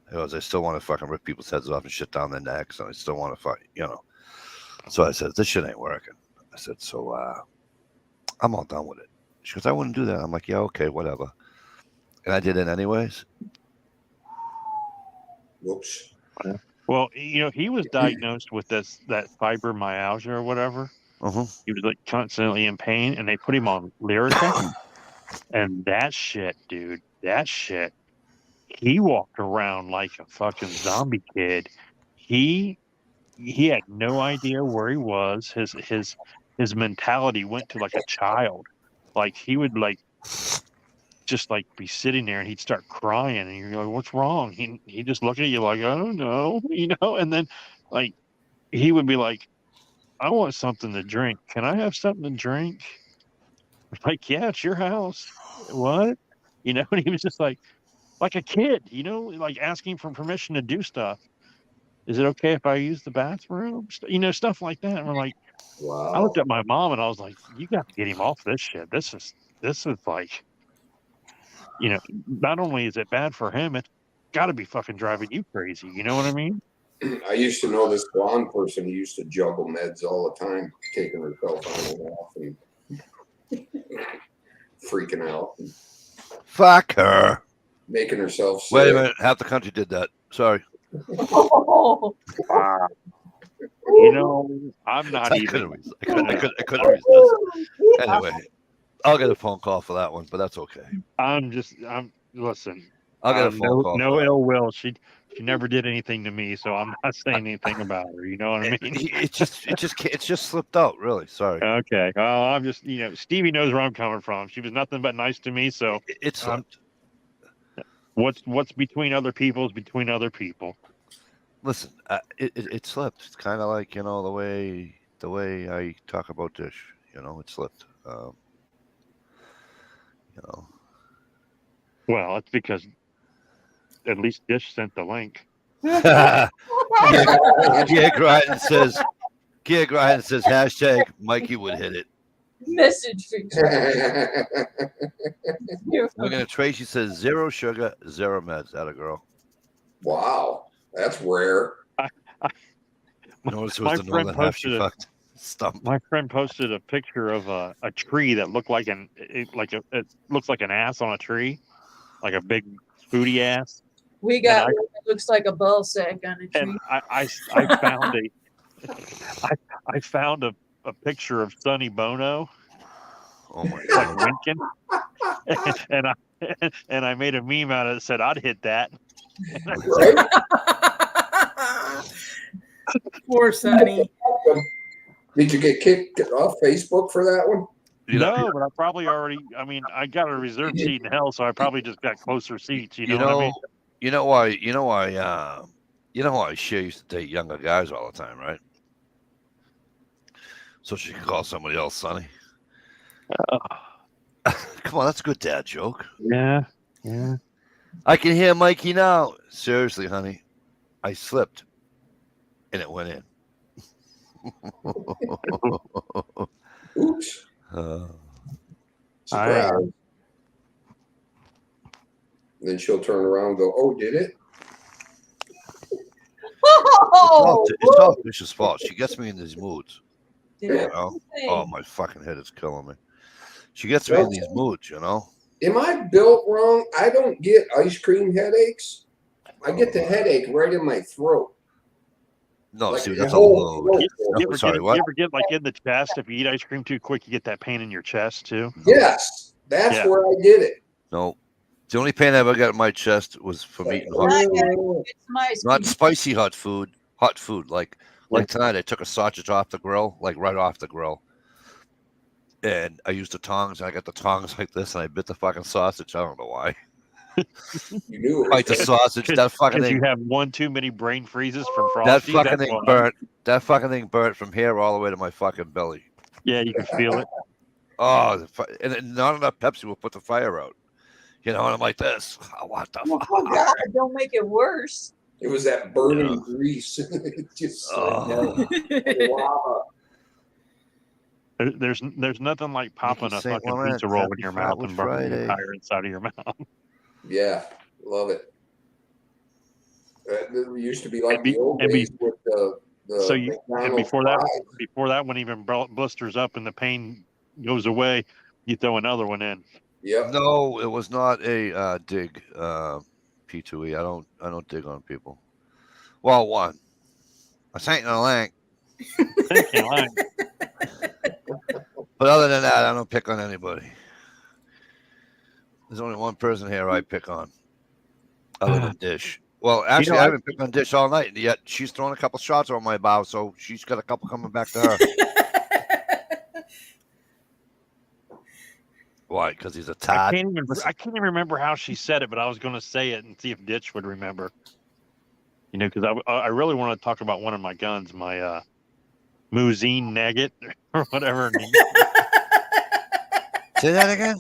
I goes, I still want to fucking rip people's heads off and shit down their necks, and I still want to fight, So I said, this shit ain't working. I said, so I'm all done with it. She goes, I wouldn't do that. I'm like, yeah, okay, whatever. And I did it anyways. Whoops. Well, he was diagnosed with that fibromyalgia or whatever. Uh-huh. He was like constantly in pain, and they put him on Lyrica. And that shit, dude, he walked around like a fucking zombie kid. He had no idea where he was. His mentality went to like a child. Like he would like just like be sitting there and he'd start crying and you're like, what's wrong? He just look at you like, I don't know, and then like he would be like, I want something to drink. Can I have something to drink? Like, yeah, it's your house. What? And he was just like a kid, like asking for permission to do stuff. Is it okay if I use the bathroom? Stuff like that. And we're like, I looked Wow. at my mom and I was like, you got to get him off this shit. This is like, not only is it bad for him, it's got to be fucking driving you crazy. You know what I mean? I used to know this blonde person who used to juggle meds all the time, taking herself on and off and freaking out and Fuck her. making herself sick. Wait a minute. Half the country did that. Sorry. Oh, Wow. I'm not I even. couldn't resist. Anyway, I'll get a phone call for that one, but that's okay. Listen. I'll get a phone call. No ill will. She never did anything to me, so I'm not saying anything about her. You know what I mean? It just slipped out. Really, sorry. Okay. I'm just, Stevie knows where I'm coming from. She was nothing but nice to me. So It slipped. What's between other people is between other people. Listen, it slipped. It's kind of like the way I talk about Dish. It slipped. Well, it's because at least Dish sent the link. Gia Gryden says hashtag Mikey would hit it. message feature. We're gonna Tracy says 0 sugar, 0 meds. That a girl. Wow, that's rare. Notice it was the northern half she fucked. Stump. My friend posted a picture of a tree that looked like it looks like an ass on a tree, like a big booty ass. We got one that looks like a ball sack on a tree. And I found a picture of Sonny Bono. Oh my god! Like winking, and I made a meme out of it that said I'd hit that. Right? Poor Sonny. Did you get kicked off Facebook for that one? No, but I probably already. I mean, I got a reserved seat in hell, so I probably just got closer seats. You know what I mean? You know why she used to date younger guys all the time, right? So she could call somebody else Sonny. Come on, that's a good dad joke. Yeah. I can hear Mikey now. Seriously, honey, I slipped, and it went in. Oops. Surprise. Then she'll turn around and go, "Oh, did it?" Oh, It's all Fish's fault. She gets me in these moods. Did I know? say? Oh, my fucking head is killing me. She gets me in these moods, you know? Am I built wrong? I don't get ice cream headaches. I get the headache right in my throat. No, Like see, my that's a whole load. throat. Oh, You ever, sorry, get, what? you ever get like in the chest? If you eat ice cream too quick, you get that pain in your chest too. Yes, that's Yeah. where I get it. No. The only pain I ever got in my chest was from eating hot Not food. yet. It's my ice Not cream. spicy hot food. Hot food. Like tonight, I took a sausage off the grill, like right off the grill. And I used the tongs, and I got the tongs like this, and I bit the fucking sausage. I don't know why. You knew it was Bite the bad. sausage. That fucking Because you thing. have one too many brain freezes from That Frosty. fucking That's thing why. burnt. That fucking thing burnt from here all the way to my fucking belly. Yeah, you can feel it. Oh, and then not enough Pepsi will put the fire out. You know, and I'm like this. Oh, what the fuck? Oh God! Don't make it worse. It was that burning grease. It just Oh. lava. There's nothing like popping a St. fucking Laurent, pizza roll in happy your mouth Flatwood and burning the Friday. entire inside of your mouth. Yeah, love it. It used to be like And be- the old and be- days with the So you and McDonald's before that one even blisters up and the pain goes away, you throw another one in. Yep. No, it was not a dig. P2E. I don't dig on people. Well, one. I ain't no lank. Can't lie. But other than that, I don't pick on anybody. There's only one person here I pick on, other than Dish. Well, actually, I haven't picked on Dish all night, and yet she's thrown a couple shots on my bow, so she's got a couple coming back to her. Why? Because he's a I tad. can't even remember how she said it, but I was going to say it and see if Ditch would remember. You know, because I really want to talk about one of my guns, my Mousine Nugget or whatever. Say that again.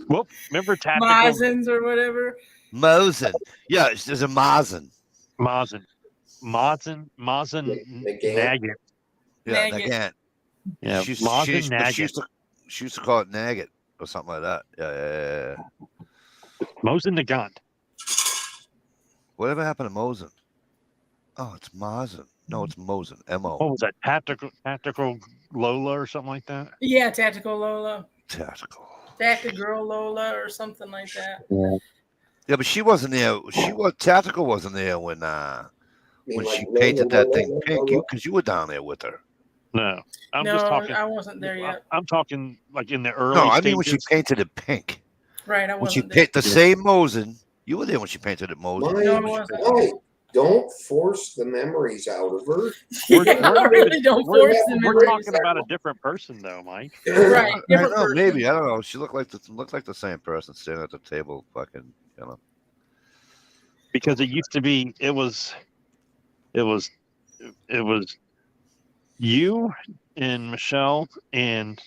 Well, remember tactical Mazins or whatever. Mosin. Yeah, there's a Mazin. Mazin Nugget. Nugget. Yeah, Nugget. Nagant. Yeah, She Mazin Nugget. used to call it Nagget or something like that. Yeah. Mosin Nagant. Whatever happened to Mosin? Oh, it's Mazin. No, it's Mosin. M-O. What was that? Tactical Lola or something like that? Yeah, Tactical Lola. Tactical. Tactical Girl Lola or something like that. Yeah, but she wasn't there. Tactical wasn't there when she painted that thing pink. Because you were down there with her. No, I'm No, just talking. I wasn't there yet. I'm talking like in the early. No, I stages. mean when she painted it pink. Right, I When she wasn't there. painted the same Mosin. You were there when she painted it Mosin. No, I wasn't. Mike, don't force the memories out of her. I really don't force them. We're talking about a different person, though, Mike. Right, I different know, person. maybe. I don't know. She looked like the same person standing at the table, fucking, you know. Because it used to be, it was you and Michelle and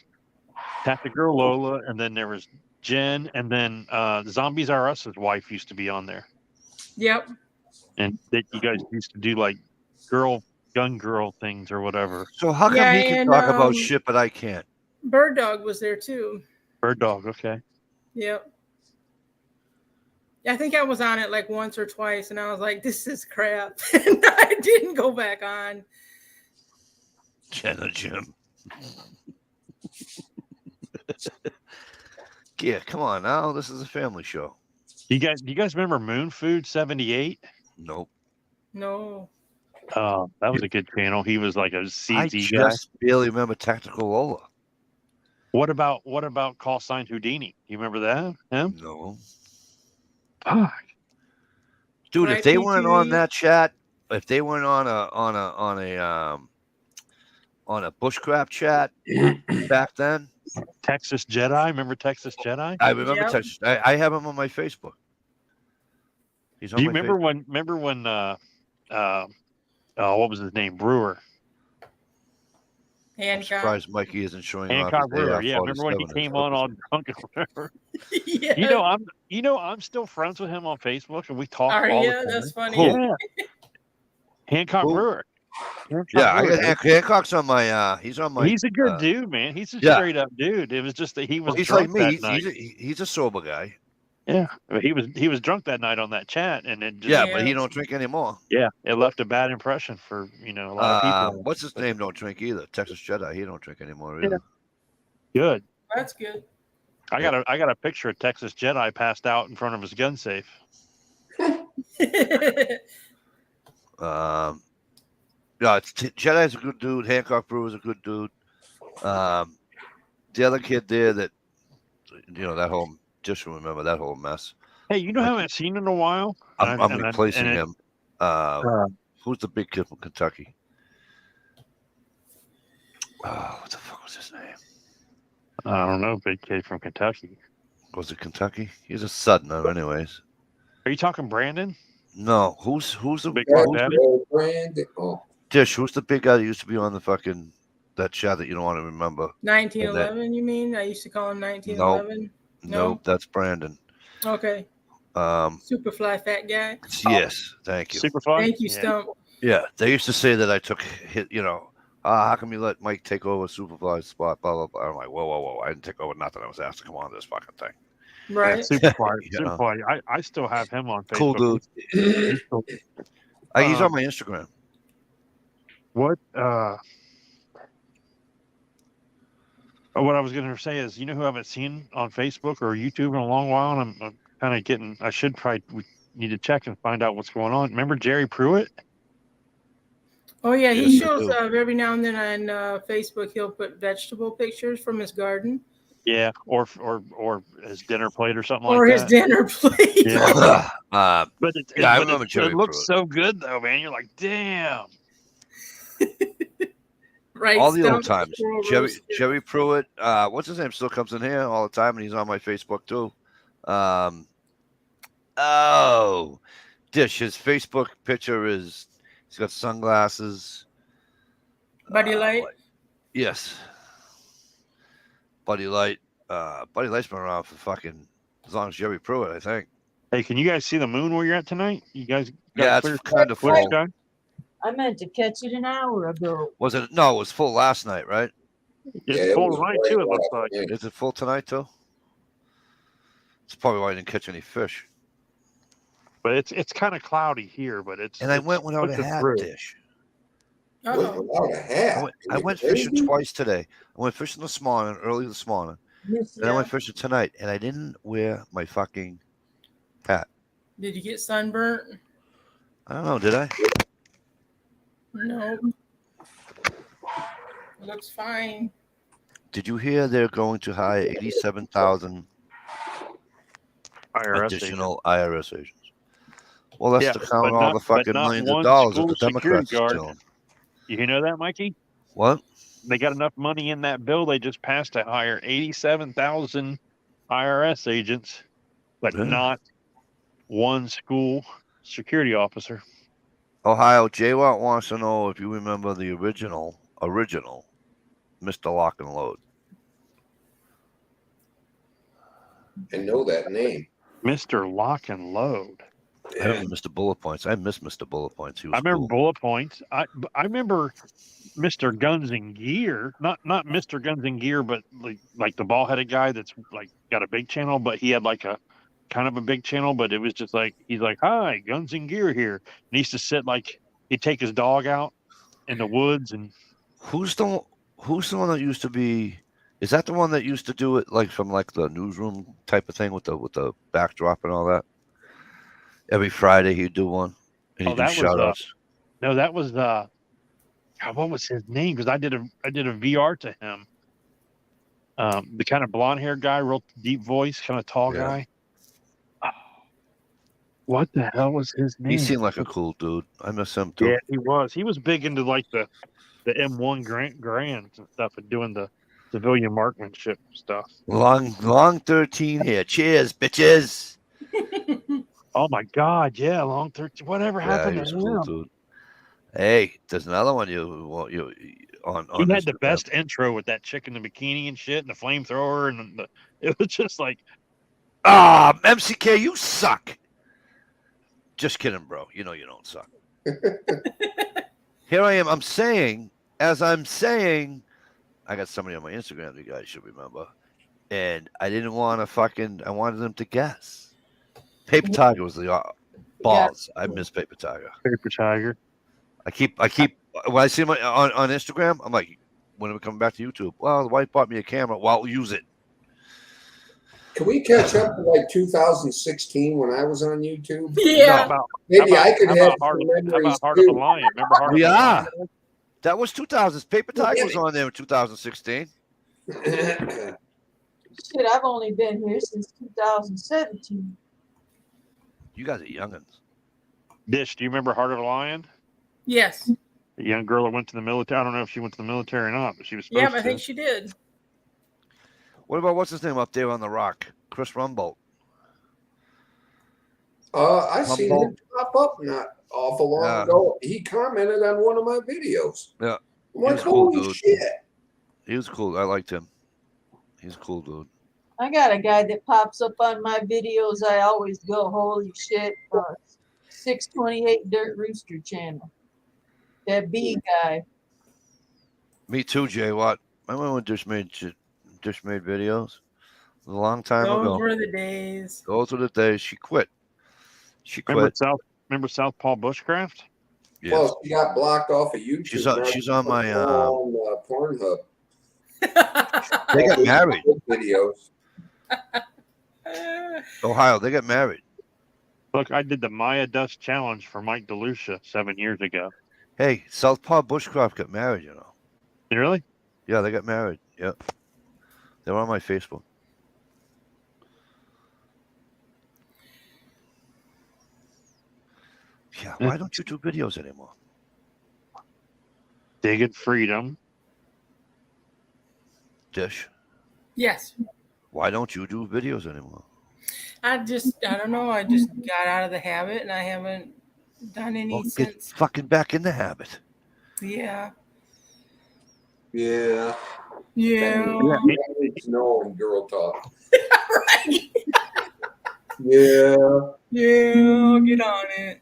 Tactical Girl Lola, and then there was Jen, and then Zombies R Us's wife used to be on there, Yep. and that you guys used to do like gun girl things or whatever. So how come Yeah, he can and, talk about shit, but I can't? Bird Dog was there too. Bird Dog, okay. Yep. I think I was on it like once or twice, and I was like, "This is crap," and I didn't go back on. Jenna Jim. Yeah, come on now. This is a family show. You guys remember Moon Food 78? Nope. No. That was a good channel. He was like a I CZ guy. just barely remember Tactical Lola. What about Call Sign Houdini? You remember that? Him? No. Fuck. Dude, Right, if they weren't on P2E. that chat, if they weren't on a bushcraft chat back then, Texas Jedi. Remember Texas Jedi? I remember Yep. Texas. I have him on my Facebook. He's on Do you my remember Facebook. when what was his name? Brewer. I'm Hancock. surprised Mikey isn't showing Hancock off. Brewer. Yeah, remember when he came on all drunk and whatever? Yeah. I'm still friends with him on Facebook and we talk Are all the you? time. That's funny. Who? Yeah. Hancock Who? Brewer. Hancock Yeah, I Brewer, got Hancock's on my. He's on my. he's a good dude, man. He's a yeah. straight up dude. It was just that he was Well, he's like drunk me. that night. He's a sober guy. Yeah, he was drunk that night on that chat, and it just Yeah, but Yeah. he don't drink anymore. yeah, it left a bad impression for a lot of people. What's his name? Don't drink either. Texas Jedi. He don't drink anymore Yeah. either. Good. That's good. I got a picture of Texas Jedi passed out in front of his gun safe. Yeah, Jedi's a good dude. Hancock Brewer's a good dude. The other kid there that that whole just remember that whole mess. Hey, you know who I haven't seen in a while? I'm replacing him. Who's the big kid from Kentucky? Oh, what the fuck was his name? I don't know, big kid from Kentucky. Was it Kentucky? He's a Southerner, anyways. Are you talking Brandon? No, who's the Big That's Daddy? old Brandon. Oh, Dish? Who's the big guy that used to be on the fucking that show that you don't want to remember? 1911, you mean? I used to call him 1911. No? Nope, that's Brandon. Okay. Superfly fat guy. Yes, thank you. Superfly? Thank you, Yeah. Stump. Yeah, they used to say that I took hit. How come you let Mike take over Superfly's spot? Blah blah blah. I'm like, whoa! I didn't take over nothing. I was asked to come on this fucking thing. Right. Superfly. You know. Superfly. I still have him on Facebook. Cool dude. He's still- He's on my Instagram. What what I was going to say is, you know who I haven't seen on Facebook or YouTube in a long while, and I'm kind of getting. We need to check and find out what's going on. Remember Jerry Pruitt? Oh yeah, he Yes, I shows do. up every now and then on Facebook. He'll put vegetable pictures from his garden Yeah, or his dinner plate or something or like his that. dinner plate. Yeah. I But remember Jerry it looks Pruitt. so good though, man. You're like, damn. Right. All the old Stump, times. squirrel Jerry roast. Jerry Pruitt. What's his name? Still comes in here all the time, and he's on my Facebook too. Dish. His Facebook picture is he's got sunglasses. Buddy Light. Yes. Buddy Light. Buddy Light's been around for fucking as long as Jerry Pruitt, I think. Hey, can you guys see the moon where you're at tonight? You guys got Yeah, clear, it's kind of clear full. sky? I meant to catch it an hour ago. Was it? No, it was full last night, right? It's yeah, it full was tonight way too. It looks last like. night. Is it full tonight too? It's probably why I didn't catch any fish. But it's kind of cloudy here, but it's. And I it's went without a pushing hat, through. Dish. Uh-oh. Without a hat. I went fishing twice today. I went fishing early this morning. Then I went fishing tonight, and I didn't wear my fucking hat. Did you get sunburnt? I don't know, did I? No. Looks fine. Did you hear they're going to hire 87,000 IRS additional IRS agents? Well, that's Yeah, to count but all not- the but fucking not millions of one dollars that school the Democrats security are guard. stealing. You know that, Mikey? What? They got enough money in that bill they just passed to hire 87,000 IRS agents, but Yeah. not one school security officer. Ohio, J-Watt wants to know if you remember the original Mr. Lock and Load. I know that name. Mr. Lock and Load. I remember Mr. Bullet Points. I miss Mr. Bullet Points. He was I remember cool. Bullet Points. I remember Mr. Guns and Gear, not Mr. Guns and Gear, but like the ball-headed guy that's like got a big channel, but he had like a kind of a big channel, but it was just like he's like, "Hi, Guns and Gear here." And he used to sit like he'd take his dog out in the woods and Who's the one that used to be? Is that the one that used to do it like from like the newsroom type of thing with the backdrop and all that? Every Friday he'd do one, and he'd do that was, shout outs. no, that was God, what was his name? Because I did a VR to him. The kind of blonde haired guy, real deep voice, kind of tall Yeah. guy. Oh, what the hell was his name? He seemed like a cool dude. I miss him too. Yeah, he was. He was big into like the M1 grands and stuff and doing the civilian marksmanship stuff. Long 13 here. Cheers, bitches. Oh my God, yeah, long 13. Whatever Yeah, happened he to was him? cool, dude. Hey, there's another one you on. He had the Instagram. best intro with that chick in the bikini and shit and the flamethrower and it was just like, MCK, you suck. Just kidding, bro. You know you don't suck. Here I am. As I'm saying, I got somebody on my Instagram you guys should remember. And I didn't want to I wanted them to guess. Paper Tiger was the balls. I cool. miss Paper Tiger. Paper Tiger. I keep when I see him on Instagram, I'm like, when are we coming back to YouTube? Well, the wife bought me a camera. Well, I'll use it. Can we catch up to like 2016 when I was on YouTube? Yeah. Maybe I could have Heart some of, how memories about Heart of a too. Lion? Remember Heart We of a are. Lion? That was 2000. Paper Tiger was on there in 2016. Shit, I've only been here since 2017. You guys are youngins. Dish, do you remember Heart of a Lion? Yes. The young girl that went to the military. I don't know if she went to the military or not, but she was supposed Yeah, but I to. think she did. What about what's his name up there on the rock? Chris Rumbold. I seen him pop up not awful long ago. He commented on one of my videos. Yeah. I'm like, was cool, holy dude. shit. He was cool. I liked him. He's a cool dude. I got a guy that pops up on my videos. I always go, holy shit. 628 Dirt Rooster channel. That B guy. Me too, Jay. What? I remember when Dish made videos a long time Those ago. were the days. Those were the days. She quit. She Remember quit. Southpaw Bushcraft? Yes. Well, she got blocked off of YouTube. She's on my Pornhub. They got married. Videos. Ohio. They got married. Look, I did the Maya Dust Challenge for Mike DeLucia 7 years ago. Hey, Southpaw Bushcraft got married. You know. Really? Yeah, they got married. Yep. They were on my Facebook. Yeah. Why don't you do videos anymore? Digging Freedom. Dish. Yes. Why don't you do videos anymore? I don't know. I just got out of the habit and I haven't done any Well, get since. fucking back in the habit. Yeah. Yeah. Yeah. Snow and girl talk. Right. Yeah. Yeah. Get on it.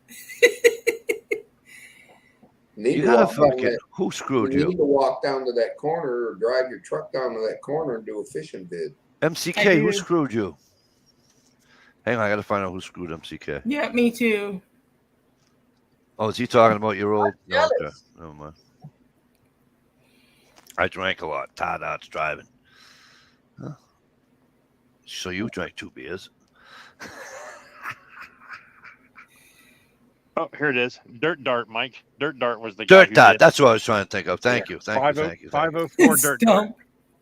You gotta fucking. Who screwed You need you? to walk down to that corner or drive your truck down to that corner and do a fishing vid. MCK, who screwed you? Hang on, I gotta find out who screwed MCK. Yeah, me too. Oh, is he talking about your old? No, okay. Jealous. Never mind. I drank a lot. Todd Art's driving. Huh. So you drank 2 beers. Oh, here it is. Dirt Dart, Mike. Dirt Dart was the guy. Dirt Dot. That's what I was trying to think of. Thank you. 504 Dirt Dart.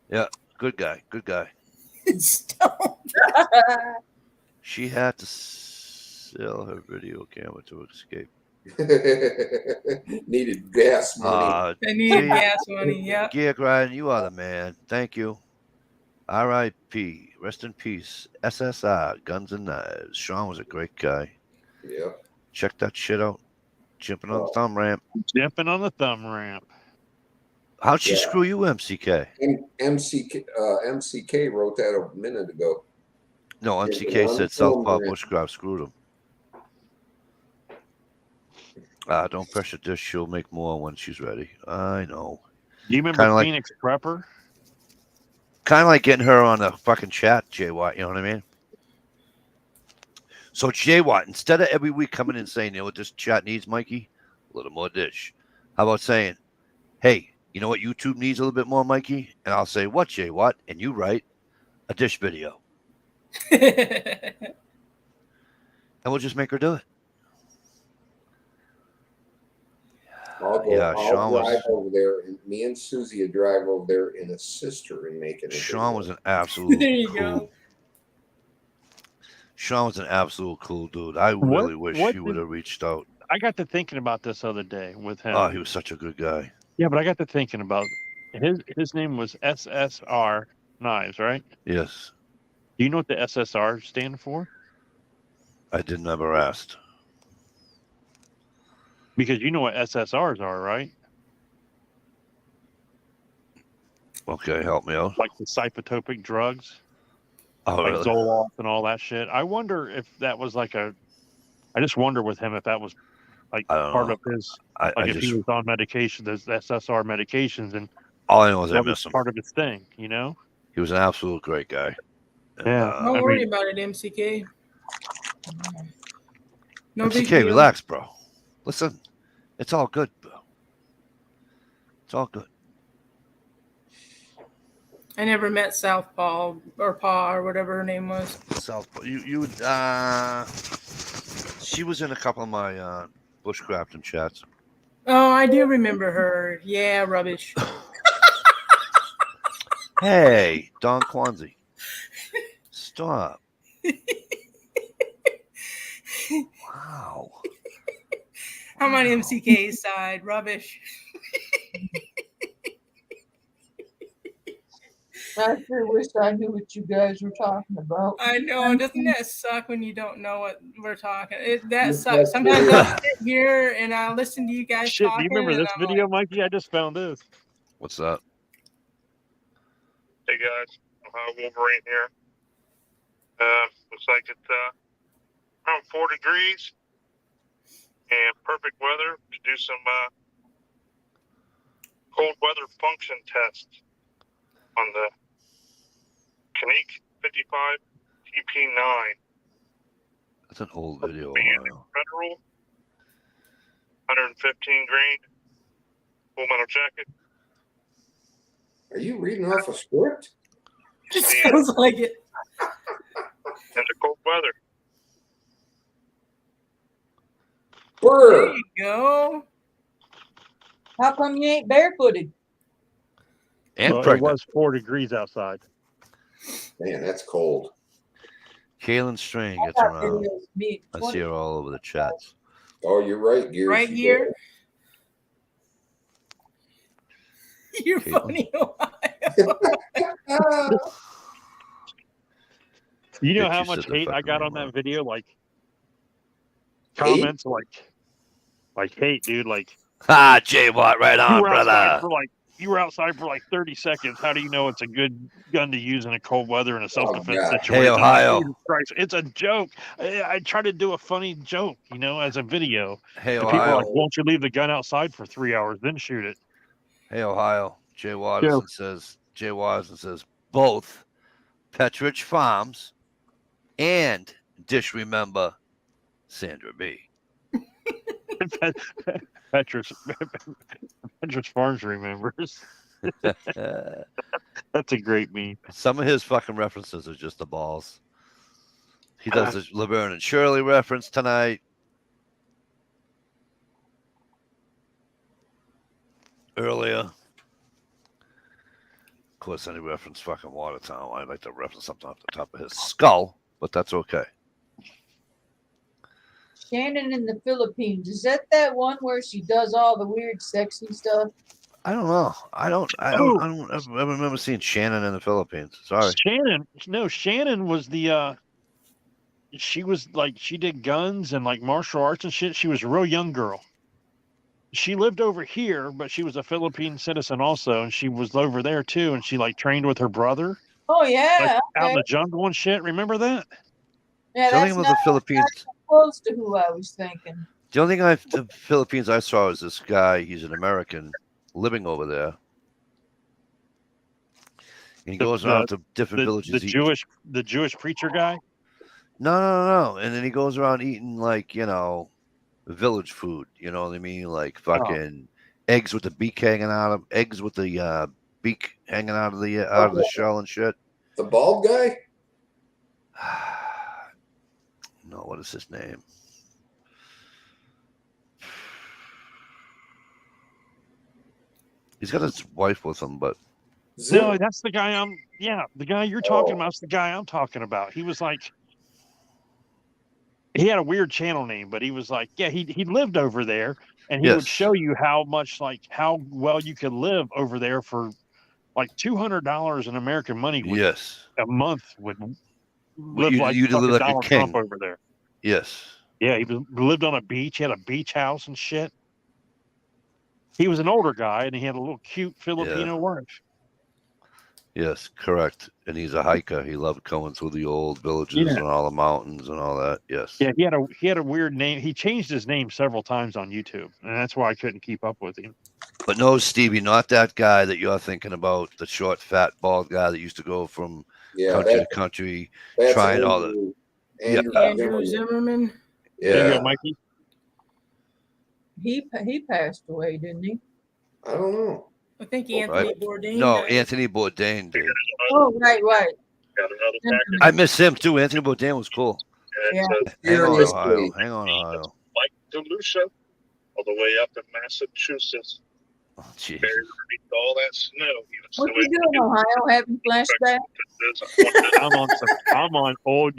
Yeah, good guy. Good guy. She had to sell her video camera to escape. Needed gas money. They needed gas money. Yep. Gear Ryan, you are the man. Thank you. R.I.P. Rest in peace. SSR, Guns and Knives. Sean was a great guy. Yep. Check that shit out. Jumping on the thumb ramp. Jumping on the thumb ramp. How'd she screw you, MCK? MCK wrote that a minute ago. No, MCK said Southpaw Bushcraft screwed him. Don't pressure Dish. She'll make more when she's ready. I know. Do you remember Kinda Phoenix Prepper? Kind of like getting her on the fucking chat, Jay Watt. You know what I mean? So, Jay Watt, instead of every week coming in saying, you know what this chat needs, Mikey? A little more Dish. How about saying, hey, you know what YouTube needs a little bit more, Mikey? And I'll say, what, Jay Watt? And you write a Dish video. And we'll just make her do it. I'll drive over there, and me and Susie would drive over there and assist her in making it. Sean was an absolute There you cool. go. Sean was an absolute cool dude. I really wish you would have reached out. I got to thinking about this other day with him. Oh, he was such a good guy. Yeah, but I got to thinking about his name was SSR Knives, right? Yes. Do you know what the SSR stand for? I didn't ever ask. Because you know what SSRs are, right? Okay, help me out. Like the psychotropic drugs. Oh, like really? Zoloft and all that shit. I wonder if that was like I just wonder with him if that was like part of his, if he was on medication, there's SSR medications, and all I know is I that miss was him. part of his thing, you know? He was an absolute great guy. Yeah. Don't worry about it, MCK. No big MCK, deal. relax, bro. Listen, it's all good, bro. It's all good. I never met Southpaw or Pa or whatever her name was. Southpaw. She was in a couple of my bushcrafting chats. Oh, I do remember her. Yeah, rubbish. Hey, Don Kwanzi. Stop. Wow. I'm on MCK's side. Rubbish. I sure wish I knew what you guys were talking about. I know. Doesn't that suck when you don't know what we're talking? That Yes, sucks. that's Sometimes true. I'll sit here and I'll listen to you guys Shit, do talking. you remember and this I'm video, like, Mikey? I just found this. What's that? Hey guys, Wolverine here. Looks like it's around 4 degrees and perfect weather to do some cold weather function tests on the Canik 55 TP9. That's an old video. Federal, 115 grain, full metal jacket. Are you reading off a script? it sounds like it. Into cold weather. There Brr. you go. How come you ain't barefooted? And Well, it pregnant. was 4 degrees outside. Man, that's cold. Kaylin Strain I gets thought around. videos be I 20. see her all over the chats. Oh, you're right, Gears. Right You here. You're Caitlin. funny. Ah, You know Bitch, how you much said the hate I fucking got name on that wrong. video? Like Hate? comments like hate, dude. Like Ah, J Watt, right you on, were outside brother. for like 30 seconds. How do you know it's a good gun to use in a cold weather in a self-defense God. situation? Hey, I'm like, Ohio. Jesus Christ, it's a joke. I try to do a funny joke, as a video. Hey, And people are Ohio. like, won't you leave the gun outside for 3 hours, then shoot it? Hey, Ohio. Jay Watterson says both Petridge Farms and Dish Remember Sandra B. Petrus Farms remembers. That's a great meme. Some of his fucking references are just the balls. He does the Laverne and Shirley reference tonight. Earlier. Of course, any reference fucking Watertown. I'd like to reference something off the top of his skull, but that's okay. Shannon in the Philippines. Is that one where she does all the weird sexy stuff? I don't know. I don't remember seeing Shannon in the Philippines. Sorry. Shannon was the she was like, she did guns and like martial arts and shit. She was a real young girl. She lived over here, but she was a Philippine citizen also, and she was over there too, and she like trained with her brother, Oh like yeah, out in okay. the jungle and shit. Remember that? Yeah, The only that's thing with not the Philippines, close to who I was thinking. the only thing the Philippines I saw is this guy. He's an American living over there. And he goes around to different villages. The Jewish preacher guy. No. And then he goes around eating like, village food. You know what I mean? Like fucking eggs with the beak hanging out of eggs with the beak hanging out of the shell and shit. The bald guy? No, what is his name? He's got his wife with him, but No, that's the guy the guy you're talking about is the guy I'm talking about. He was like, he had a weird channel name, but he was like, yeah, he lived over there, and he would show you how well you could live over there for like $200 in American money. A month would live you like live fucking like a Donald king. Trump over there. Yes. Yeah, he lived on a beach. He had a beach house and shit. He was an older guy, and he had a little cute Filipino wife. Yes, correct. And he's a hiker. He loved going through the old villages and all the mountains and all that. Yes. Yeah, he had a weird name. He changed his name several times on YouTube, and that's why I couldn't keep up with him. But no, Stevie, not that guy that you're thinking about, the short, fat, bald guy that used to go from country to country, trying all the. Andrew Zimmerman. There you Yeah. go, Mikey. He passed away, didn't he? I don't know. I think Anthony Bourdain. No, died. Anthony Bourdain did. Oh, right. Got another package. I miss him too. Anthony Bourdain was cool. And it Yeah. says Hang on, Seriously. Ohio. Hang on, Ohio. Mike DeLucia, all the way up in Massachusetts. Oh, jeez. Buried underneath all that snow. He was What still you doing, Ohio? Having flashbacks?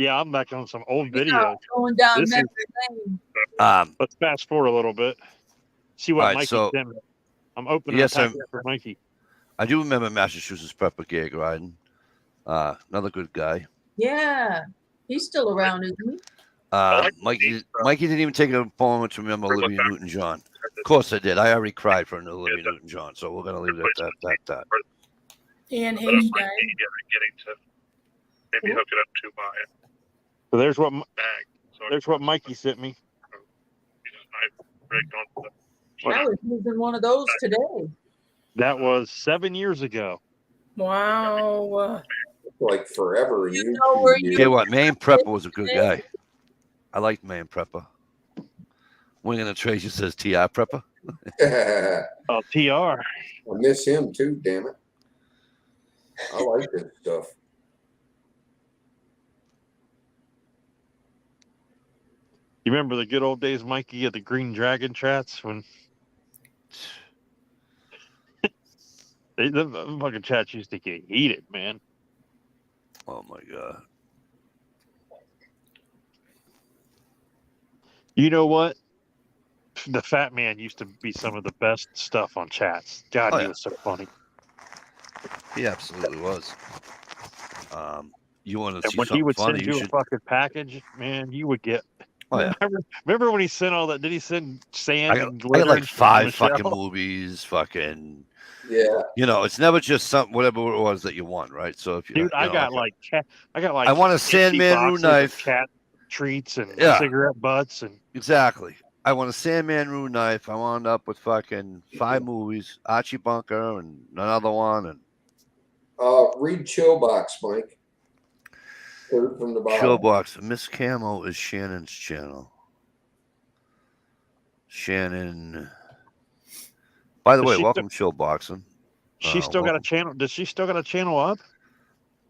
I'm back on some old Yeah, videos. going down This is- memory lane. Let's fast forward a little bit. See what All right, Mikey so- sent me. I'm opening Yes, a package for Mikey. I do remember Massachusetts Pepper Gag riding. Another good guy. Yeah, he's still around, isn't he? Mikey didn't even take a moment to remember Olivia Newton-John. Of course I did. I already cried for an Olivia Newton-John, so we're gonna leave it at that. And But Hinge it might died. be getting to maybe hook it up to my So there's what bag. Mikey sent me. I rigged on the I was using one of those today. That was 7 years ago. Wow. Like forever. You know where you- Tell you what, Maine Prepper was a good guy. I liked Maine Prepper. Wing in the Treasure says TR Prepper. I Oh, TR. miss him too, damn it. I like this stuff. You remember the good old days, Mikey, of the Green Dragon chats when the fucking chats used to get heated, man. Oh my god. You know what? The Fat Man used to be some of the best stuff on chats. God, Oh, he yeah. was so funny. He absolutely was. You want to And see when he something would funny? send You you a should. fucking package, man, you would get. Oh yeah. Remember when he sent all that? Did he send sand I got, and I glitter got like and shit on 5 the fucking shelf? movies. Fucking. Yeah. You know, it's never just something, whatever it was that you want, right? So if you, Dude, I you know, got like I want a 50 Sandman Rue boxes of knife. cat treats and Yeah. cigarette butts and Exactly. I want a Sandman Rue knife. I wound up with fucking 5 movies, Archie Bunker and another one, and Read Chillbox, Mike. Third from the bottom. Showbox. Miss Camo is Shannon's channel. Shannon. By the Does way, she welcome Showboxing. she still got a welcome. channel. Does she still got a channel up?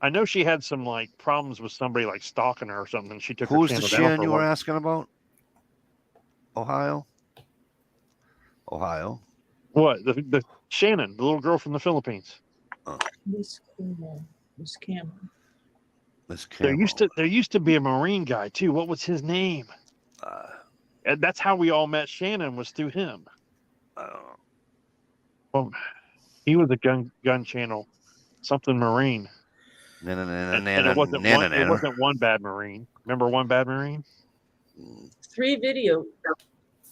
I know she had some like problems with somebody like stalking her or something. She took Who was her the channel down Shannon for a you were while. asking about? Ohio. What the Shannon, the little girl from the Philippines? Miss Campbell. Miss Campbell. Miss Camo. There used to be a Marine guy too. What was his name? And that's how we all met Shannon, was through him. I don't know. Well, he was a gun channel, something Marine. And it wasn't one bad Marine. Remember One Bad Marine? 3 videos.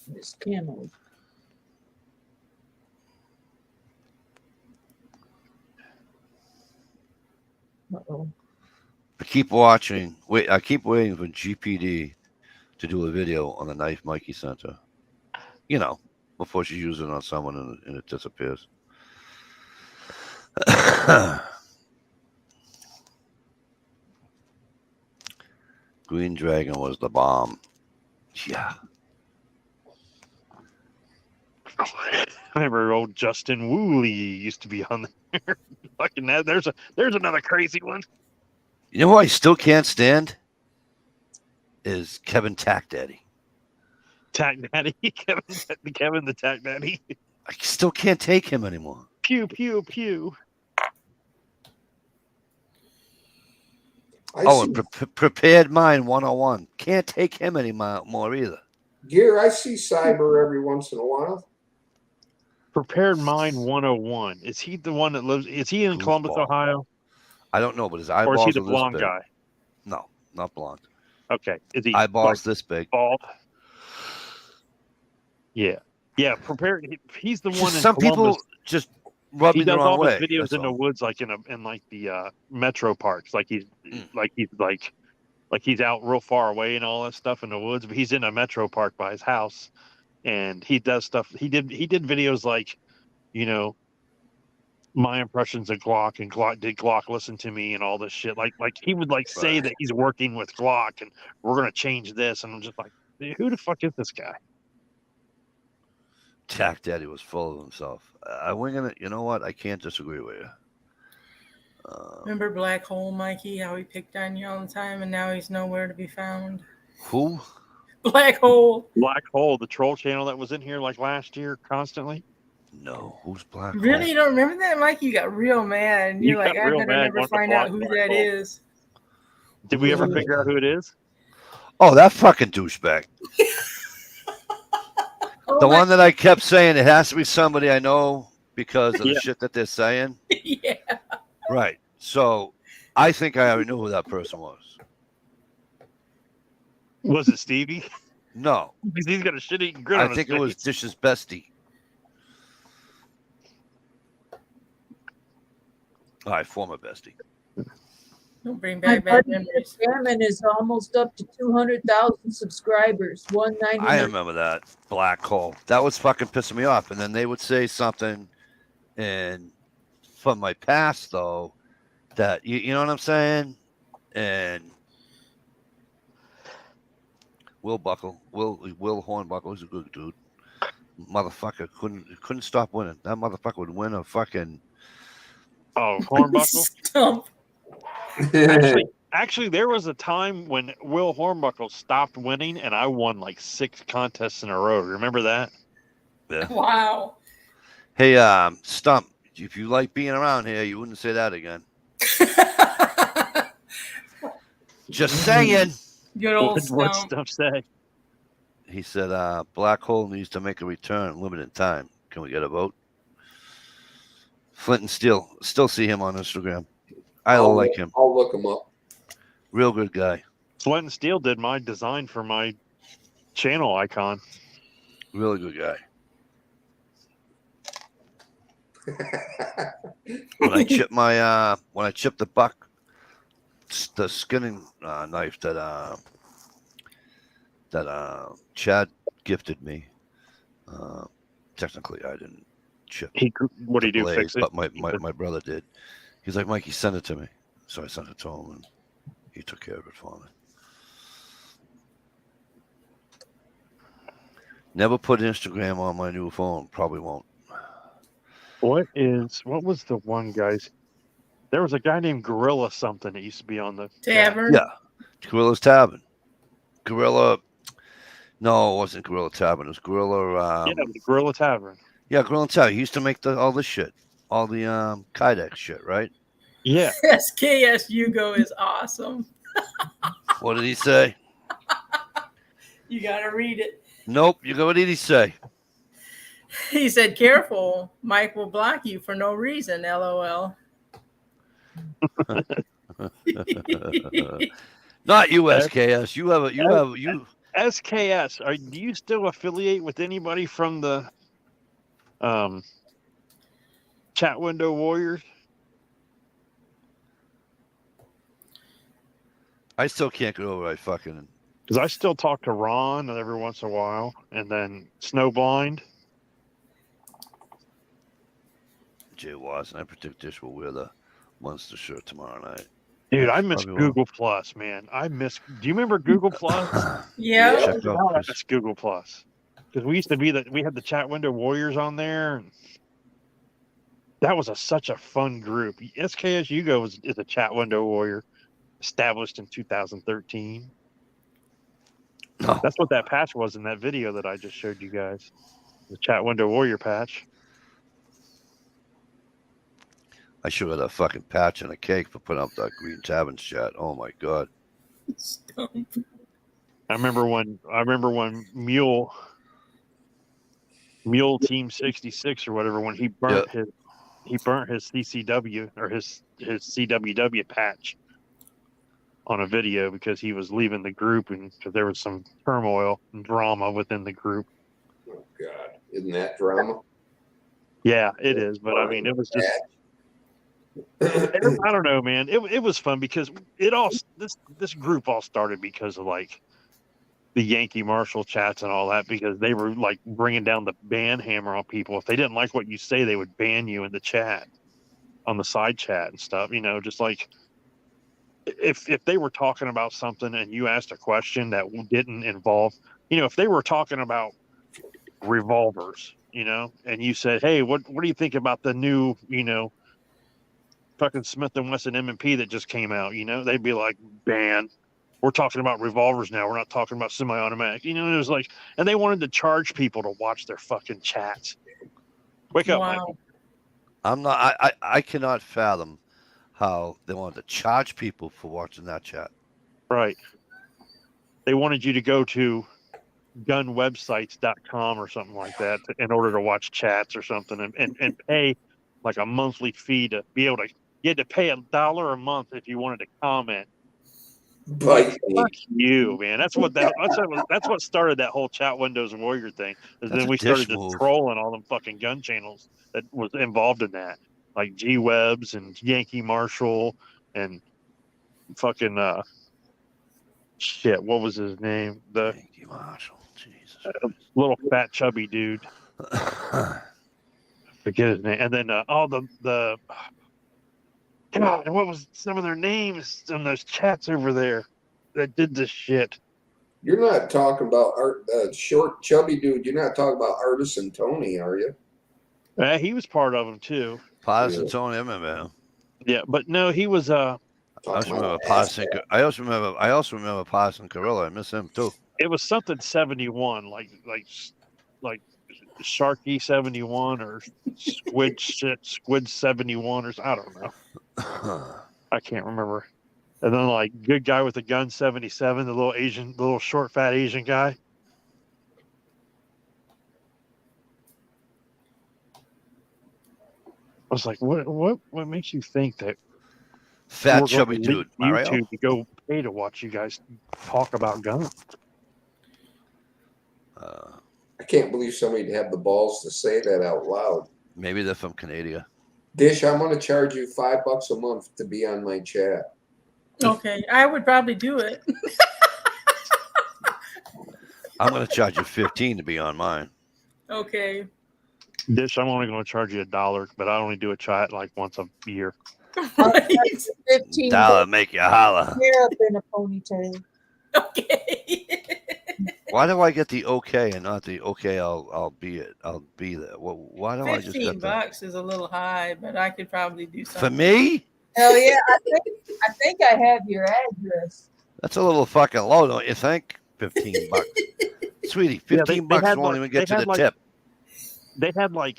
Miss Campbell. Uh-oh. I keep watching. Wait, I keep waiting for GPD to do a video on the knife Mikey sent her. You know, before she uses it on someone and it disappears. Green Dragon was the bomb. Yeah. I remember old Justin Woolley used to be on there. Fucking that. There's another crazy one. You know who I still can't stand? Is Kevin Tack Daddy. Tack Daddy. Kevin the Tack Daddy. I still can't take him anymore. Pew pew pew. Prepared Mind 101. Can't take him anymore either. Gear, I see Cyber every once in a while. Prepared Mind 101. Is he the one that lives? Is he in Columbus, Goofball. Ohio? I don't know, but his Or eyeballs is he are the this blonde big. guy? No, not blonde. Okay. Is he Eyeballs like, this big. bald? Yeah. Yeah. Prepared. He's the Just one in some Columbus. people just rub He me the does wrong all way. his videos that's in the all. woods, like in the metro parks. Like he's out real far away and all that stuff in the woods. But he's in a metro park by his house, and he does stuff. He did videos like, you know, my impressions of Glock, and did Glock listen to me and all this shit. Like he would like say Right. that he's working with Glock and we're gonna change this, and I'm just like, dude, who the fuck is this guy? Tack Daddy was full of himself. I winging it. You know what? I can't disagree with you. Remember Black Hole Mikey? How he picked on you all the time, and now he's nowhere to be found. Who? Black Hole. Black Hole, the troll channel that was in here like last year constantly. No. Who's Black Really, Hole? you don't remember that, Mikey? You got real mad. And You you're like, got I real better mad, never wanted to find block out who Black that Hole. is. Did we ever Ooh. figure out who it is? Oh, that fucking douchebag. Oh The my- one that I kept saying it has to be somebody I know because of the Yeah. shit that they're saying. Yeah. Right. So I think I already knew who that person was. Was it Stevie? No. Because he's got a shit-eating grin on I his think it face. was Dish's bestie. All right, former bestie. Don't bring My back bad buddy memories. Fisherman is almost up to 200,000 subscribers. I 199. remember that Black Hole. That was fucking pissing me off. And then they would say something, and from my past though, that you know what I'm saying. And Will Hornbuckle is a good dude. Motherfucker couldn't stop winning. That motherfucker would win a fucking. Oh, Hornbuckle. Stump. Actually, there was a time when Will Hornbuckle stopped winning, and I won like 6 contests in a row. Remember that? Yeah. Wow. Hey, Stump. If you like being around here, you wouldn't say that again. Just saying. Good old What Stump. stuff say? He said, Black Hole needs to make a return, limited time. Can we get a vote? Flint and Steel. Still see him on Instagram. I like him. I'll look him up. Real good guy. Flint and Steel did my design for my channel icon. Really good guy. When I chip the buck, the skinning knife that Chad gifted me. Technically, I didn't chip. What do you do? blade, Fix it? but my brother did. He's like, Mikey, send it to me. So I sent it to him, and he took care of it for me. Never put Instagram on my new phone. Probably won't. What was the one guy's? There was a guy named Gorilla something that used to be on the Tavern. Yeah. Gorilla's Tavern. Gorilla. No, it wasn't Gorilla Tavern. It was Gorilla. Yeah, the Gorilla Tavern. Yeah, Gorilla Tavern. He used to make all this shit. All the Kydex shit, right? Yeah. SKS Hugo is awesome. What did he say? You gotta read it. Nope. What did he say? He said, "Careful, Mike will block you for no reason." LOL. Not you, SKS. You. SKS. Do you still affiliate with anybody from the Chat Window Warriors? I still can't get over. I fucking. Because I still talk to Ron every once in a while, and then Snowblind. Jay Watson. I predict Dish will wear the Monster shirt tomorrow night. Dude, Yes, I miss probably will. Google Plus, man. Do you remember Google Plus? Yeah. Check out I Chris. miss Google Plus. Because we used to we had the Chat Window Warriors on there. And that was such a fun group. SKS Hugo is a Chat Window Warrior, established in 2013. No. That's what that patch was in that video that I just showed you guys. The Chat Window Warrior patch. I should have a fucking patch and a cake for putting up that Green Taverns chat. Oh my god. Stump. I remember when Mule Team 66 or whatever, when he burnt his CCW or his CWW patch on a video because he was leaving the group and because there was some turmoil and drama within the group. Oh God, isn't that drama? Yeah, it is. But I mean, it was just, I don't know, man. It was fun because this group all started because of like the Yankee Marshall chats and all that, because they were like bringing down the ban hammer on people. If they didn't like what you say, they would ban you in the chat. on the side chat and stuff. You know, just like if they were talking about something and you asked a question that didn't involve, you know, if they were talking about revolvers, you know, and you said, hey, what do you think about the new, you know, fucking Smith and Wesson M&P that just came out? You know, they'd be like, ban. We're talking about revolvers now. We're not talking about semi-automatic. You know, it was like, and they wanted to charge people to watch their fucking chats. Wake up, Mike. Wow. I'm not. I cannot fathom how they wanted to charge people for watching that chat. Right. They wanted you to go to gunwebsites.com or something like that in order to watch chats or something and pay like a monthly fee to be able to, you had to pay $1 a month if you wanted to comment. But Fuck you, man. That's what started that whole chat Windows Warrior thing. Is That's then a we started dish just move. trolling all them fucking gun channels that was involved in that, like G Webs and Yankee Marshall and fucking shit. What was his name? The Thank you, Marshall. Jesus. little fat chubby dude. Forget his name. And then the God, and what was some of their names in those chats over there that did this shit? you're not talking about short, chubby dude. You're not talking about Artisan Tony, are you? He was part of them too. Partisan Yeah. Tony, man. Yeah, but no, he was I Talking also remember about Partisan. ass I also remember Partisan Gorilla. I miss him too. it was something 71, like Sharky 71 or Squid 71 or I don't know. I can't remember. And then like good guy with a gun 77, the little short fat Asian guy. I was like, what makes you think that Fat we're chubby going to dude. leave Mario. YouTube to go pay to watch you guys talk about guns? I can't believe somebody'd have the balls to say that out loud. Maybe they're from Canada. Dish, I'm going to charge you $5 a month to be on my chat. Okay, I would probably do it. I'm going to charge you 15 to be on mine. Okay. Dish, I'm only going to charge you $1, but I only do a chat like once a year. Right. 15 Dollar make you holla. hair up in a ponytail. Okay. Why do I get the okay and not the okay? I'll be it. I'll be there. Why do I just get that? $15 is a little high, but I could probably do For something. me? Hell yeah, I think I have your address. That's a little fucking low, don't you think? $15, sweetie. 15 bucks had won't like- even get they to had the like- tip. They had like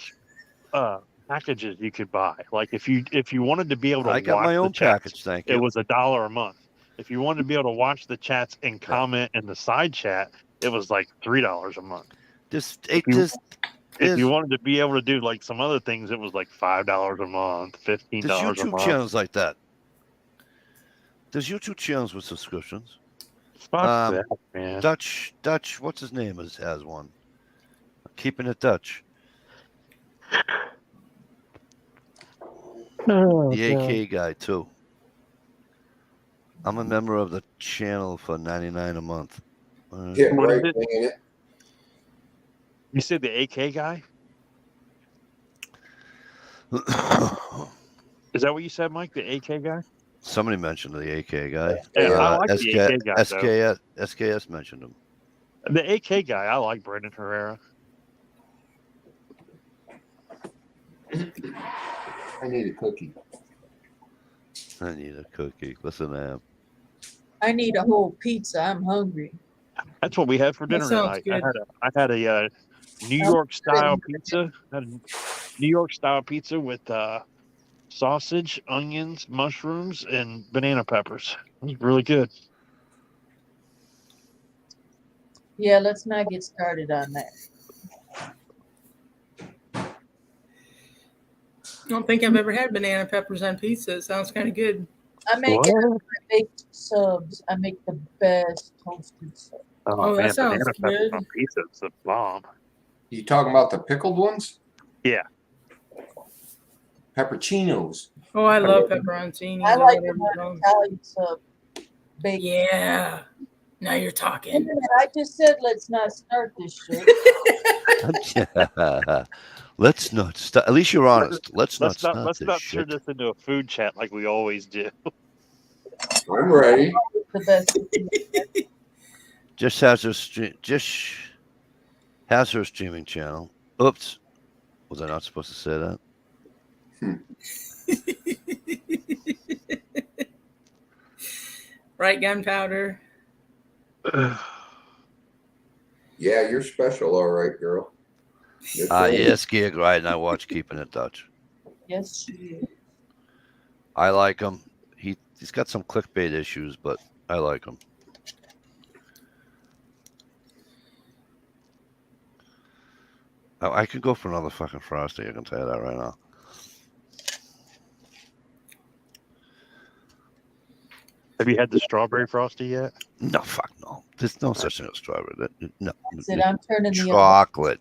packages you could buy. Like if you wanted to be able to I got watch my the own chats, package. Thank it you. was $1 a month. If you wanted to be able to watch the chats and comment in the side chat, it was like $3 a month. If you wanted to be able to do like some other things, it was like $5 a month, $15 There's a YouTube month. channels like that. There's YouTube channels with subscriptions. Fuck that, man. Dutch, what's his name? Has one. Keeping it Dutch. Oh, The God. AK guy too. I'm a member of the channel for $99 a month. Get What is right it? winging it. You said the AK guy? Is that what you said, Mike? The AK guy? Somebody mentioned the AK guy. Yeah, I like the AK guy, though. SKS mentioned him. The AK guy, I like Brendan Herrera. I need a cookie. I need a cookie. Listen to him. I need a whole pizza. I'm hungry. That's what we had for dinner sounds tonight. good. I had a New York style pizza. I had a New York style pizza with sausage, onions, mushrooms, and banana peppers. It was really good. Yeah, let's not get started on that. I don't think I've ever had banana peppers on pizza. It sounds kind of good. I make What? baked subs. I make the best toasted subs. Oh, that sounds banana peppers good. on pizza is the bomb. You talking about the pickled ones? Yeah. Pepperoncinos. Oh, I love pepperoncinis. I or like whatever them they're on called. Italian sub. Baked. Yeah. Now you're Wait a talking. minute, I just said let's not start this shit. Let's not start. At least you're honest. Let's not start Let's this not shit. turn this into a food chat like we always do. I'm ready. The best. Just has her streaming channel. Oops, was I not supposed to say that? Right, gunpowder. Yeah, you're special, all right, girl. That's right. Yes, Gig, right, and I watch Keeping It Dutch. Yes, she is. I like him. He's got some clickbait issues, but I like him. I could go for another fucking Frosty. I can tell you that right now. Have you had the strawberry frosty yet? No, fuck no. There's no such thing as strawberry. No. Said I'm turning the Chocolate.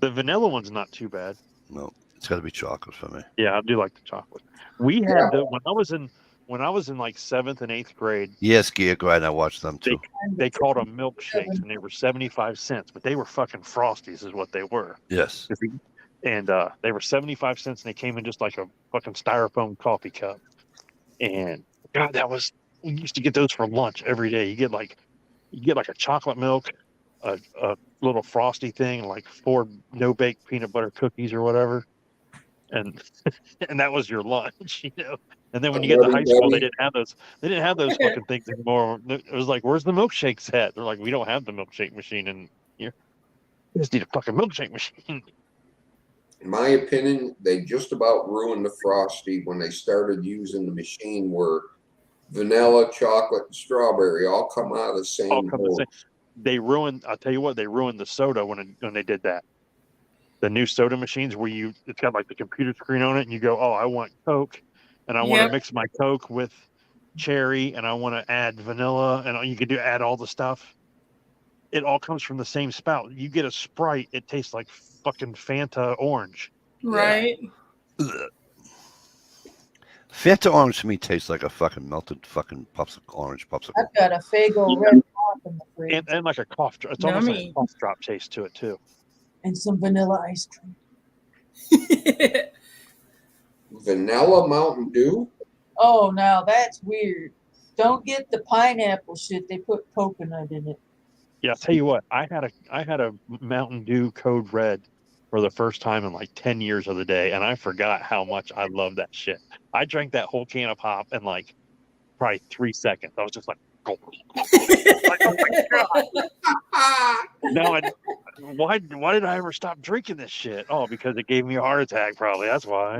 The vanilla one's not too bad. No, it's got to be chocolate for me. Yeah, I do like the chocolate. We had when I was in like 7th and 8th grade. Yes, Gig, right. I watched them too. They called them milkshakes, and they were 75 cents, but they were fucking frosties, is what they were. Yes. And they were 75 cents, and they came in just like a fucking styrofoam coffee cup. And God, we used to get those for lunch every day. You get like a chocolate milk, a little frosty thing, like 4 no-bake peanut butter cookies or whatever, and and that was your lunch, you know. And then when you get to high school, they didn't have those. They didn't have those fucking things anymore. It was like, where's the milkshakes at? They're like, we don't have the milkshake machine in here. You just need a fucking milkshake machine. In my opinion, they just about ruined the Frosty when they started using the machine where vanilla, chocolate, and strawberry all come out of the same bowl. They ruined. I'll tell you what, they ruined the soda when they did that. The new soda machines where it's got like the computer screen on it, and you go, oh, I want Coke, and I want to mix my Coke with cherry, and I want to add vanilla, and you can add all the stuff. It all comes from the same spout. You get a Sprite, it tastes like fucking Fanta orange. Right. Ugh. Fanta orange to me tastes like a fucking melted fucking orange popsicle. I've got a Faygo red pop in the fridge. And like a cough drop. It's almost like a cough drop taste to it too. And some vanilla ice cream. Vanilla Mountain Dew? Oh, now that's weird. Don't get the pineapple shit. They put coconut in it. Yeah, I'll tell you what. I had a Mountain Dew Code Red for the first time in like 10 years of the day, and I forgot how much I love that shit. I drank that whole can of pop in like probably 3 seconds. I was just like, oh my god! No, why did I ever stop drinking this shit? Oh, because it gave me a heart attack. Probably that's why.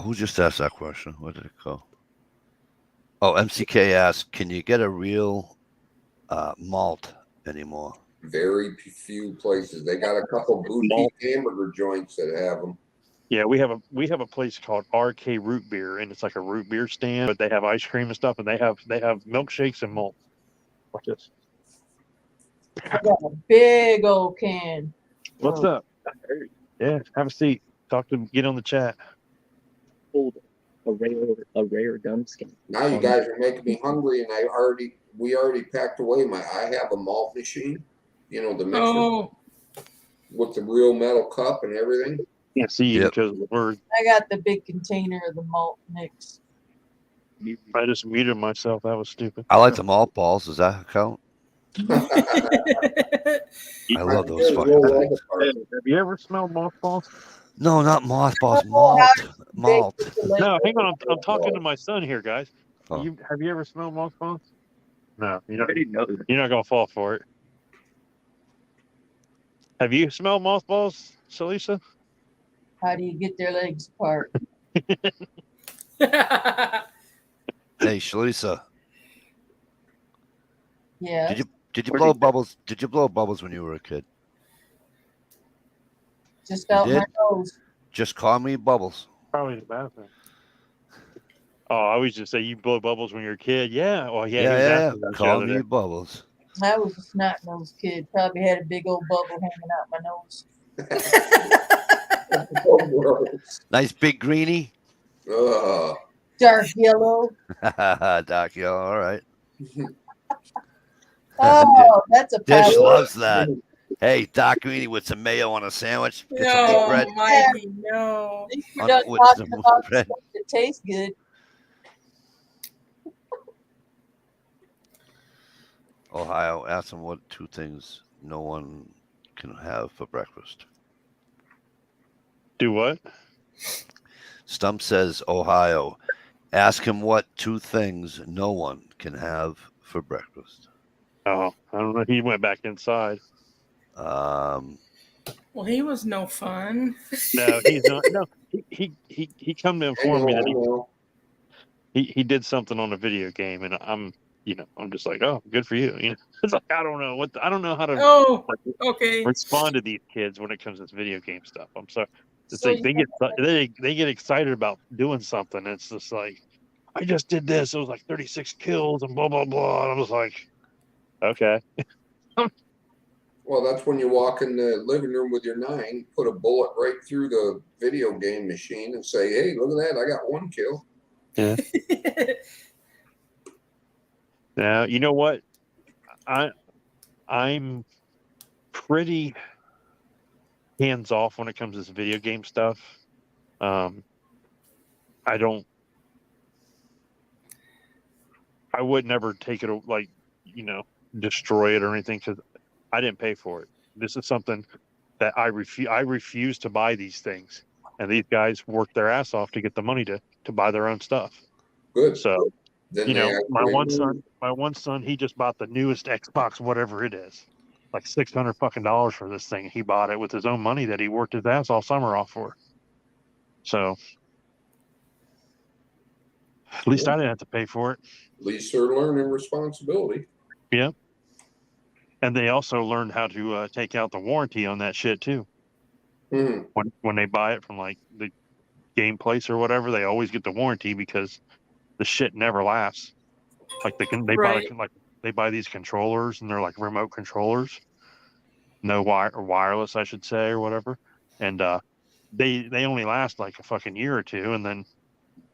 Who just asked that question? Where did it go? Oh, MCK asked, can you get a real malt anymore? Very few places. They got a couple boutique hamburger joints that have them. Yeah, we have a place called RK Root Beer, and it's like a root beer stand, but they have ice cream and stuff, and they have milkshakes and malt. Watch this. I got a big old can. What's up? Yeah, have a seat. Get on the chat. Hold a rare gum skin. Now you guys are making me hungry, and we already packed away I have a malt machine, you know, the mixer with the real metal cup and everything. Yeah, see, because the word. I got the big container of the malt mix. I just muted myself. That was stupid. I like the malt balls. Does that count? I love those fucking things. Have you ever smelled mothballs? No, not mothballs. Malt. No, hang on. I'm talking to my son here, guys. Oh. Have you ever smelled mothballs? No, you're not gonna fall for it. Have you smelled mothballs, Salisa? How do you get their legs apart? Hey, Shalisa. Yeah. Did you blow bubbles? Did you blow bubbles when you were a kid? Just out my nose. Just call me Bubbles. Probably the bathroom. Oh, I always just say you blow bubbles when you're a kid. Yeah. Well, Yeah. Call me Bubbles. I was a snot nosed kid. Probably had a big old bubble hanging out my nose. Nice big greenie. Dark yellow. Dark yellow. All right. Oh, that's a Dish pass. loves that. Hey, Dockerini with some mayo on a sandwich. Get some wheat No, bread. Mikey, no. At least we're On- done with talking some about bread. stuff that tastes good. Ohio, ask him what 2 things no one can have for breakfast. Do what? Stump says, Ohio, ask him what 2 things no one can have for breakfast. Oh, I don't know. He went back inside. Um, Well, he was no fun. No, he's not. No, he come to I inform me know, that I know. he did something on a video game, and I'm just like, oh, good for you. It's like I don't know I don't know how to Oh, like, okay. respond to these kids when it comes to this video game stuff. I'm sorry. It's So like you they get excited about doing something. It's just like I just did this. It was like 36 kills and blah blah blah. And I was like, okay. Well, that's when you walk in the living room with your 9, put a bullet right through the video game machine, and say, "Hey, look at that! I got 1 kill." Now you know what I'm pretty hands off when it comes to this video game stuff. I would never take it like destroy it or anything because I didn't pay for it. This is something that I refuse to buy these things, and these guys work their ass off to get the money to buy their own stuff. Good. So Then you they know, my actually- one son, he just bought the newest Xbox, whatever it is, like $600 fucking for this thing. He bought it with his own money that he worked his ass all summer off for. So at least I didn't have to pay for it. At least they're learning responsibility. Yeah. And they also learned how to take out the warranty on that shit too. Hmm. When they buy it from like the game place or whatever, they always get the warranty because the shit never lasts. Like Right. they buy these controllers and they're like remote controllers, no wire or wireless, I should say, or whatever. And they only last like a fucking year or two, and then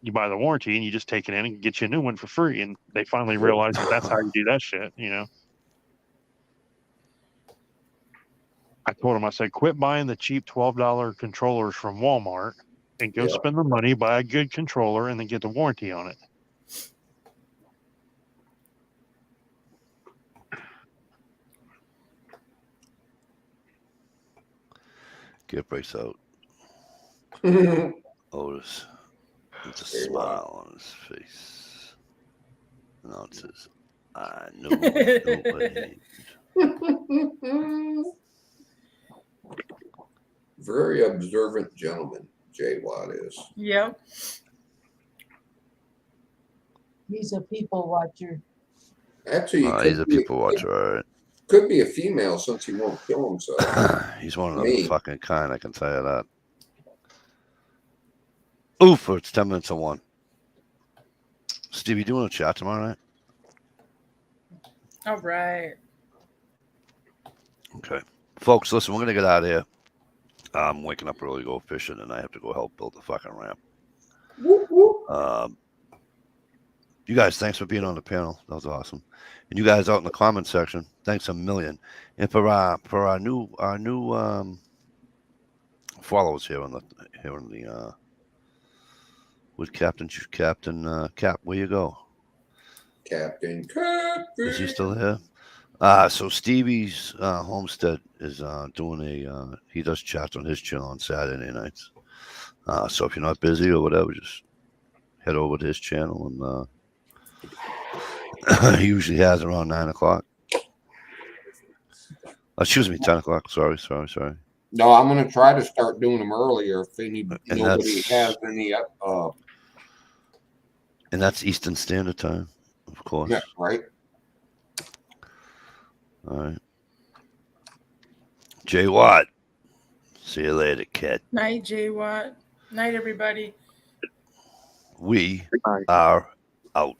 you buy the warranty and you just take it in and get you a new one for free. And they finally realize that that's how you do that shit. I told him, I said, quit buying the cheap $12 controllers from Walmart and go Yeah. spend the money, buy a good controller, and then get the warranty on it. Gift breaks out. Otis with a Hey, smile on his face. Now it says, I know nobody. Very observant gentleman, Jay Watt is. Yep. He's a people watcher. Actually, he He's a people watcher, all right. could be a female since he won't kill himself. He's one of the Me. fucking kind, I can tell you that. Oof, it's 10 minutes to 1. Steve, you doing a chat tomorrow night? All right. Okay. Folks, listen, we're going to get out of here. I'm waking up early to go fishing, and I have to go help build the fucking ramp. Whoop, whoop. You guys, thanks for being on the panel. That was awesome. And you guys out in the comment section, thanks a million. And for our new followers here on the with Captain Cap, where you go? Captain. Is he still here? So Stevie's Homestead is doing he does chats on his channel on Saturday nights. So if you're not busy or whatever, just head over to his channel, and he usually has around 9 o'clock. Excuse me, 10 o'clock. Sorry. No, I'm going to try to start doing them earlier if And nobody that's- has any. And that's Eastern Standard Time, of course. Yeah, right. All right. Jay Watt. See you later, kid. Night, J Watt. Night, everybody. We are out.